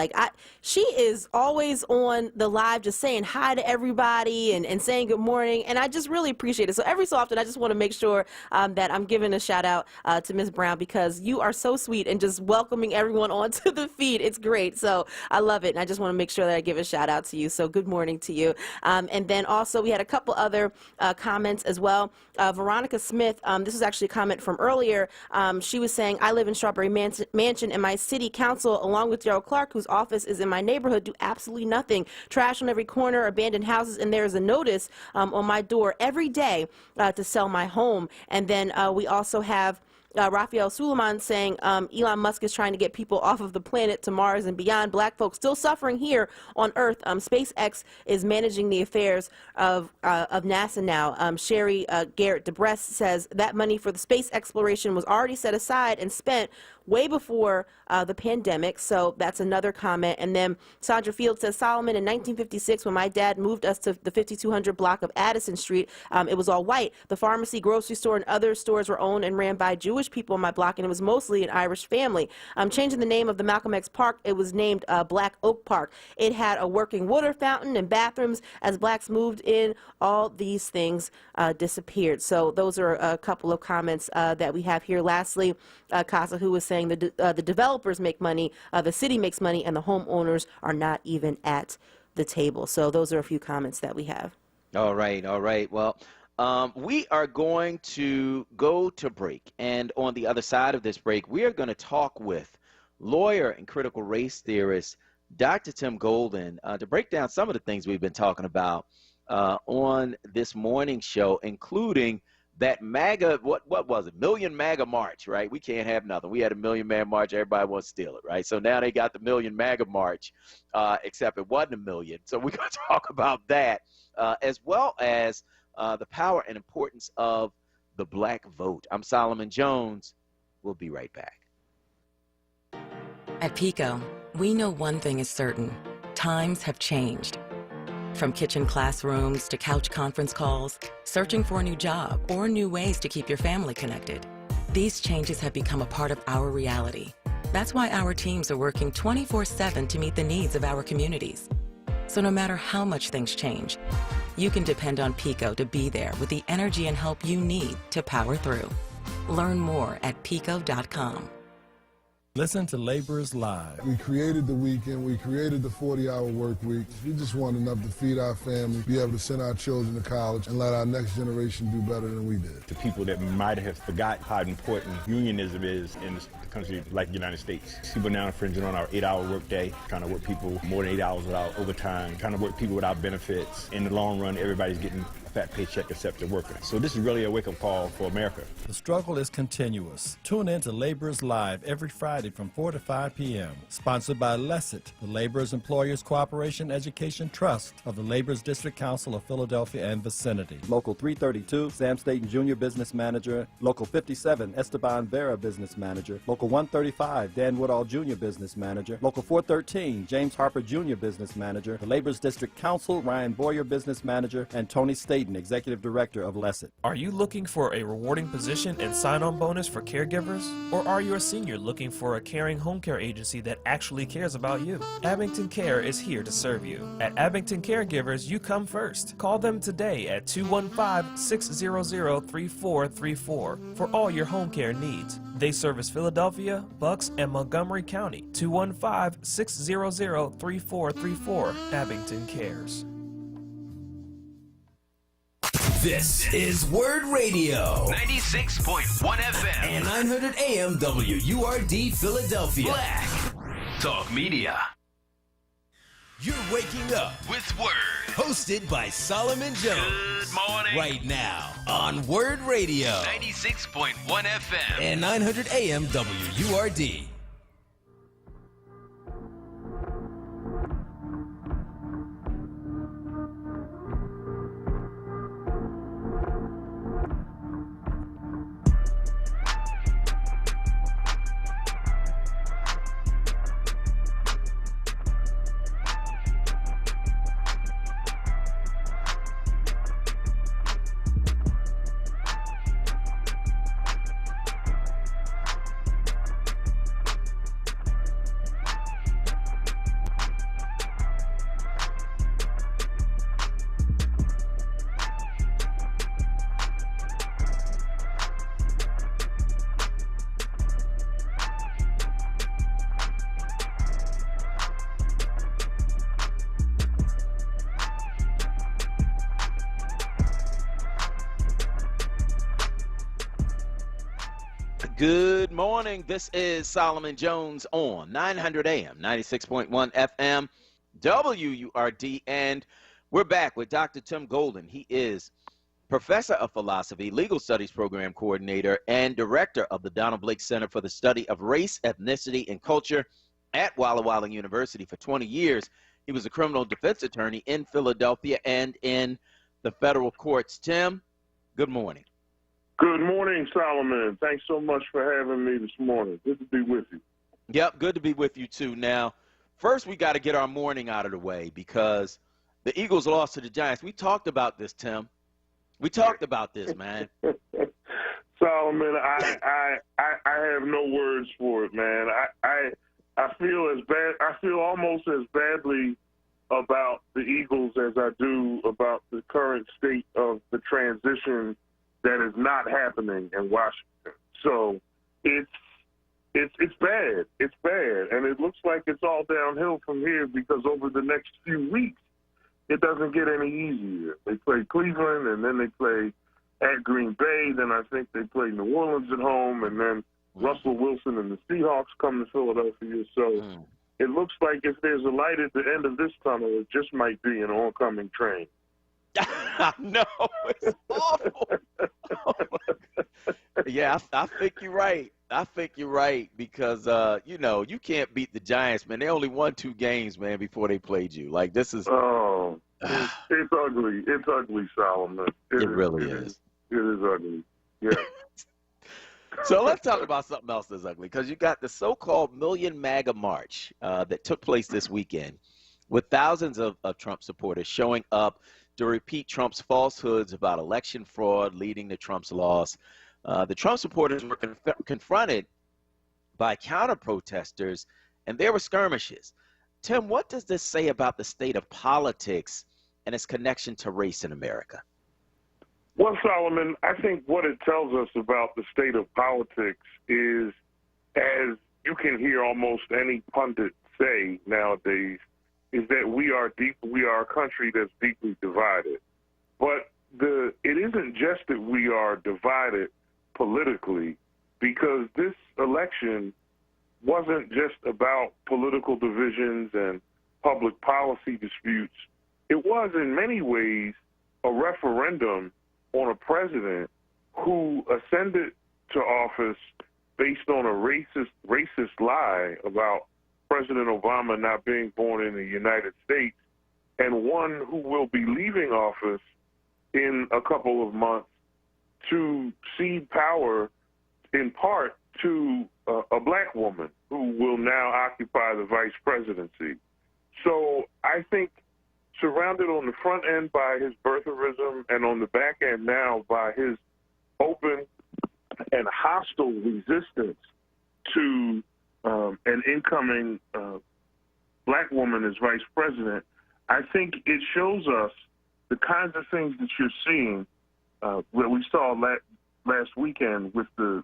She is always on the live just saying hi to everybody and saying good morning, and I just really appreciate it. So every so often, I just want to make sure that I'm giving a shout out to Ms. Brown, because you are so sweet and just welcoming everyone onto the feed. It's great. So I love it, and I just want to make sure that I give a shout out to you. So good morning to you. And then also we had a couple other comments as well. Veronica Smith, this was actually a comment from earlier. She was saying, I live in Strawberry Mansion, and my city council, along with Gerald Clark, whose office is in my neighborhood, do absolutely nothing. Trash on every corner, abandoned houses, and there is a notice on my door every day to sell my home. And then we also have Raphael Suleiman saying Elon Musk is trying to get people off of the planet to Mars and beyond. Black folks still suffering here on Earth. SpaceX is managing the affairs of NASA now. Sherry Garrett DeBress says that money for the space exploration was already set aside and spent way before the pandemic. So that's another comment. And then Sandra Field says, Solomon, in 1956, when my dad moved us to the 5200 block of Addison Street, it was all white. The pharmacy, grocery store, and other stores were owned and ran by Jewish people in my block, and it was mostly an Irish family. Changing the name of the Malcolm X Park, it was named Black Oak Park. It had a working water fountain and bathrooms. As blacks moved in, all these things disappeared. So those are a couple of comments that we have here. Lastly, Casa, who was saying the developers make money, the city makes money, and the homeowners are not even at the table. So those are a few comments that we have. All right. Well, we are going to go to break, and on the other side of this break, we are going to talk with lawyer and critical race theorist Dr. Tim Golden to break down some of the things we've been talking about on this morning show, including that MAGA, what was it, Million MAGA March, right? We can't have nothing. We had a Million MAGA March. Everybody wants to steal it, right? So now they got the Million MAGA March, except it wasn't a million. So we're going to talk about that, as well as the power and importance of the black vote. I'm Solomon Jones. We'll be right back. At PICO, we know one thing is certain. Times have changed. From kitchen classrooms to couch conference calls, searching for a new job, or new ways to keep your family connected. These changes have become a part of our reality. That's why our teams are working 24/7 to meet the needs of our communities. So no matter how much things change, you can depend on PICO to be there with the energy and help you need to power through. Learn more at pico.com. Listen to Laborers Live. We created the weekend. We created the 40-hour work week. We just want enough to feed our family, be able to send our children to college, and let our next generation do better than we did. To people that might have forgot how important unionism is in a country like the United States. People now infringing on our 8-hour workday, trying to work people more than 8 hours without overtime, trying to work people without benefits. In the long run, everybody's getting a fat paycheck except the worker. So this is really a wake-up call for America. The struggle is continuous. Tune in to Laborers Live every Friday from 4 to 5 p.m. Sponsored by LESIT, the Laborers Employers Cooperation Education Trust of the Laborers District Council of Philadelphia and vicinity. Local 332, Sam Staten Jr. Business Manager. Local 57, Esteban Vera Business Manager. Local 135, Dan Woodall Jr. Business Manager. Local 413, James Harper Jr. Business Manager. The Laborers District Council, Ryan Boyer Business Manager, and Tony Staten, Executive Director of LESIT. Are you looking for a rewarding position and sign-on bonus for caregivers? Or are you a senior looking for a caring home care agency that actually cares about you? Abington Care is here to serve you. At Abington Caregivers, you come first. Call them today at 215-600-3434 for all your home care needs. They service Philadelphia, Bucks, and Montgomery County. 215-600-3434. Abington Cares. This is WURD Radio. 96.1 FM. And 900 AM WURD Philadelphia. Black Talk Media. You're waking up with WURD. Hosted by Solomon Jones. Good morning. Right now on WURD Radio. 96.1 FM. And 900 AM WURD. Good morning. This is Solomon Jones on 900 AM, 96.1 FM, WURD, and we're back with Dr. Tim Golden. He is Professor of Philosophy, Legal Studies Program Coordinator, and Director of the Donald Blake Center for the Study of Race, Ethnicity, and Culture at Walla Walla University for 20 years. He was a criminal defense attorney in Philadelphia and in the federal courts. Tim, good morning. Good morning, Solomon. Thanks so much for having me this morning. Good to be with you. Yep, good to be with you too. Now, first we got to get our morning out of the way because the Eagles lost to the Giants. We talked about this, Tim. We talked about this, man. Solomon, I have no words for it, man. I feel as bad. I feel almost as badly about the Eagles as I do about the current state of the transition that is not happening in Washington. So it's bad. It's bad. And it looks like it's all downhill from here because over the next few weeks, it doesn't get any easier. They play Cleveland, and then they play at Green Bay. Then I think they play New Orleans at home, and then Russell Wilson and the Seahawks come to Philadelphia. So it looks like if there's a light at the end of this tunnel, it just might be an oncoming train. No, it's awful. Oh yeah, I think you're right. I think you're right because, you can't beat the Giants, man. They only won 2 games, man, before they played you. Like, this is... Oh, it's ugly. It's ugly, Solomon. It really is. It is ugly, yeah. So let's talk about something else that's ugly because you got the so-called Million MAGA March that took place this weekend with thousands of Trump supporters showing up to repeat Trump's falsehoods about election fraud leading to Trump's loss. The Trump supporters were confronted by counter-protesters, and there were skirmishes. Tim, what does this say about the state of politics and its connection to race in America? Well, Solomon, I think what it tells us about the state of politics is, as you can hear almost any pundit say nowadays, is that we are a country that's deeply divided. But it isn't just that we are divided politically, because this election wasn't just about political divisions and public policy disputes. It was in many ways a referendum on a president who ascended to office based on a racist lie about President Obama not being born in the United States, and one who will be leaving office in a couple of months to cede power in part to a black woman who will now occupy the vice presidency. So I think surrounded on the front end by his birtherism and on the back end now by his open and hostile resistance to an incoming black woman as vice president, I think it shows us the kinds of things that you're seeing that we saw last weekend with the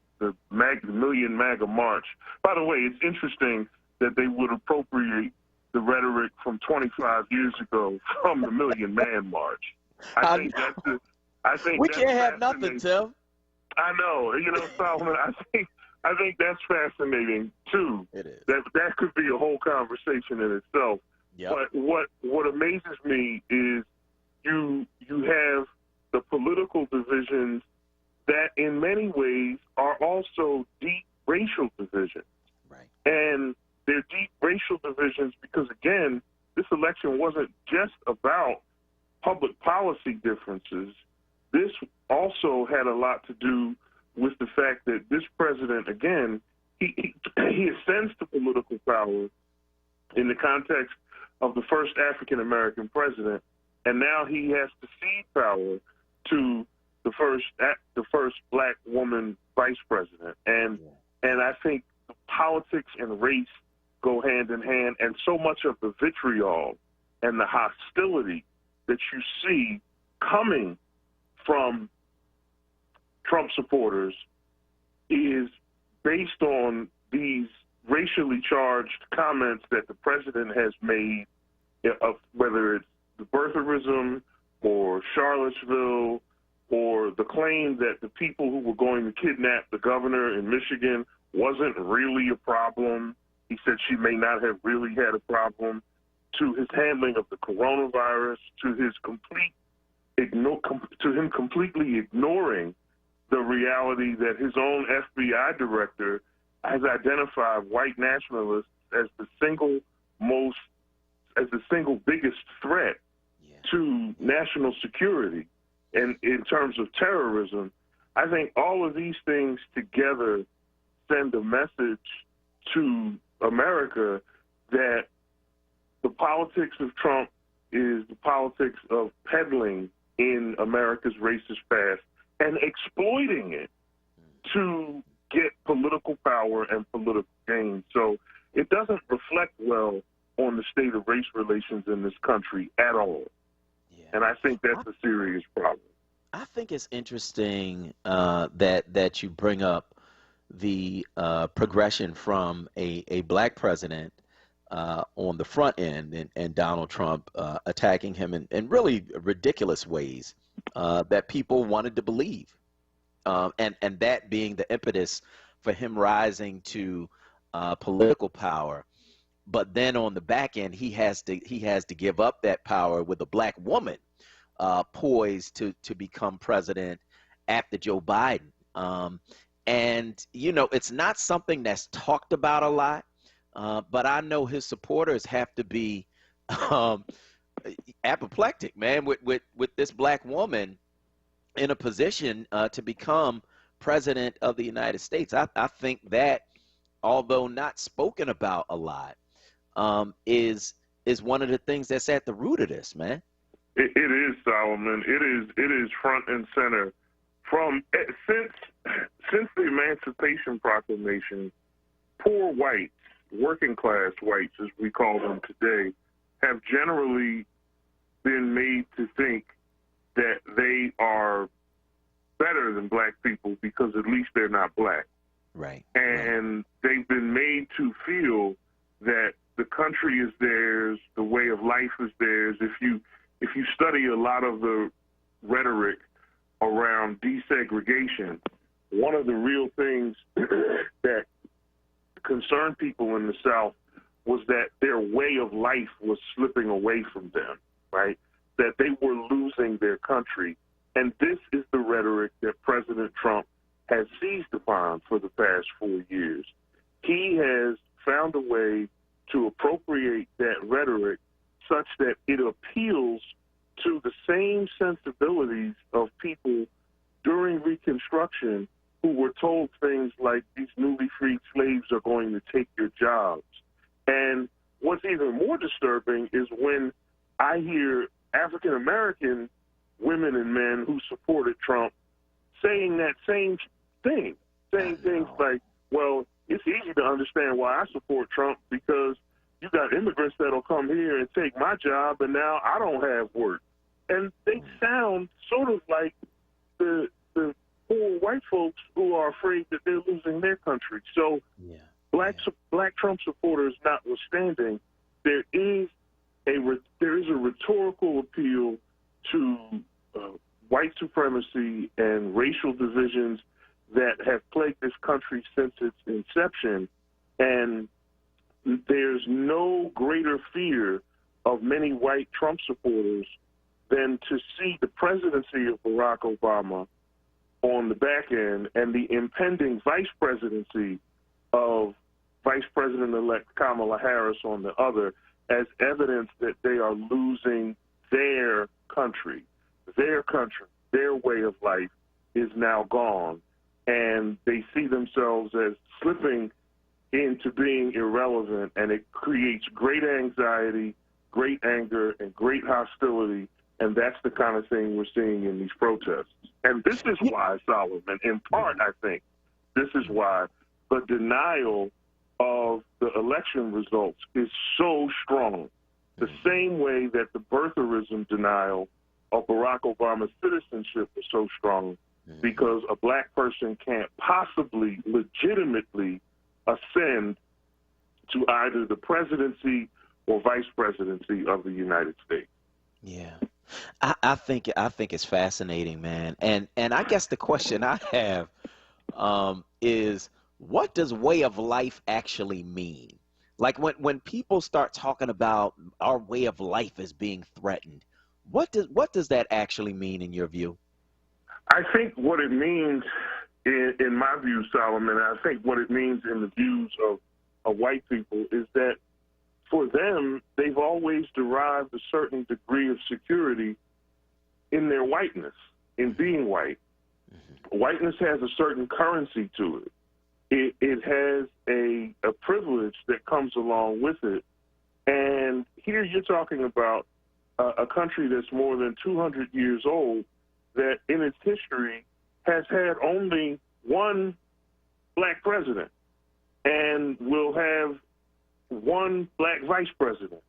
Million MAGA March. By the way, it's interesting that they would appropriate the rhetoric from 25 years ago from the Million Man March. I think we can't have nothing, Tim. I know. Solomon, I think that's fascinating too. It is. That could be a whole conversation in itself. Yep. But what amazes me is you have the political divisions that in many ways are also deep racial divisions. Right. And they're deep racial divisions because, again, this election wasn't just about public policy differences. This also had a lot to do with the fact that this president, again, he ascends to political power in the context of the first African-American president, and now he has to cede power to the first black woman vice president. And I think politics and race go hand in hand, and so much of the vitriol and the hostility that you see coming from Trump supporters is based on these racially charged comments that the president has made, whether it's the birtherism or Charlottesville or the claim that the people who were going to kidnap the governor in Michigan wasn't really a problem. He said she may not have really had a problem, to his handling of the coronavirus, to his him completely ignoring the reality that his own FBI director has identified white nationalists as the single biggest threat to national security. And in terms of terrorism, I think all of these things together send a message to America that the politics of Trump is the politics of peddling in America's racist past and exploiting it to get political power and political gain. So it doesn't reflect well on the state of race relations in this country at all. And I think that's a serious problem. I think it's interesting that you bring up the progression from a black president on the front end and Donald Trump attacking him in really ridiculous ways that people wanted to believe. And that being the impetus for him rising to political power. But then on the back end, he has to give up that power with a black woman poised to become president after Joe Biden. And, you know, it's not something that's talked about a lot, but I know his supporters have to be apoplectic, man, with this black woman in a position to become president of the United States. I think that, although not spoken about a lot, is one of the things that's at the root of this, man. It is, Solomon. It is front and center. Since the Emancipation Proclamation, poor whites, working class whites, as we call them today, have generally been made to think that they are better than black people because at least they're not black. Right. And they've been made to feel that the country is theirs, the way of life is theirs. If you study a lot of the rhetoric around desegregation, one of the real things that concerned people in the South was that their way of life was slipping away from them, right? That they were losing their country. And this is the rhetoric that President Trump has seized upon for the past 4 years. He has found a way to appropriate that rhetoric such that it appeals to the same sensibilities of people during Reconstruction who were told things like these newly freed slaves are going to take your jobs. And what's even more disturbing is when I hear African American women and men who supported Trump saying that same thing, saying things like, well, it's easy to understand why I support Trump because you got immigrants that'll come here and take my job, and now I don't have work. And they sound sort of like the poor white folks who are afraid that they're losing their country. So black Trump supporters notwithstanding, there is a rhetorical appeal to white supremacy and racial divisions that have plagued this country since its inception. And there's no greater fear of many white Trump supporters than to see the presidency of Barack Obama on the back end and the impending vice presidency of Vice President-elect Kamala Harris on the other as evidence that they are losing their country. Their way of life is now gone, and they see themselves as slipping into being irrelevant, and it creates great anxiety, great anger, and great hostility, and that's the kind of thing we're seeing in these protests. And this is why, Solomon, in part, I think, this is why the denial of the election results is so strong. The same way that the birtherism denial of Barack Obama's citizenship was so strong, because a black person can't possibly legitimately ascend to either the presidency or vice presidency of the United States. Yeah. I think it's fascinating, man. And I guess the question I have is, what does way of life actually mean? Like when people start talking about our way of life as being threatened, what does that actually mean in your view? I think what it means, in my view, Solomon, I think what it means in the views of white people is that for them, they've always derived a certain degree of security in their whiteness, in being white. Whiteness has a certain currency to it. It has a privilege that comes along with it. And here you're talking about a country that's more than 200 years old that in its history has had only one black president and will have one black vice president.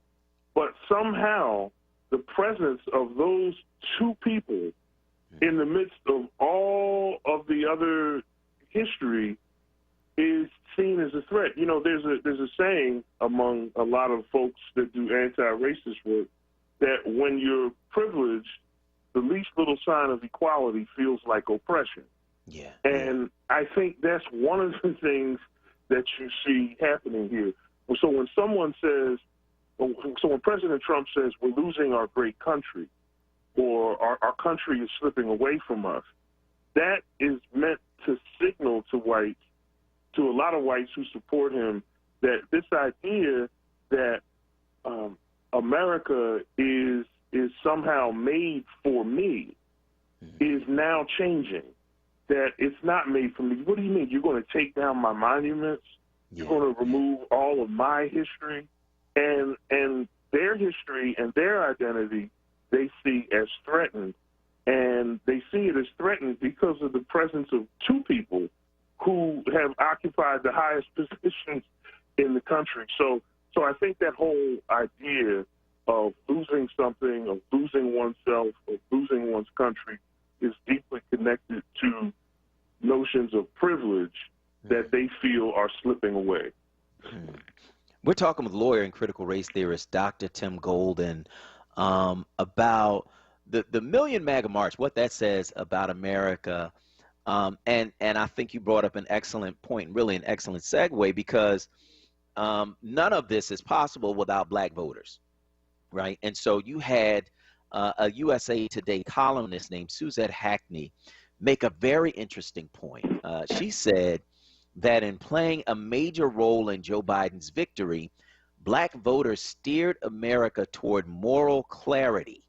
But somehow the presence of those two people in the midst of all of the other history is seen as a threat. You know, there's a saying among a lot of folks that do anti-racist work that when you're privileged, the least little sign of equality feels like oppression. Yeah. And I think that's one of the things that you see happening here. So when someone says, so when President Trump says we're losing our great country, or our country is slipping away from us, that is meant to signal to whites, to a lot of whites who support him, that this idea that America is somehow made for me is now changing. That it's not made for me. What do you mean? You're going to take down my monuments? You're going to remove all of my history? And their history and their identity they see as threatened. And they see it as threatened because of the presence of two people who have occupied the highest positions in the country. So I think that whole idea of losing something, of losing oneself, of losing one's country is deeply connected to notions of privilege that they feel are slipping away. We're talking with lawyer and critical race theorist Dr. Tim Golden about the Million MAGA March, what that says about America. And I think you brought up an excellent point, really an excellent segue, because none of this is possible without black voters, right? And so you had a USA Today columnist named Suzette Hackney make a very interesting point. She said that in playing a major role in Joe Biden's victory, black voters steered America toward moral clarity.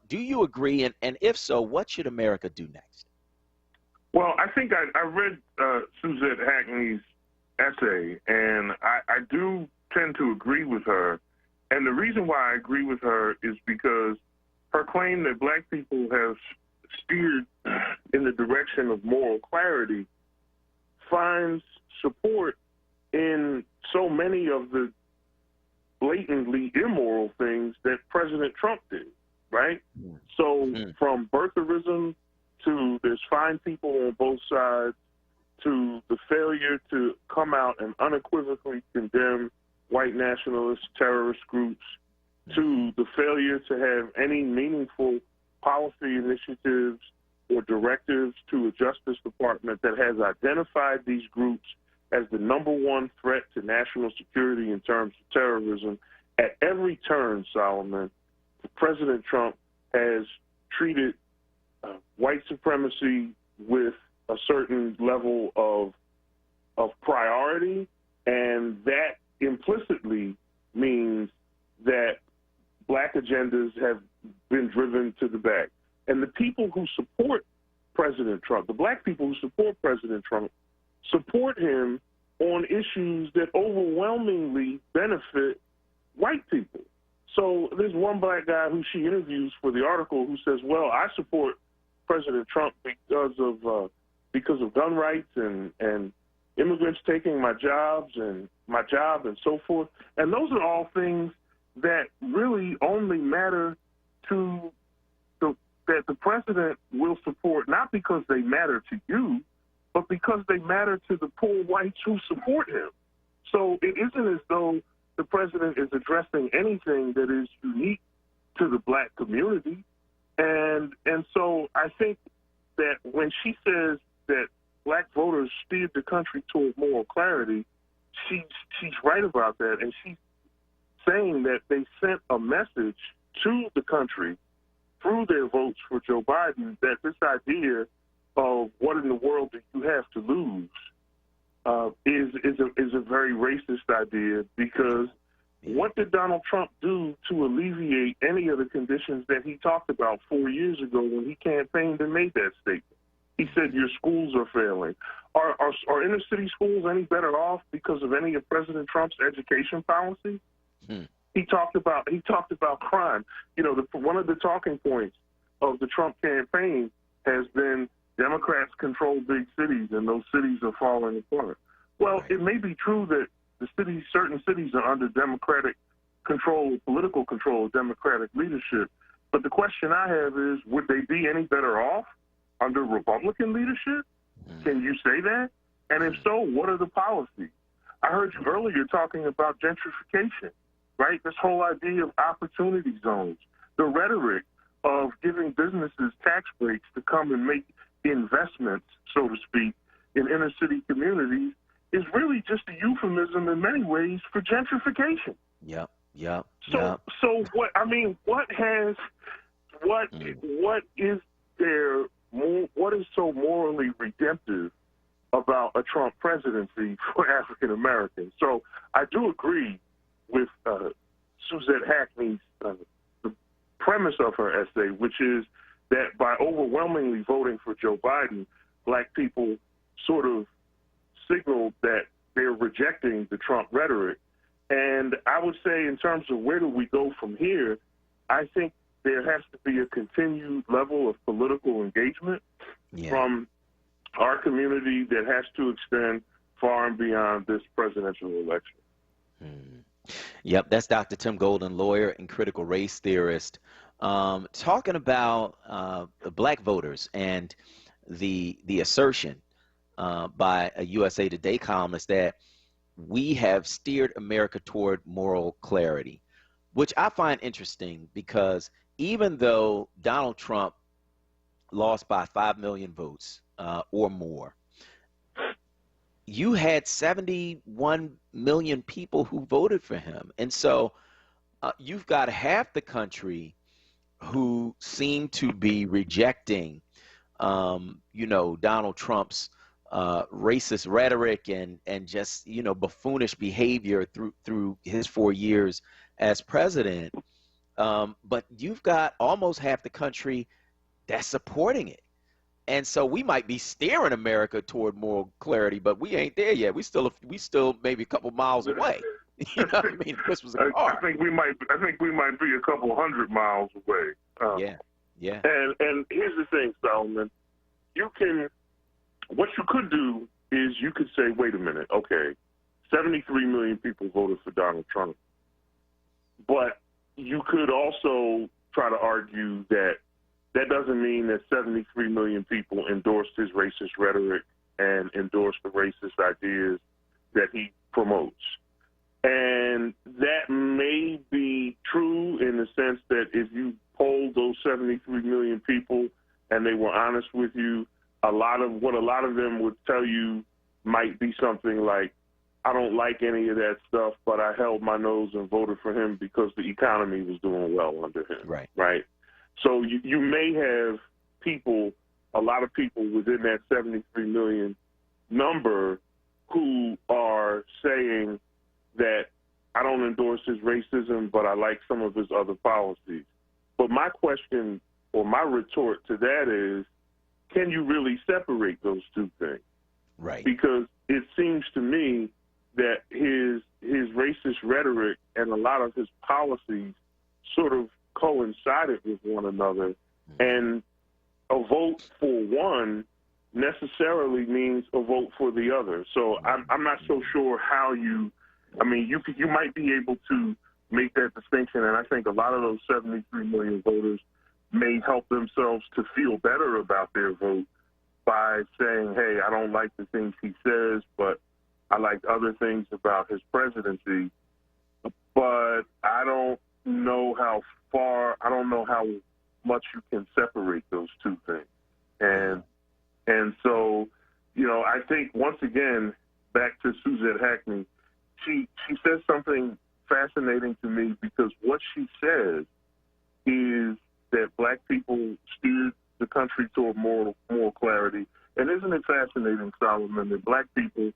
Do you agree? And if so, what should America do next? Well, I think I read Suzette Hackney's essay, and I do tend to agree with her. And the reason why I agree with her is because her claim that black people have steered in the direction of moral clarity finds support in so many of the blatantly immoral things that President Trump did, right? So from birtherism to there's fine people on both sides, to the failure to come out and unequivocally condemn white nationalist terrorist groups, to the failure to have any meaningful policy initiatives or directives to a Justice Department that has identified these groups as the number one threat to national security in terms of terrorism. At every turn, Solomon, President Trump has treated white supremacy with a certain level of priority, and that implicitly means that black agendas have been driven to the back. And the people who support President Trump, the black people who support President Trump, support him on issues that overwhelmingly benefit white people. So there's one black guy who she interviews for the article who says, well, I support President Trump because of gun rights and immigrants taking my job and so forth. And those are all things that really only matter to that the president will support, not because they matter to you, but because they matter to the poor whites who support him. So it isn't as though the president is addressing anything that is unique to the black community. And so I think that when she says that black voters steered the country toward moral clarity, she's right about that. And she's saying that they sent a message to the country through their votes for Joe Biden that this idea of what in the world do you have to lose is a very racist idea, because what did Donald Trump do to alleviate any of the conditions that he talked about 4 years ago when he campaigned and made that statement? He said your schools are failing. Are inner city schools any better off because of any of President Trump's education policies? He talked about crime. You know, one of the talking points of the Trump campaign has been Democrats control big cities, and those cities are falling apart. Well, it may be true that certain cities are under Democratic control, political control, Democratic leadership. But the question I have is, would they be any better off under Republican leadership? Can you say that? And if so, what are the policies? I heard you earlier talking about gentrification, right? This whole idea of opportunity zones, the rhetoric of giving businesses tax breaks to come and make investments, so to speak, in inner city communities is really just a euphemism in many ways for gentrification. So what? I mean, what is there? What is so morally redemptive about a Trump presidency for African Americans? So I do agree with Suzette Hackney's the premise of her essay, which is that by overwhelmingly voting for Joe Biden, black people sort of signaled that they're rejecting the Trump rhetoric. And I would say, in terms of where do we go from here, I think there has to be a continued level of political engagement from our community that has to extend far and beyond this presidential election. Yep, that's Dr. Tim Golden, lawyer and critical race theorist, talking about the black voters and the assertion by a USA Today columnist that we have steered America toward moral clarity, which I find interesting because even though Donald Trump lost by 5 million votes or more, you had 71 million people who voted for him. And so you've got half the country who seem to be rejecting, Donald Trump's racist rhetoric and just, buffoonish behavior through his 4 years as president. But you've got almost half the country that's supporting it. And so we might be steering America toward moral clarity, but we ain't there yet. We still maybe a couple miles away. You know what I mean? This was a car. I think we might be a couple 100 miles away. Yeah. And here's the thing, Solomon. What you could do is you could say, wait a minute, okay, 73 million people voted for Donald Trump. But you could also try to argue that doesn't mean that 73 million people endorsed his racist rhetoric and endorsed the racist ideas that he promotes. And that may be true in the sense that if you polled those 73 million people and they were honest with you, a lot of them would tell you might be something like, I don't like any of that stuff, but I held my nose and voted for him because the economy was doing well under him. Right? So you may have a lot of people within that 73 million number who are saying that I don't endorse his racism, but I like some of his other policies. But my question or my retort to that is, can you really separate those two things? Right. Because it seems to me that his racist rhetoric and a lot of his policies sort of coincided with one another, and a vote for one necessarily means a vote for the other. So I'm not so sure how you might be able to make that distinction, and I think a lot of those 73 million voters may help themselves to feel better about their vote by saying, hey, I don't like the things he says, but I like other things about his presidency. But I don't know how much you can separate those two things. And so, I think once again, back to Suzette Hackney, she says something fascinating to me, because what she says is that black people steered the country toward moral clarity. And isn't it fascinating, Solomon, that black people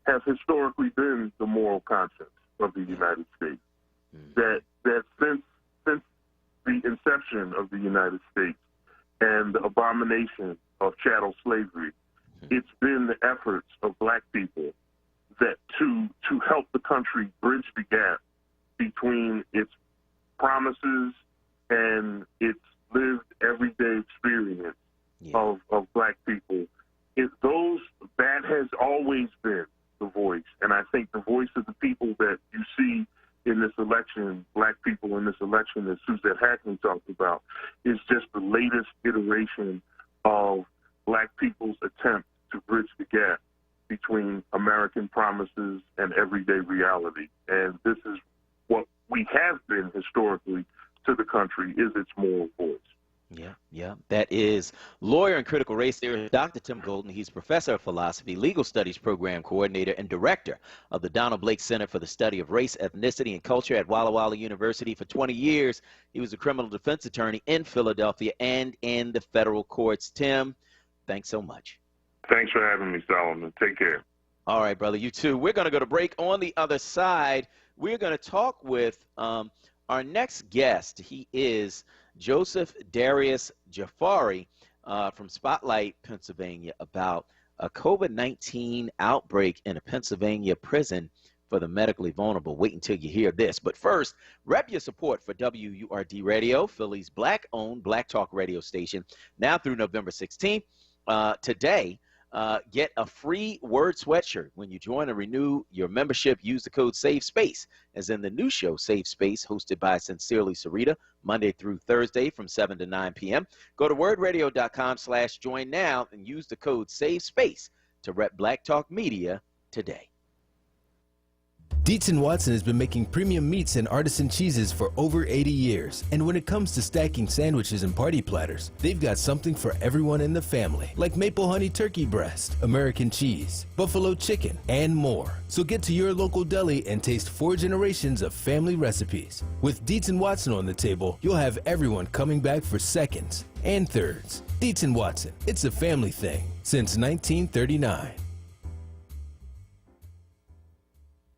have historically been the moral conscience of the United States? That since the inception of the United States and the abomination of chattel slavery, it's been the efforts of black people that to help the country bridge the gap between its promises and its lived everyday experience of black people. That has always been the voice. And I think the voice of the people that you see in this election, black people in this election that Suzette Hackney talked about, is just the latest iteration of black people's attempt to bridge the gap between American promises and everyday reality. And this is what we have been historically to the country, is its moral voice. Yeah. That is lawyer and critical race theorist Dr. Tim Golden. He's professor of philosophy, legal studies program coordinator, and director of the Donald Blake Center for the Study of Race, Ethnicity, and Culture at Walla Walla University. For 20 years, he was a criminal defense attorney in Philadelphia and in the federal courts. Tim, thanks so much. Thanks for having me, Solomon. Take care. All right, brother. You too. We're going to go to break. On the other side, we're going to talk with our next guest. He is Joseph Darius Jafari from Spotlight, Pennsylvania, about a COVID-19 outbreak in a Pennsylvania prison for the medically vulnerable. Wait until you hear this. But first, rep your support for WURD Radio, Philly's black-owned Black Talk radio station, now through November 16th. Today, get a free WURD sweatshirt when you join and renew your membership. Use the code SAVESPACE, as in the new show Save Space, hosted by Sincerely Sarita, Monday through Thursday from 7 to 9 p.m. Go to wordradio.com/join now and use the code SAVESPACE to rep Black Talk Media today. Dietz & Watson has been making premium meats and artisan cheeses for over 80 years. And when it comes to stacking sandwiches and party platters, they've got something for everyone in the family, like maple honey turkey breast, American cheese, buffalo chicken, and more. So get to your local deli and taste 4 generations of family recipes. With Dietz & Watson on the table, you'll have everyone coming back for seconds and thirds. Dietz & Watson, it's a family thing since 1939.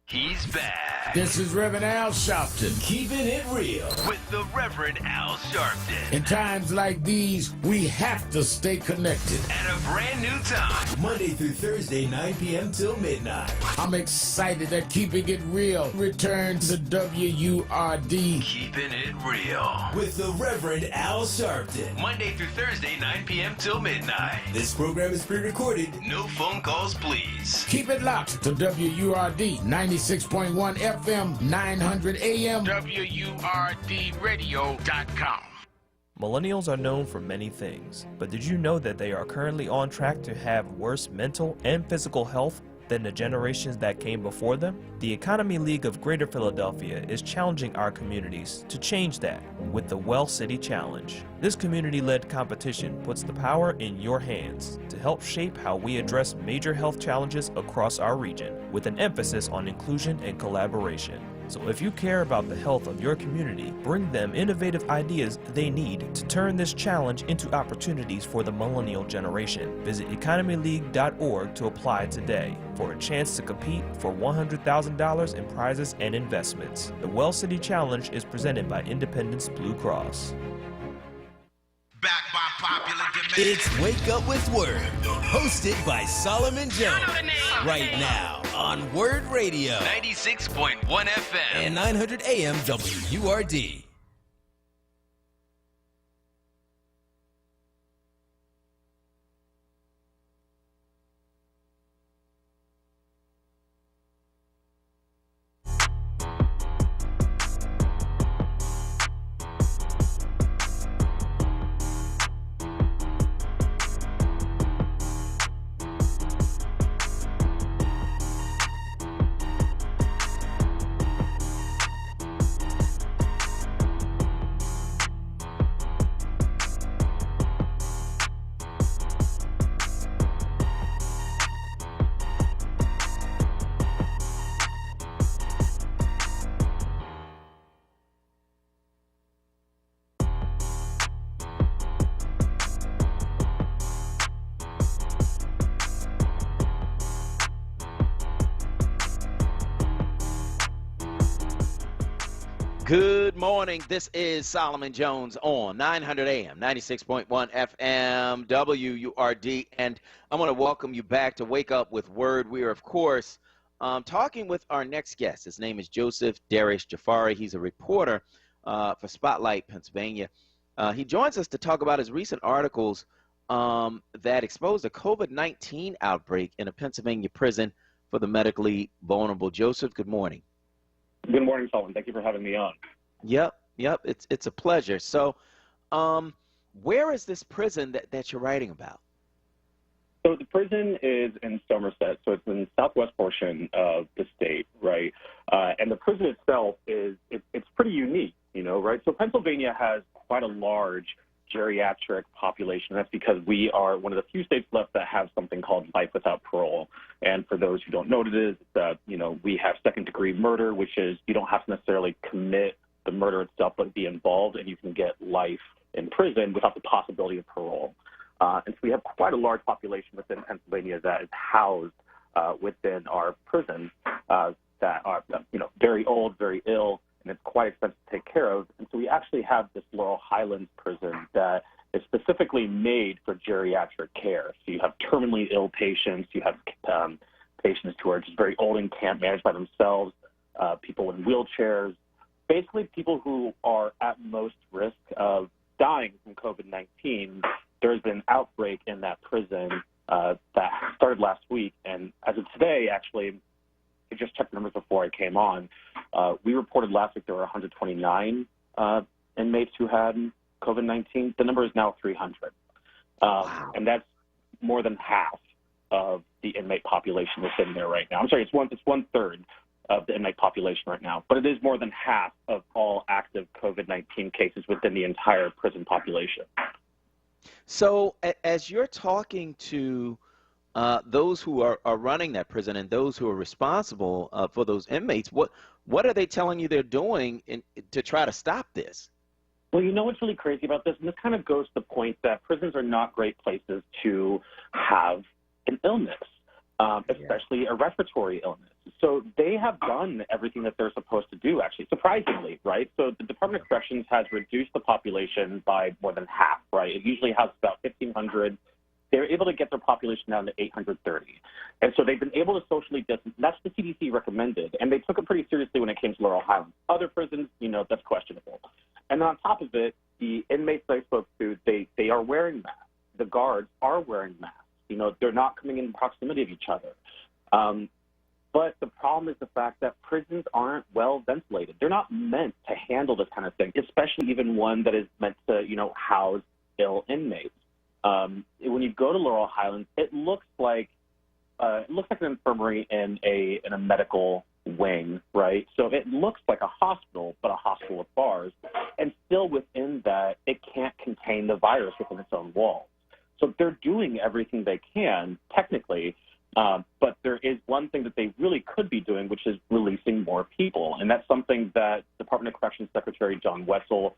He's back. This is Reverend Al Sharpton. Keeping it real with the Reverend Al Sharpton. In times like these, we have to stay connected. At a brand new time. Monday through Thursday, 9 p.m. till midnight. I'm excited that Keeping It Real returns to WURD. Keeping it real. With the Reverend Al Sharpton. Monday through Thursday, 9 p.m. till midnight. This program is pre-recorded. No phone calls, please. Keep it locked to WURD 96.1 FM, 900 AM, WURDradio.com. Millennials are known for many things, but did you know that they are currently on track to have worse mental and physical health than the generations that came before them? The Economy League of Greater Philadelphia is challenging our communities to change that with the Well City Challenge. This community-led competition puts the power in your hands to help shape how we address major health challenges across our region, with an emphasis on inclusion and collaboration. So if you care about the health of your community, bring them innovative ideas they need to turn this challenge into opportunities for the millennial generation. Visit economyleague.org to apply today for a chance to compete for $100,000 in prizes and investments. The Well City Challenge is presented by Independence Blue Cross. Back by popular demand. It's Wake Up with WURD, hosted by Solomon Jones. Right now on WURD Radio. 96.1 FM. And 900 AM WURD. Good morning. This is Solomon Jones on 900 AM, 96.1 FM, WURD. And I want to welcome you back to Wake Up with Word. We are, of course, talking with our next guest. His name is Joseph Darius Jafari. He's a reporter for Spotlight, Pennsylvania. He joins us to talk about his recent articles that exposed a COVID-19 outbreak in a Pennsylvania prison for the medically vulnerable. Joseph, good morning. Good morning, Solomon. Thank you for having me on. Yep. It's a pleasure. So, where is this prison that you're writing about? So the prison is in Somerset, so it's in the southwest portion of the state, right? And the prison itself it's pretty unique, right? So Pennsylvania has quite a large geriatric population. That's because we are one of the few states left that have something called life without parole. And for those who don't know what it is, we have second-degree murder, which is you don't have to necessarily commit the murder itself, but be involved, and you can get life in prison without the possibility of parole. And so we have quite a large population within Pennsylvania that is housed within our prisons that are, very old, very ill, and it's quite expensive to take care of. And so we actually have this Laurel Highlands prison that is specifically made for geriatric care. So you have terminally ill patients, you have patients who are just very old and can't manage by themselves, people in wheelchairs, basically people who are at most risk of dying from COVID-19. There's been an outbreak in that prison that started last week, and as of today, actually, I just checked the numbers before I came on. We reported last week there were 129 inmates who had COVID-19. The number is now 300. Wow. And that's more than half of the inmate population that's in there right now. I'm sorry, it's one third of the inmate population right now, but it is more than half of all active COVID-19 cases within the entire prison population. So as you're talking to those who are running that prison and those who are responsible for those inmates, what are they telling you they're doing to try to stop this? Well, what's really crazy about this, and this kind of goes to the point that prisons are not great places to have an illness, especially a respiratory illness. So they have done everything that they're supposed to do, actually, surprisingly, right? So the Department of Corrections has reduced the population by more than half, right? It usually has about 1,500. They're able to get their population down to 830. And so they've been able to socially distance. That's what the CDC recommended, and they took it pretty seriously when it came to Laurel Highlands. Other prisons, that's questionable. And on top of it, the inmates I spoke to, they are wearing masks. The guards are wearing masks. They're not coming in proximity of each other. But the problem is the fact that prisons aren't well ventilated. They're not meant to handle this kind of thing, especially even one that is meant to, house ill inmates. When you go to Laurel Highlands, it looks like an infirmary in a medical wing, right? So it looks like a hospital, but a hospital with bars. And still within that, it can't contain the virus within its own walls. So they're doing everything they can, technically, but there is one thing that they really could be doing, which is releasing more people. And that's something that Department of Corrections Secretary John Wetzel,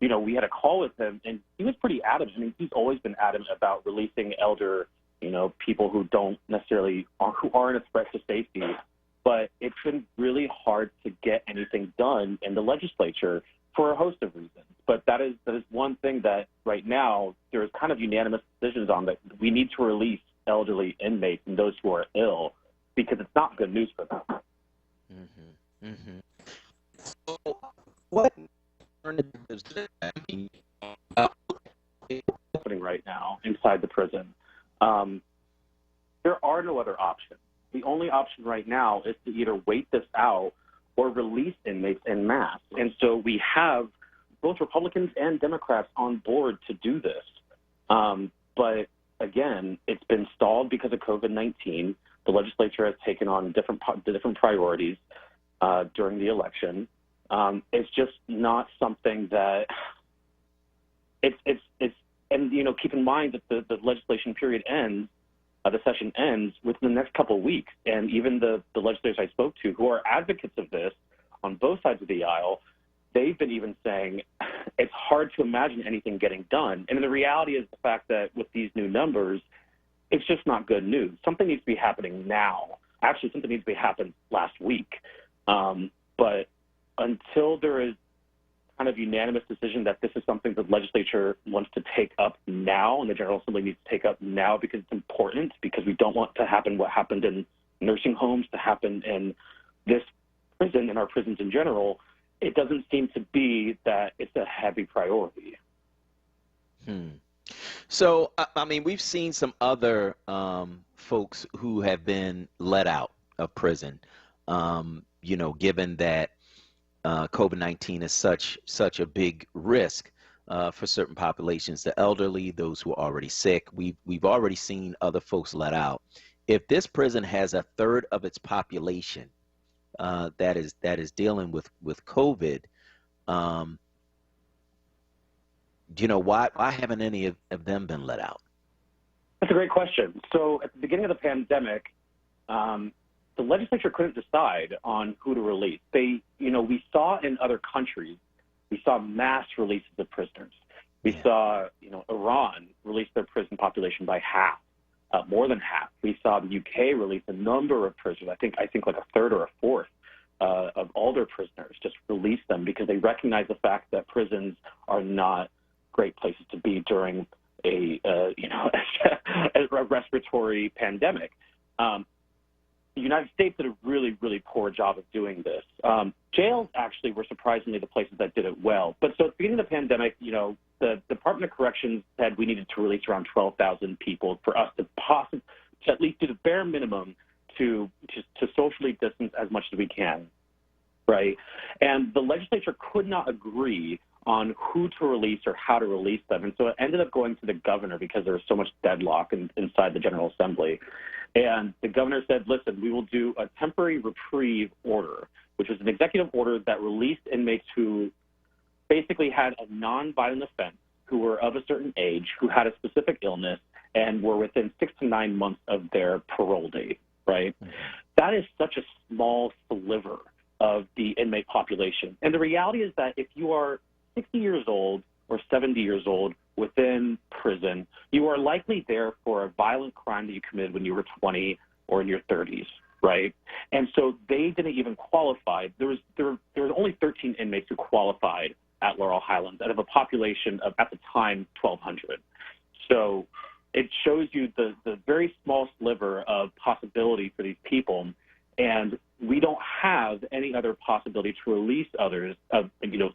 we had a call with him, and he was pretty adamant. I mean, he's always been adamant about releasing elder, people who don't necessarily, who aren't a threat to safety. But it's been really hard to get anything done in the legislature for a host of reasons. But that is one thing that right now there is kind of unanimous decisions on, that we need to release elderly inmates and those who are ill, because it's not good news for them. Mm-hmm. Mm-hmm. So what alternatives happening right now inside the prison? There are no other options. The only option right now is to either wait this out or release inmates en masse. And so we have both Republicans and Democrats on board to do this. But again, it's been stalled because of COVID-19. The legislature has taken on different priorities during the election. It's just not something that and keep in mind that the legislation period ends. The session ends within the next couple of weeks, and even the legislators I spoke to who are advocates of this on both sides of the aisle, they've been even saying it's hard to imagine anything getting done. And the reality is the fact that with these new numbers, it's just not good news. Something needs to be happening now. Actually, something needs to be happening last week. But until there is kind of unanimous decision that this is something the legislature wants to take up now, and the General Assembly needs to take up now because it's important, because we don't want to happen what happened in nursing homes to happen in this prison and our prisons in general. It doesn't seem to be that it's a heavy priority. So, I mean, we've seen some other folks who have been let out of prison, you know, given that COVID-19 is such a big risk for certain populations, the elderly, those who are already sick. We've already seen other folks let out. If this prison has a third of its population that is dealing with COVID, you know, why haven't any of them been let out? That's a great question. So at the beginning of the pandemic, the legislature couldn't decide on who to release. We saw in other countries, we saw mass releases of prisoners. We saw, Iran release their prison population by half, more than half. We saw the UK release a number of prisoners. I think like a third or a fourth of all their prisoners, just release them because they recognize the fact that prisons are not great places to be during a respiratory pandemic. The United States did a really, really poor job of doing this. Jails actually were surprisingly the places that did it well. But so at the beginning of the pandemic, the Department of Corrections said we needed to release around 12,000 people for us to at least do the bare minimum to socially distance as much as we can, right? And the legislature could not agree on who to release or how to release them. And so it ended up going to the governor because there was so much deadlock inside the General Assembly. And the governor said, listen, we will do a temporary reprieve order, which was an executive order that released inmates who basically had a nonviolent offense, who were of a certain age, who had a specific illness, and were within 6 to 9 months of their parole date, right? Mm-hmm. That is such a small sliver of the inmate population. And the reality is that if you are 60 years old or 70 years old within prison, you are likely there for a violent crime that you committed when you were 20 or in your 30s, right? And so they didn't even qualify. There was only 13 inmates who qualified at Laurel Highlands out of a population of, at the time, 1,200. So it shows you the very small sliver of possibility for these people. And we don't have any other possibility to release others,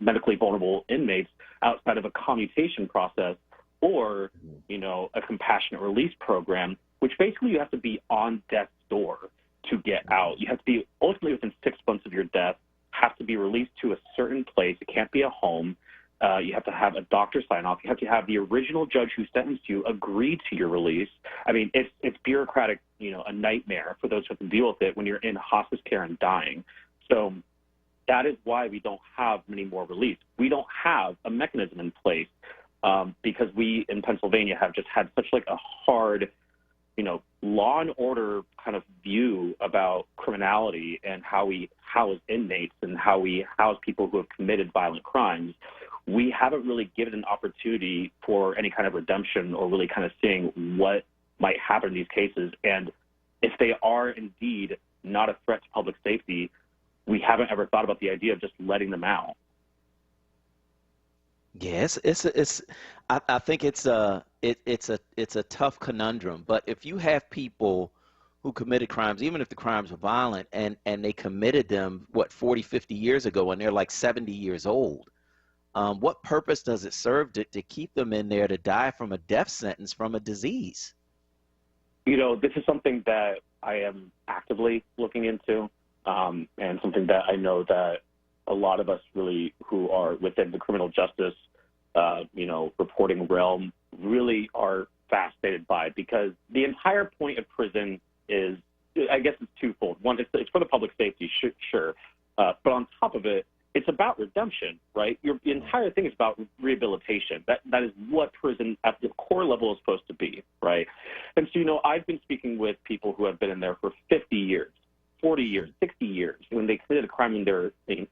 medically vulnerable inmates outside of a commutation process or, a compassionate release program, which basically you have to be on death's door to get out. You have to be ultimately within 6 months of your death, have to be released to a certain place. It can't be a home. You have to have a doctor sign off. You have to have the original judge who sentenced you agree to your release. I mean, it's bureaucratic, a nightmare for those who have to deal with it when you're in hospice care and dying. So that is why we don't have many more release. We don't have a mechanism in place because we in Pennsylvania have just had such like a hard, law and order kind of view about criminality and how we house inmates and how we house people who have committed violent crimes. We haven't really given an opportunity for any kind of redemption or really kind of seeing what might happen in these cases. And if they are indeed not a threat to public safety, we haven't ever thought about the idea of just letting them out. Yes, I think it's a tough conundrum. But if you have people who committed crimes, even if the crimes were violent, and they committed them, 40, 50 years ago, and they're like 70 years old, what purpose does it serve to keep them in there to die from a death sentence from a disease? This is something that I am actively looking into, and something that I know that a lot of us really who are within the criminal justice, reporting realm really are fascinated by, because the entire point of prison is, I guess it's twofold. One, it's for the public safety, sure, but on top of it, it's about redemption, right? The entire thing is about rehabilitation. That is what prison at the core level is supposed to be, right? And so, I've been speaking with people who have been in there for 50 years, 40 years, 60 years, when they committed a crime when they're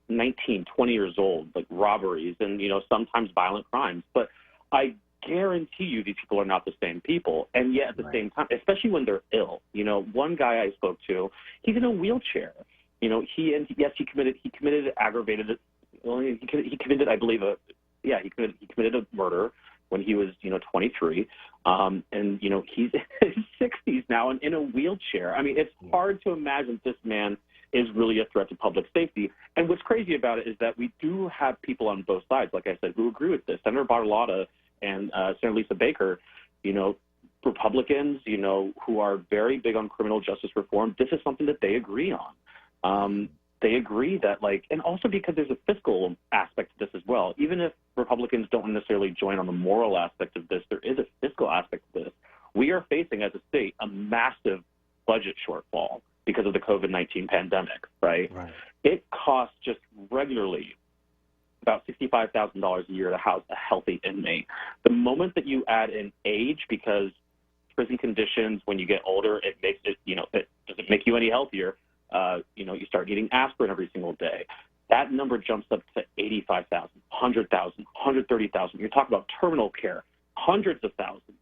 19, 20 years old, like robberies and, sometimes violent crimes. But I guarantee you these people are not the same people. And yet at the same time, especially when they're ill, one guy I spoke to, he's in a wheelchair. He committed aggravated Well, he committed, I believe, he committed a murder when he was, 23. And, he's in his 60s now and in a wheelchair. I mean, it's hard to imagine this man is really a threat to public safety. And what's crazy about it is that we do have people on both sides, like I said, who agree with this. Senator Bartolotta and Senator Lisa Baker, Republicans, who are very big on criminal justice reform, this is something that they agree on. They agree that, and also because there's a fiscal aspect to this as well. Even if Republicans don't necessarily join on the moral aspect of this, there is a fiscal aspect to this. We are facing, as a state, a massive budget shortfall because of the COVID-19 pandemic, right? It costs just regularly about $65,000 a year to house a healthy inmate. The moment that you add in age, because prison conditions, when you get older, it makes it, it doesn't make you any healthier. You start eating aspirin every single day. That number jumps up to 85,000, 100,000, 130,000. You're talking about terminal care, hundreds of thousands.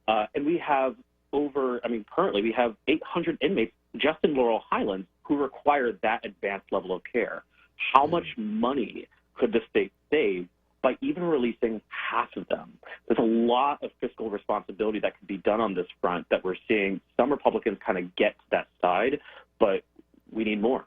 And we have currently we have 800 inmates just in Laurel Highlands who require that advanced level of care. How much money could the state save by even releasing half of them? There's a lot of fiscal responsibility that could be done on this front that we're seeing some Republicans kind of get to that side, but we need more.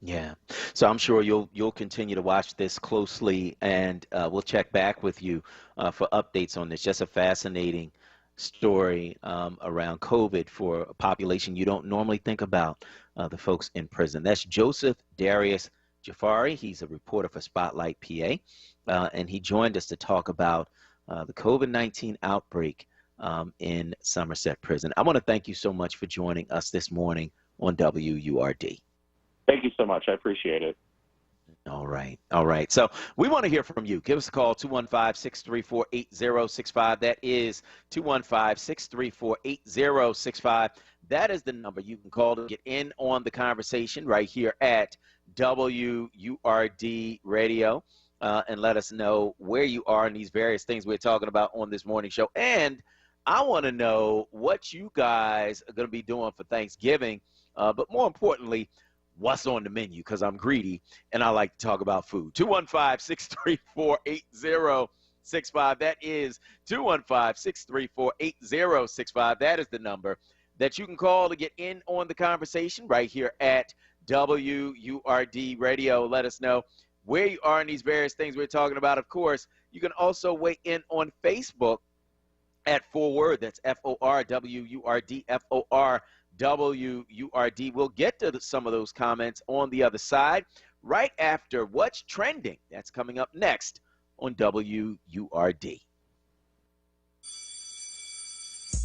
Yeah. So I'm sure you'll continue to watch this closely, and we'll check back with you for updates on this. Just a fascinating story around COVID for a population you don't normally think about, the folks in prison. That's Joseph Darius Jafari. He's a reporter for Spotlight PA, and he joined us to talk about the COVID-19 outbreak in Somerset Prison. I want to thank you so much for joining us this morning on WURD. Thank you so much. I appreciate it. All right. So we want to hear from you. Give us a call, 215-634-8065. That is 215-634-8065. That is the number you can call to get in on the conversation right here at WURD Radio, and let us know where you are in these various things we're talking about on this morning show. And I want to know what you guys are going to be doing for Thanksgiving, but more importantly, what's on the menu, because I'm greedy and I like to talk about food. 215-634-8065. That is 215-634-8065. That is the number that you can call to get in on the conversation right here at WURD Radio. Let us know where you are in these various things we're talking about. Of course, you can also weigh in on Facebook at ForWord. That's FORWURD, FORWURD. We'll get to some of those comments on the other side right after What's Trending. That's coming up next on WURD.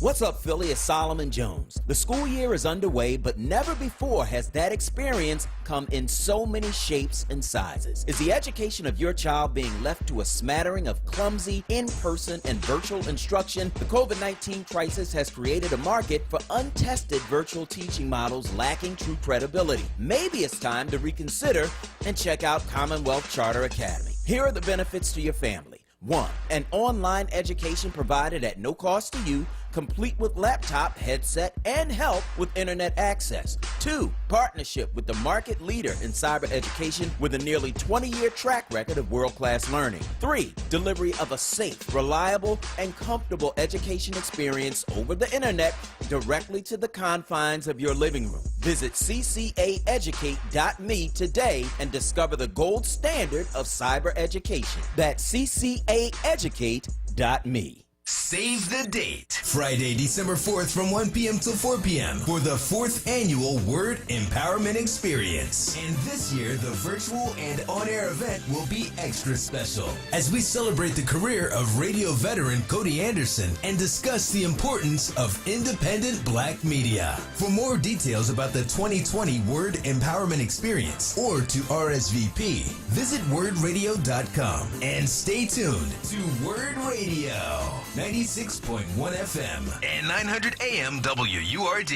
What's up, Philly? It's Solomon Jones. The school year is underway, but never before has that experience come in so many shapes and sizes. Is the education of your child being left to a smattering of clumsy, in-person, and virtual instruction? The COVID-19 crisis has created a market for untested virtual teaching models lacking true credibility. Maybe it's time to reconsider and check out Commonwealth Charter Academy. Here are the benefits to your family. 1. An online education provided at no cost to you, complete with laptop, headset, and help with internet access. 2. Partnership with the market leader in cyber education with a nearly 20-year track record of world-class learning. 3. Delivery of a safe, reliable, and comfortable education experience over the internet directly to the confines of your living room. Visit ccaeducate.me today and discover the gold standard of cyber education. That's ccaeducate.me. Save the date. Friday, December 4th from 1 p.m. till 4 p.m. for the 4th annual WURD Empowerment Experience. And this year, the virtual and on-air event will be extra special as we celebrate the career of radio veteran Cody Anderson and discuss the importance of independent black media. For more details about the 2020 WURD Empowerment Experience or to RSVP, visit WURDradio.com and stay tuned to WURD Radio. 96.1 FM and 900 AM WURD.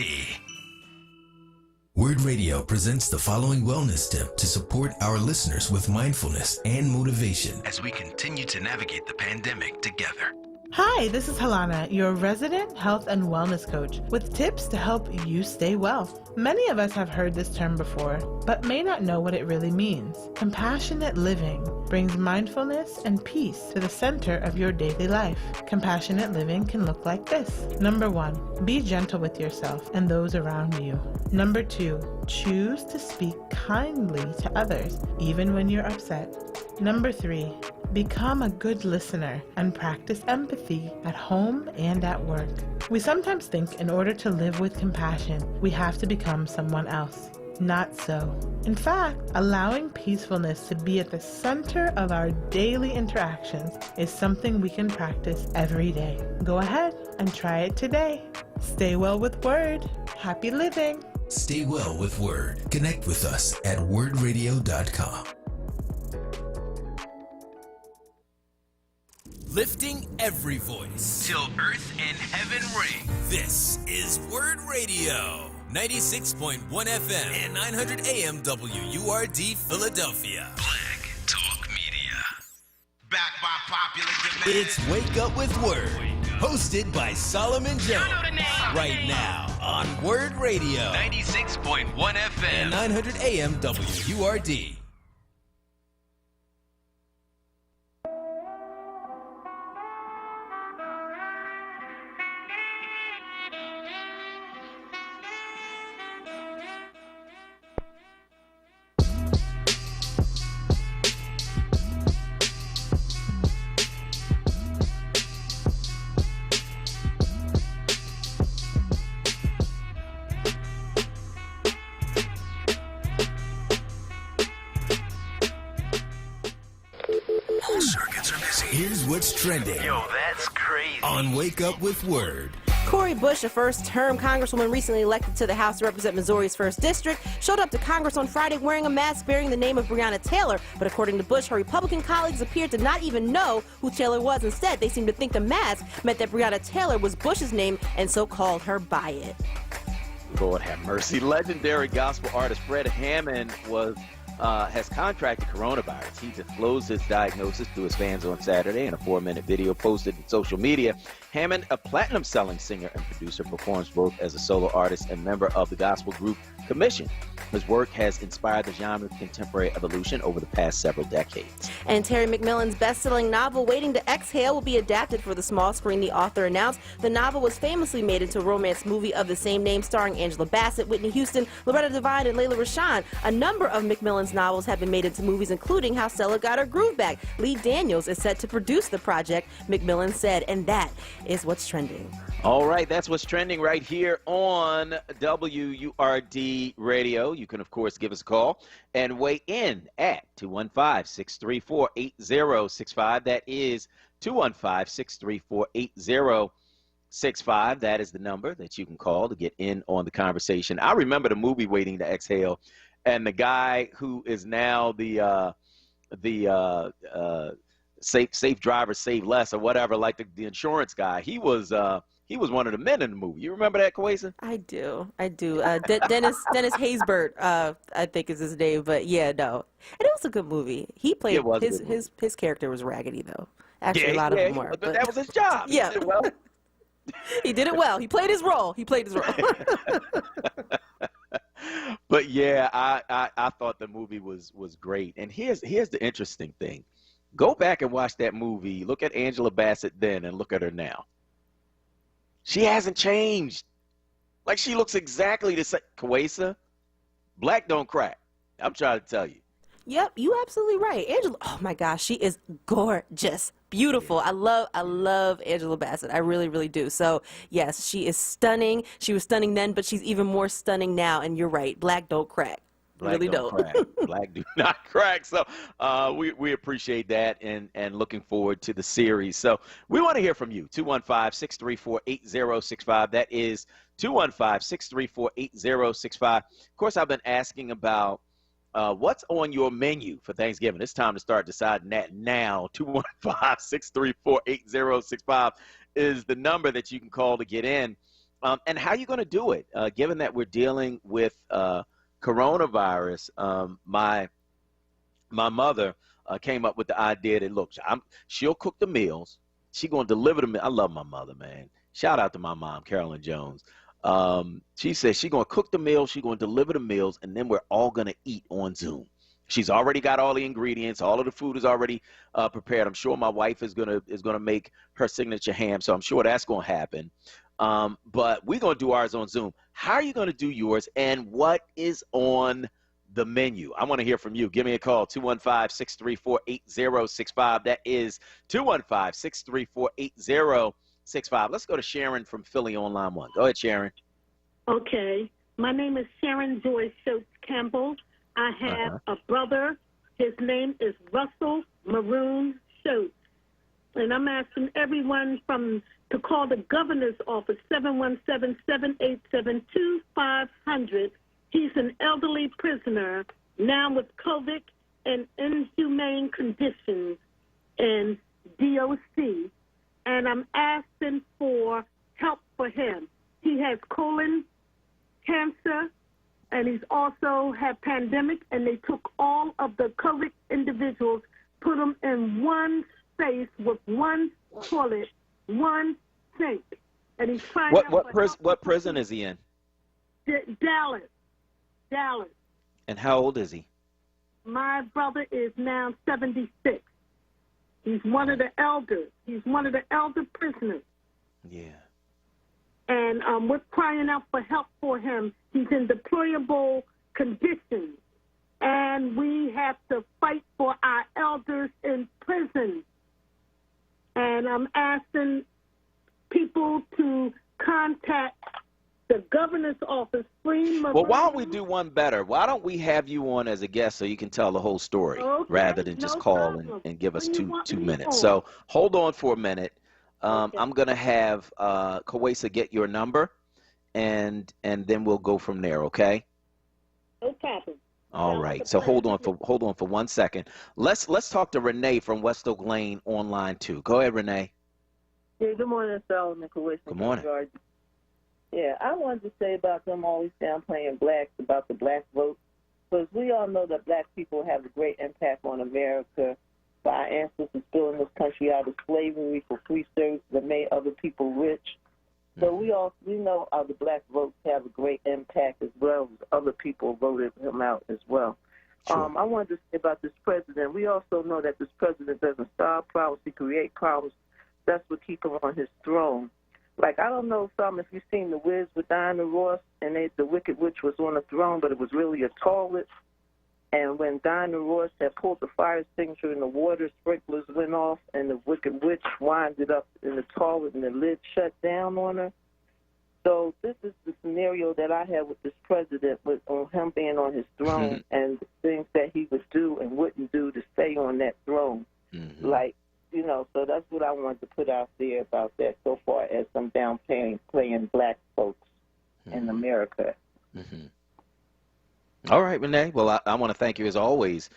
WURD Radio presents the following wellness tip to support our listeners with mindfulness and motivation as we continue to navigate the pandemic together. Hi, this is Halana, your resident health and wellness coach, with tips to help you stay well. Many of us have heard this term before, but may not know what it really means. Compassionate living brings mindfulness and peace to the center of your daily life. Compassionate living can look like this. Number 1, be gentle with yourself and those around you. Number 2, choose to speak kindly to others, even when you're upset. Number 3, become a good listener and practice empathy at home and at work. We sometimes think in order to live with compassion, we have to become someone else. Not so. In fact, allowing peacefulness to be at the center of our daily interactions is something we can practice every day. Go ahead and try it today. Stay well with WURD. Happy living. Stay well with WURD. Connect with us at wordradio.com. Lifting every voice till earth and heaven ring. This is WURD Radio, 96.1 FM and 900 AM WURD Philadelphia. Black Talk Media. Backed by popular demand. It's Wake Up with WURD, hosted by Solomon Jones. Right now on WURD Radio, 96.1 FM and 900 AM WURD. Here's what's trending. Yo, that's crazy. On Wake Up with WURD. Cori Bush, a first-term congresswoman recently elected to the House to represent Missouri's 1st District, showed up to Congress on Friday wearing a mask bearing the name of Breonna Taylor. But according to Bush, her Republican colleagues appeared to not even know who Taylor was. Instead, they seemed to think the mask meant that Breonna Taylor was Bush's name and so called her by it. Lord have mercy. Legendary gospel artist Fred Hammond has contracted coronavirus. He disclosed his diagnosis to his fans on Saturday in a 4-minute video posted to social media. Hammond, a platinum-selling singer and producer, performs both as a solo artist and member of the gospel group Commission. His work has inspired the genre's contemporary evolution over the past several decades. And Terry McMillan's best-selling novel, Waiting to Exhale, will be adapted for the small screen, the author announced. The novel was famously made into a romance movie of the same name starring Angela Bassett, Whitney Houston, Loretta Devine, and Layla Rashawn. A number of McMillan's novels have been made into movies, including How Stella Got Her Groove Back. Lee Daniels is set to produce the project, McMillan said, and that is what's trending. All right, that's what's trending right here on WURD Radio. You can, of course, give us a call and weigh in at 215-634-8065. That is 215-634-8065. That is the number that you can call to get in on the conversation. I remember the movie Waiting to Exhale, and the guy who is now the safe driver, save less, or whatever, like the insurance guy. He was one of the men in the movie. You remember that, Kwesa? I do. Dennis Haysbert, I think is his name, but yeah, no. And it was a good movie. He played his character was raggedy though. Actually, a lot of them were. But that was his job. Yeah. He did it well. He did it well. He played his role. But yeah, I thought the movie was great. And here's the interesting thing. Go back and watch that movie. Look at Angela Bassett then and look at her now. She hasn't changed. Like, she looks exactly the same. Kwesa, black don't crack. I'm trying to tell you. Yep, you absolutely right. Angela, oh my gosh, she is gorgeous. Beautiful. Yeah. I love Angela Bassett. I really, really do. So, yes, she is stunning. She was stunning then, but she's even more stunning now. And you're right. Black don't crack. Black really don't crack. Black do not crack. So we appreciate that and looking forward to the series. So we want to hear from you. 215-634-8065. That is 215-634-8065. Of course, I've been asking about what's on your menu for Thanksgiving. It's time to start deciding that now. 215-634-8065 is the number that you can call to get in. And how are you going to do it? Given that we're dealing with coronavirus, my mother came up with the idea that, look, she'll cook the meals. she going to deliver them. I love my mother, man. Shout out to my mom, Carolyn Jones. She says she's going to cook the meals, she's going to deliver the meals, and then we're all going to eat on Zoom. She's already got all the ingredients. All of the food is already prepared. I'm sure my wife is gonna make her signature ham, so I'm sure that's going to happen. But we're going to do ours on Zoom. How are you going to do yours, and what is on the menu? I want to hear from you. Give me a call, 215-634-8065. That is 215-634-8065. Let's go to Sharon from Philly on line 1. Go ahead, Sharon. Okay. My name is Sharon Joy Schultz Campbell. I have a brother. His name is Russell Maroon Schultz. And I'm asking everyone to call the governor's office, 717-787-2500. He's an elderly prisoner now with COVID and inhumane conditions in DOC. And I'm asking for help for him. He has colon cancer, and he's also had pandemic, and they took all of the COVID individuals, put them in one space with one toilet, one sink. And he's trying What prison is he in? Dallas. And how old is he? My brother is now 76. He's one of the elders. He's one of the elder prisoners. Yeah. And we're crying out for help for him. He's in deplorable conditions. And we have to fight for our elders in prison. And I'm asking people to contact the governor's office. Well, why don't we do one better? Why don't we have you on as a guest so you can tell the whole story rather than just call and give us two minutes? So hold on for a minute. I'm going to have Kawesa get your number, and then we'll go from there, okay? Okay. All right. So hold on for 1 second. Let's talk to Renee from West Oak Lane on line 2. Go ahead, Renee. Yeah, good morning, Solomon Kawesa. Good morning. Yeah, I wanted to say about them always downplaying blacks, about the black vote, because we all know that black people have a great impact on America. Our ancestors building this country out of slavery for free service that made other people rich. So we know the black votes have a great impact as well as other people voted him out as well. Sure. I wanted to say about this president. We also know that this president doesn't solve problems; he creates problems. That's what keeps him on his throne. Like, I don't know if you've seen The Wiz with Diana Ross, and the Wicked Witch was on the throne, but it was really a toilet. And when Diana Ross had pulled the fire extinguisher and the water sprinklers went off and the Wicked Witch winded up in the toilet and the lid shut down on her. So this is the scenario that I had with this president, with him being on his throne and the things that he would do and wouldn't do to stay on that throne. Like, so that's what I wanted to put out there about that so far as some downplaying black folks in America. All right, Renee. Well, I want to thank you as always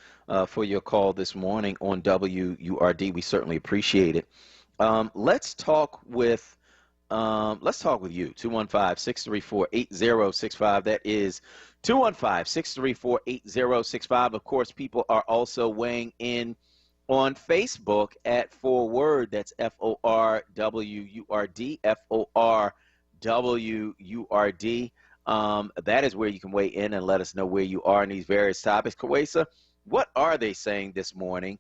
for your call this morning on WURD. We certainly appreciate it. Let's talk with you. 215-634-8065. That is 215-634-8065. Of course, people are also weighing in on Facebook at FORWURD. That's FORWURD. FORWURD. That is where you can weigh in and let us know where you are in these various topics. Kawesa, what are they saying this morning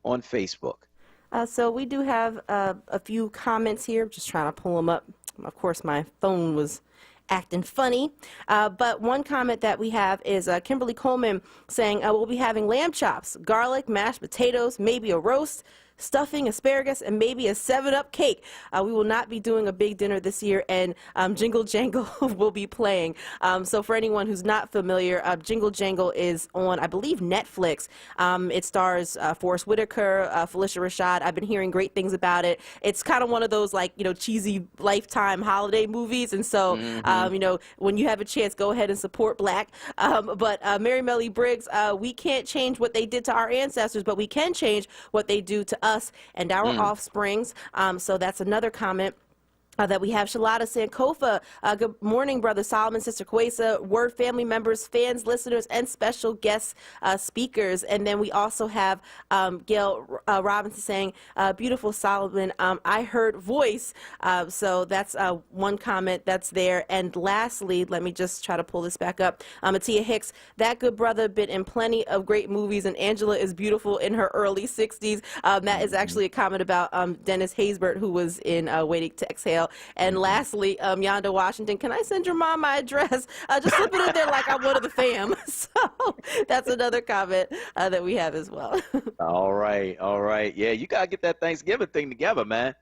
on Facebook? So we do have a few comments here. Just trying to pull them up. Of course, my phone was acting funny. But one comment that we have is Kimberly Coleman saying, we'll be having lamb chops, garlic, mashed potatoes, maybe a roast, stuffing, asparagus, and maybe a 7-Up cake. We will not be doing a big dinner this year, and Jingle Jangle will be playing. So for anyone who's not familiar, Jingle Jangle is on, I believe, Netflix. It stars Forrest Whitaker, Felicia Rashad. I've been hearing great things about it. It's kind of one of those, cheesy Lifetime holiday movies, and so, when you have a chance, go ahead and support Black. But Mary Mellie Briggs, we can't change what they did to our ancestors, but we can change what they do to us and our offsprings. So that's another comment. that we have Shalada Sankofa. Good morning, Brother Solomon, Sister Kwesa, WURD family members, fans, listeners, and special guest speakers. And then we also have Gail Robinson saying, beautiful Solomon, I heard voice. So that's one comment that's there. And lastly, let me just try to pull this back up. Atia Hicks, that good brother been in plenty of great movies, and Angela is beautiful in her early 60s. That is actually a comment about Dennis Haysbert, who was in Waiting to Exhale. And lastly, Yonda Washington, can I send your mom my address? Just slip it in there like I'm one of the fam. So that's another comment that we have as well. All right. Yeah, you got to get that Thanksgiving thing together, man.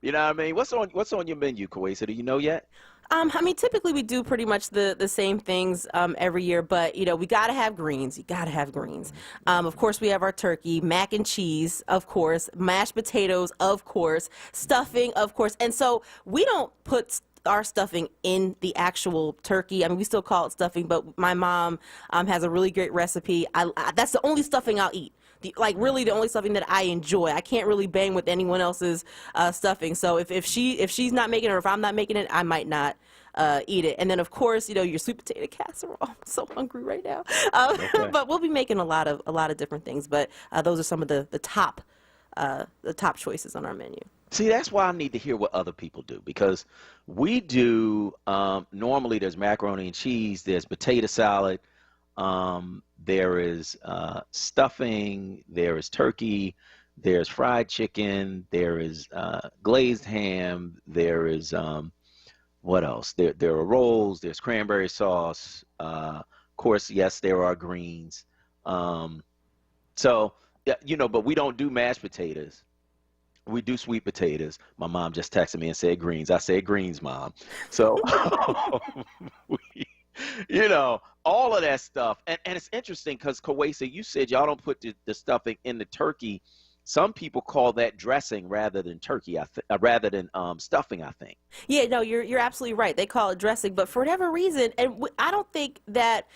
You know what I mean? What's on your menu, Kwesa? Do you know yet? I mean, typically we do pretty much the same things every year, but, you know, we got to have greens. You got to have greens. Of course, we have our turkey, mac and cheese, of course, mashed potatoes, of course, stuffing, of course. And so we don't put our stuffing in the actual turkey. I mean, we still call it stuffing, but my mom has a really great recipe. That's the only stuffing I'll eat. Really the only stuffing that I enjoy. I can't really bang with anyone else's stuffing. So if she's not making it, or if I'm not making it, I might not eat it. And then, of course, you know, your sweet potato casserole. I'm so hungry right now. But we'll be making a lot of different things. But those are some of the top choices on our menu. See, that's why I need to hear what other people do, because we do normally there's macaroni and cheese, there's potato salad, there is stuffing, there is turkey, there's fried chicken, there is glazed ham, there is what else? There are rolls, there's cranberry sauce. Of course, yes, there are greens. So, you know, but we don't do mashed potatoes. We do sweet potatoes. My mom just texted me and said greens. I said greens, Mom. So, you know, all of that stuff. And it's interesting because, Kwesa, you said y'all don't put the stuffing in the turkey. Some people call that dressing rather than turkey, rather than stuffing, I think. Yeah, no, you're absolutely right. They call it dressing. But for whatever reason, and I don't think that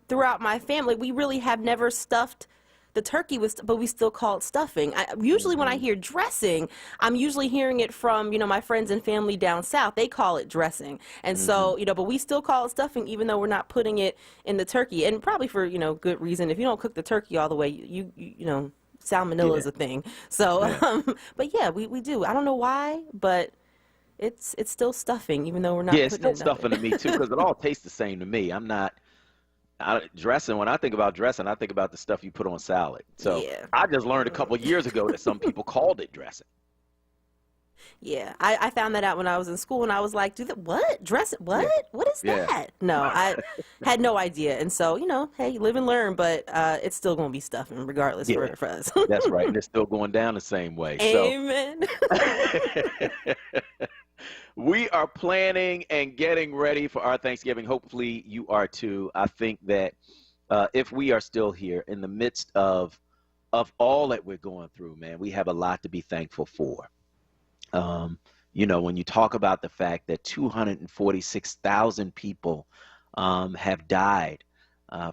throughout my family, we really have never stuffed the turkey, but we still call it stuffing. Usually when I hear dressing, I'm usually hearing it from, you know, my friends and family down south. They call it dressing. And so, you know, but we still call it stuffing even though we're not putting it in the turkey. And probably for, you know, good reason. If you don't cook the turkey all the way, you know, salmonella is a thing. So, but yeah, we do. I don't know why, but it's still stuffing even though we're not putting it in. Yeah, it's still stuffing to me too, because it all tastes the same to me. Dressing, when I think about dressing, I think about the stuff you put on salad. So I just learned a couple of years ago that some people called it dressing. Yeah, I found that out when I was in school, and I was like, what? Dress it? What? Yeah. What is that? No, I had no idea. And so, you know, hey, you live and learn, but it's still going to be stuffing regardless for us. That's right, and it's still going down the same way. Amen. So. We are planning and getting ready for our Thanksgiving. Hopefully you are too. I think that if we are still here in the midst of all that we're going through, man, we have a lot to be thankful for. You know, when you talk about the fact that 246,000 people have died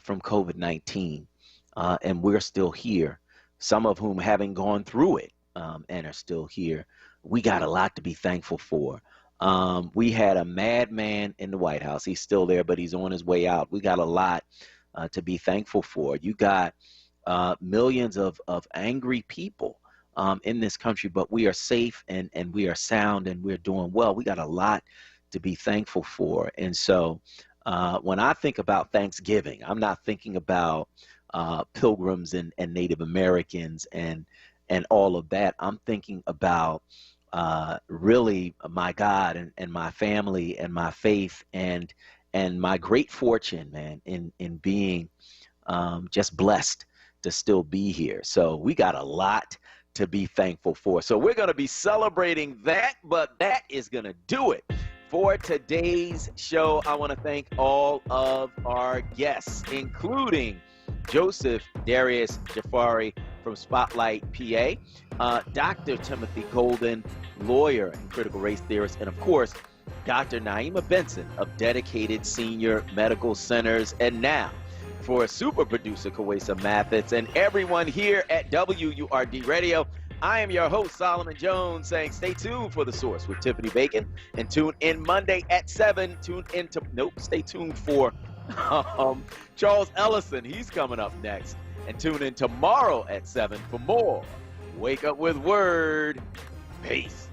from COVID-19, and we're still here, some of whom haven't gone through it and are still here, we got a lot to be thankful for. We had a madman in the White House. He's still there, but he's on his way out. We got a lot to be thankful for. You got millions of angry people in this country, but we are safe and we are sound and we're doing well. We got a lot to be thankful for. And so when I think about Thanksgiving, I'm not thinking about pilgrims and Native Americans and all of that. I'm thinking about really my God and my family and my faith and my great fortune, man, in being just blessed to still be here. So we got a lot to be thankful for. So we're going to be celebrating that, but that is going to do it for today's show. I want to thank all of our guests, including Joseph Darius Jafari from Spotlight, PA, Dr. Timothy Golden, lawyer and critical race theorist, and of course, Dr. Naima Benson of Dedicated Senior Medical Centers. And now, for super producer Kwesa Mathis and everyone here at WURD Radio, I am your host, Solomon Jones, saying stay tuned for The Source with Tiffany Bacon. And tune in Monday at 7. Stay tuned for Charles Ellison. He's coming up next. And tune in tomorrow at 7 for more Wake Up with Word. Peace.